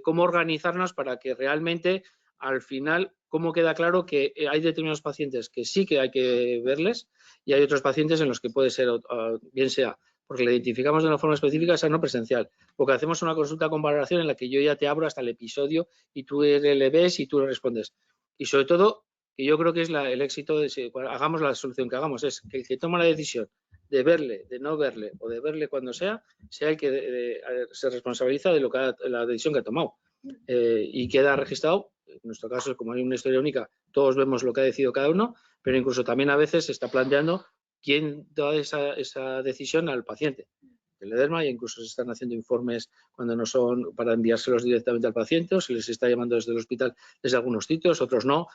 cómo organizarnos para que realmente al final, cómo queda claro que hay determinados pacientes que sí que hay que verles y hay otros pacientes en los que puede ser, bien sea porque le identificamos de una forma específica, sea no presencial, porque hacemos una consulta con valoración en la que yo ya te abro hasta el episodio y tú le ves y tú le respondes. Y sobre todo, que yo creo que es el éxito de si hagamos la solución que hagamos, es que el que toma la decisión de verle, de no verle o de verle cuando sea el que se responsabiliza de la decisión que ha tomado. Y queda registrado, en nuestro caso, como hay una historia única, todos vemos lo que ha decidido cada uno, pero incluso también a veces se está planteando quién da esa decisión al paciente. El EDERMA, y incluso se están haciendo informes cuando no son para enviárselos directamente al paciente, o se les está llamando desde el hospital desde algunos sitios, otros no.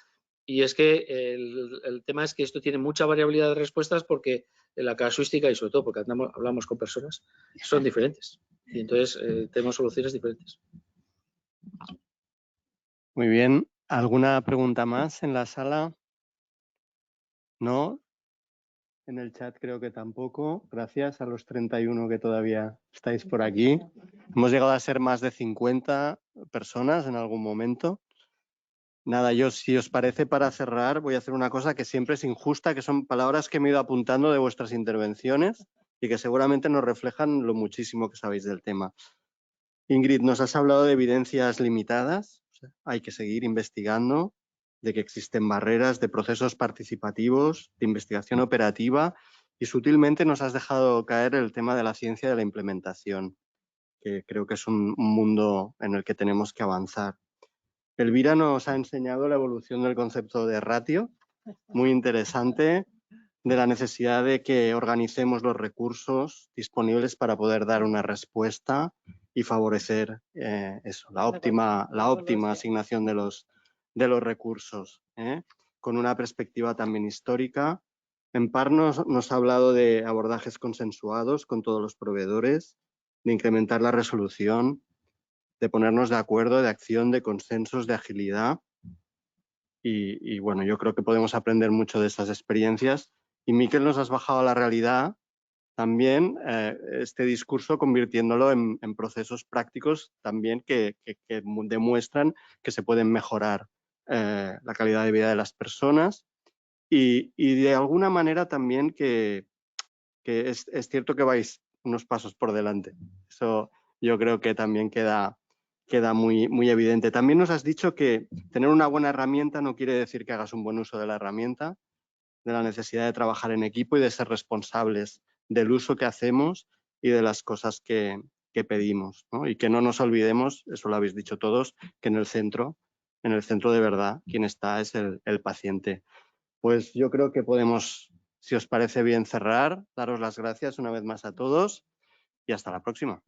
Y es que el tema es que esto tiene mucha variabilidad de respuestas porque la casuística y sobre todo porque hablamos con personas son diferentes. Y entonces tenemos soluciones diferentes. Muy bien. ¿Alguna pregunta más en la sala? ¿No? En el chat creo que tampoco. Gracias a los 31 que todavía estáis por aquí. Hemos llegado a ser más de 50 personas en algún momento. Nada, yo, si os parece, para cerrar, voy a hacer una cosa que siempre es injusta, que son palabras que me he ido apuntando de vuestras intervenciones y que seguramente nos reflejan lo muchísimo que sabéis del tema. Ingrid, nos has hablado de evidencias limitadas. O sea, hay que seguir investigando, de que existen barreras de procesos participativos, de investigación operativa, y sutilmente nos has dejado caer el tema de la ciencia de la implementación, que creo que es un mundo en el que tenemos que avanzar. Elvira nos ha enseñado la evolución del concepto de ratio, muy interesante, de la necesidad de que organicemos los recursos disponibles para poder dar una respuesta y favorecer la óptima asignación de los recursos, con una perspectiva también histórica. En par nos ha hablado de abordajes consensuados con todos los proveedores, de incrementar la resolución, de ponernos de acuerdo, de acción, de consensos, de agilidad. Y bueno, yo creo que podemos aprender mucho de estas experiencias. Y Miquel, nos has bajado a la realidad también este discurso convirtiéndolo en procesos prácticos también que demuestran que se pueden mejorar la calidad de vida de las personas y de alguna manera también que es cierto que vais unos pasos por delante. Eso yo creo que también queda muy evidente. También nos has dicho que tener una buena herramienta no quiere decir que hagas un buen uso de la herramienta, de la necesidad de trabajar en equipo y de ser responsables del uso que hacemos y de las cosas que pedimos, ¿no? Y que no nos olvidemos, eso lo habéis dicho todos, que en el centro de verdad, quien está es el paciente. Pues yo creo que podemos, si os parece bien, cerrar, daros las gracias una vez más a todos y hasta la próxima.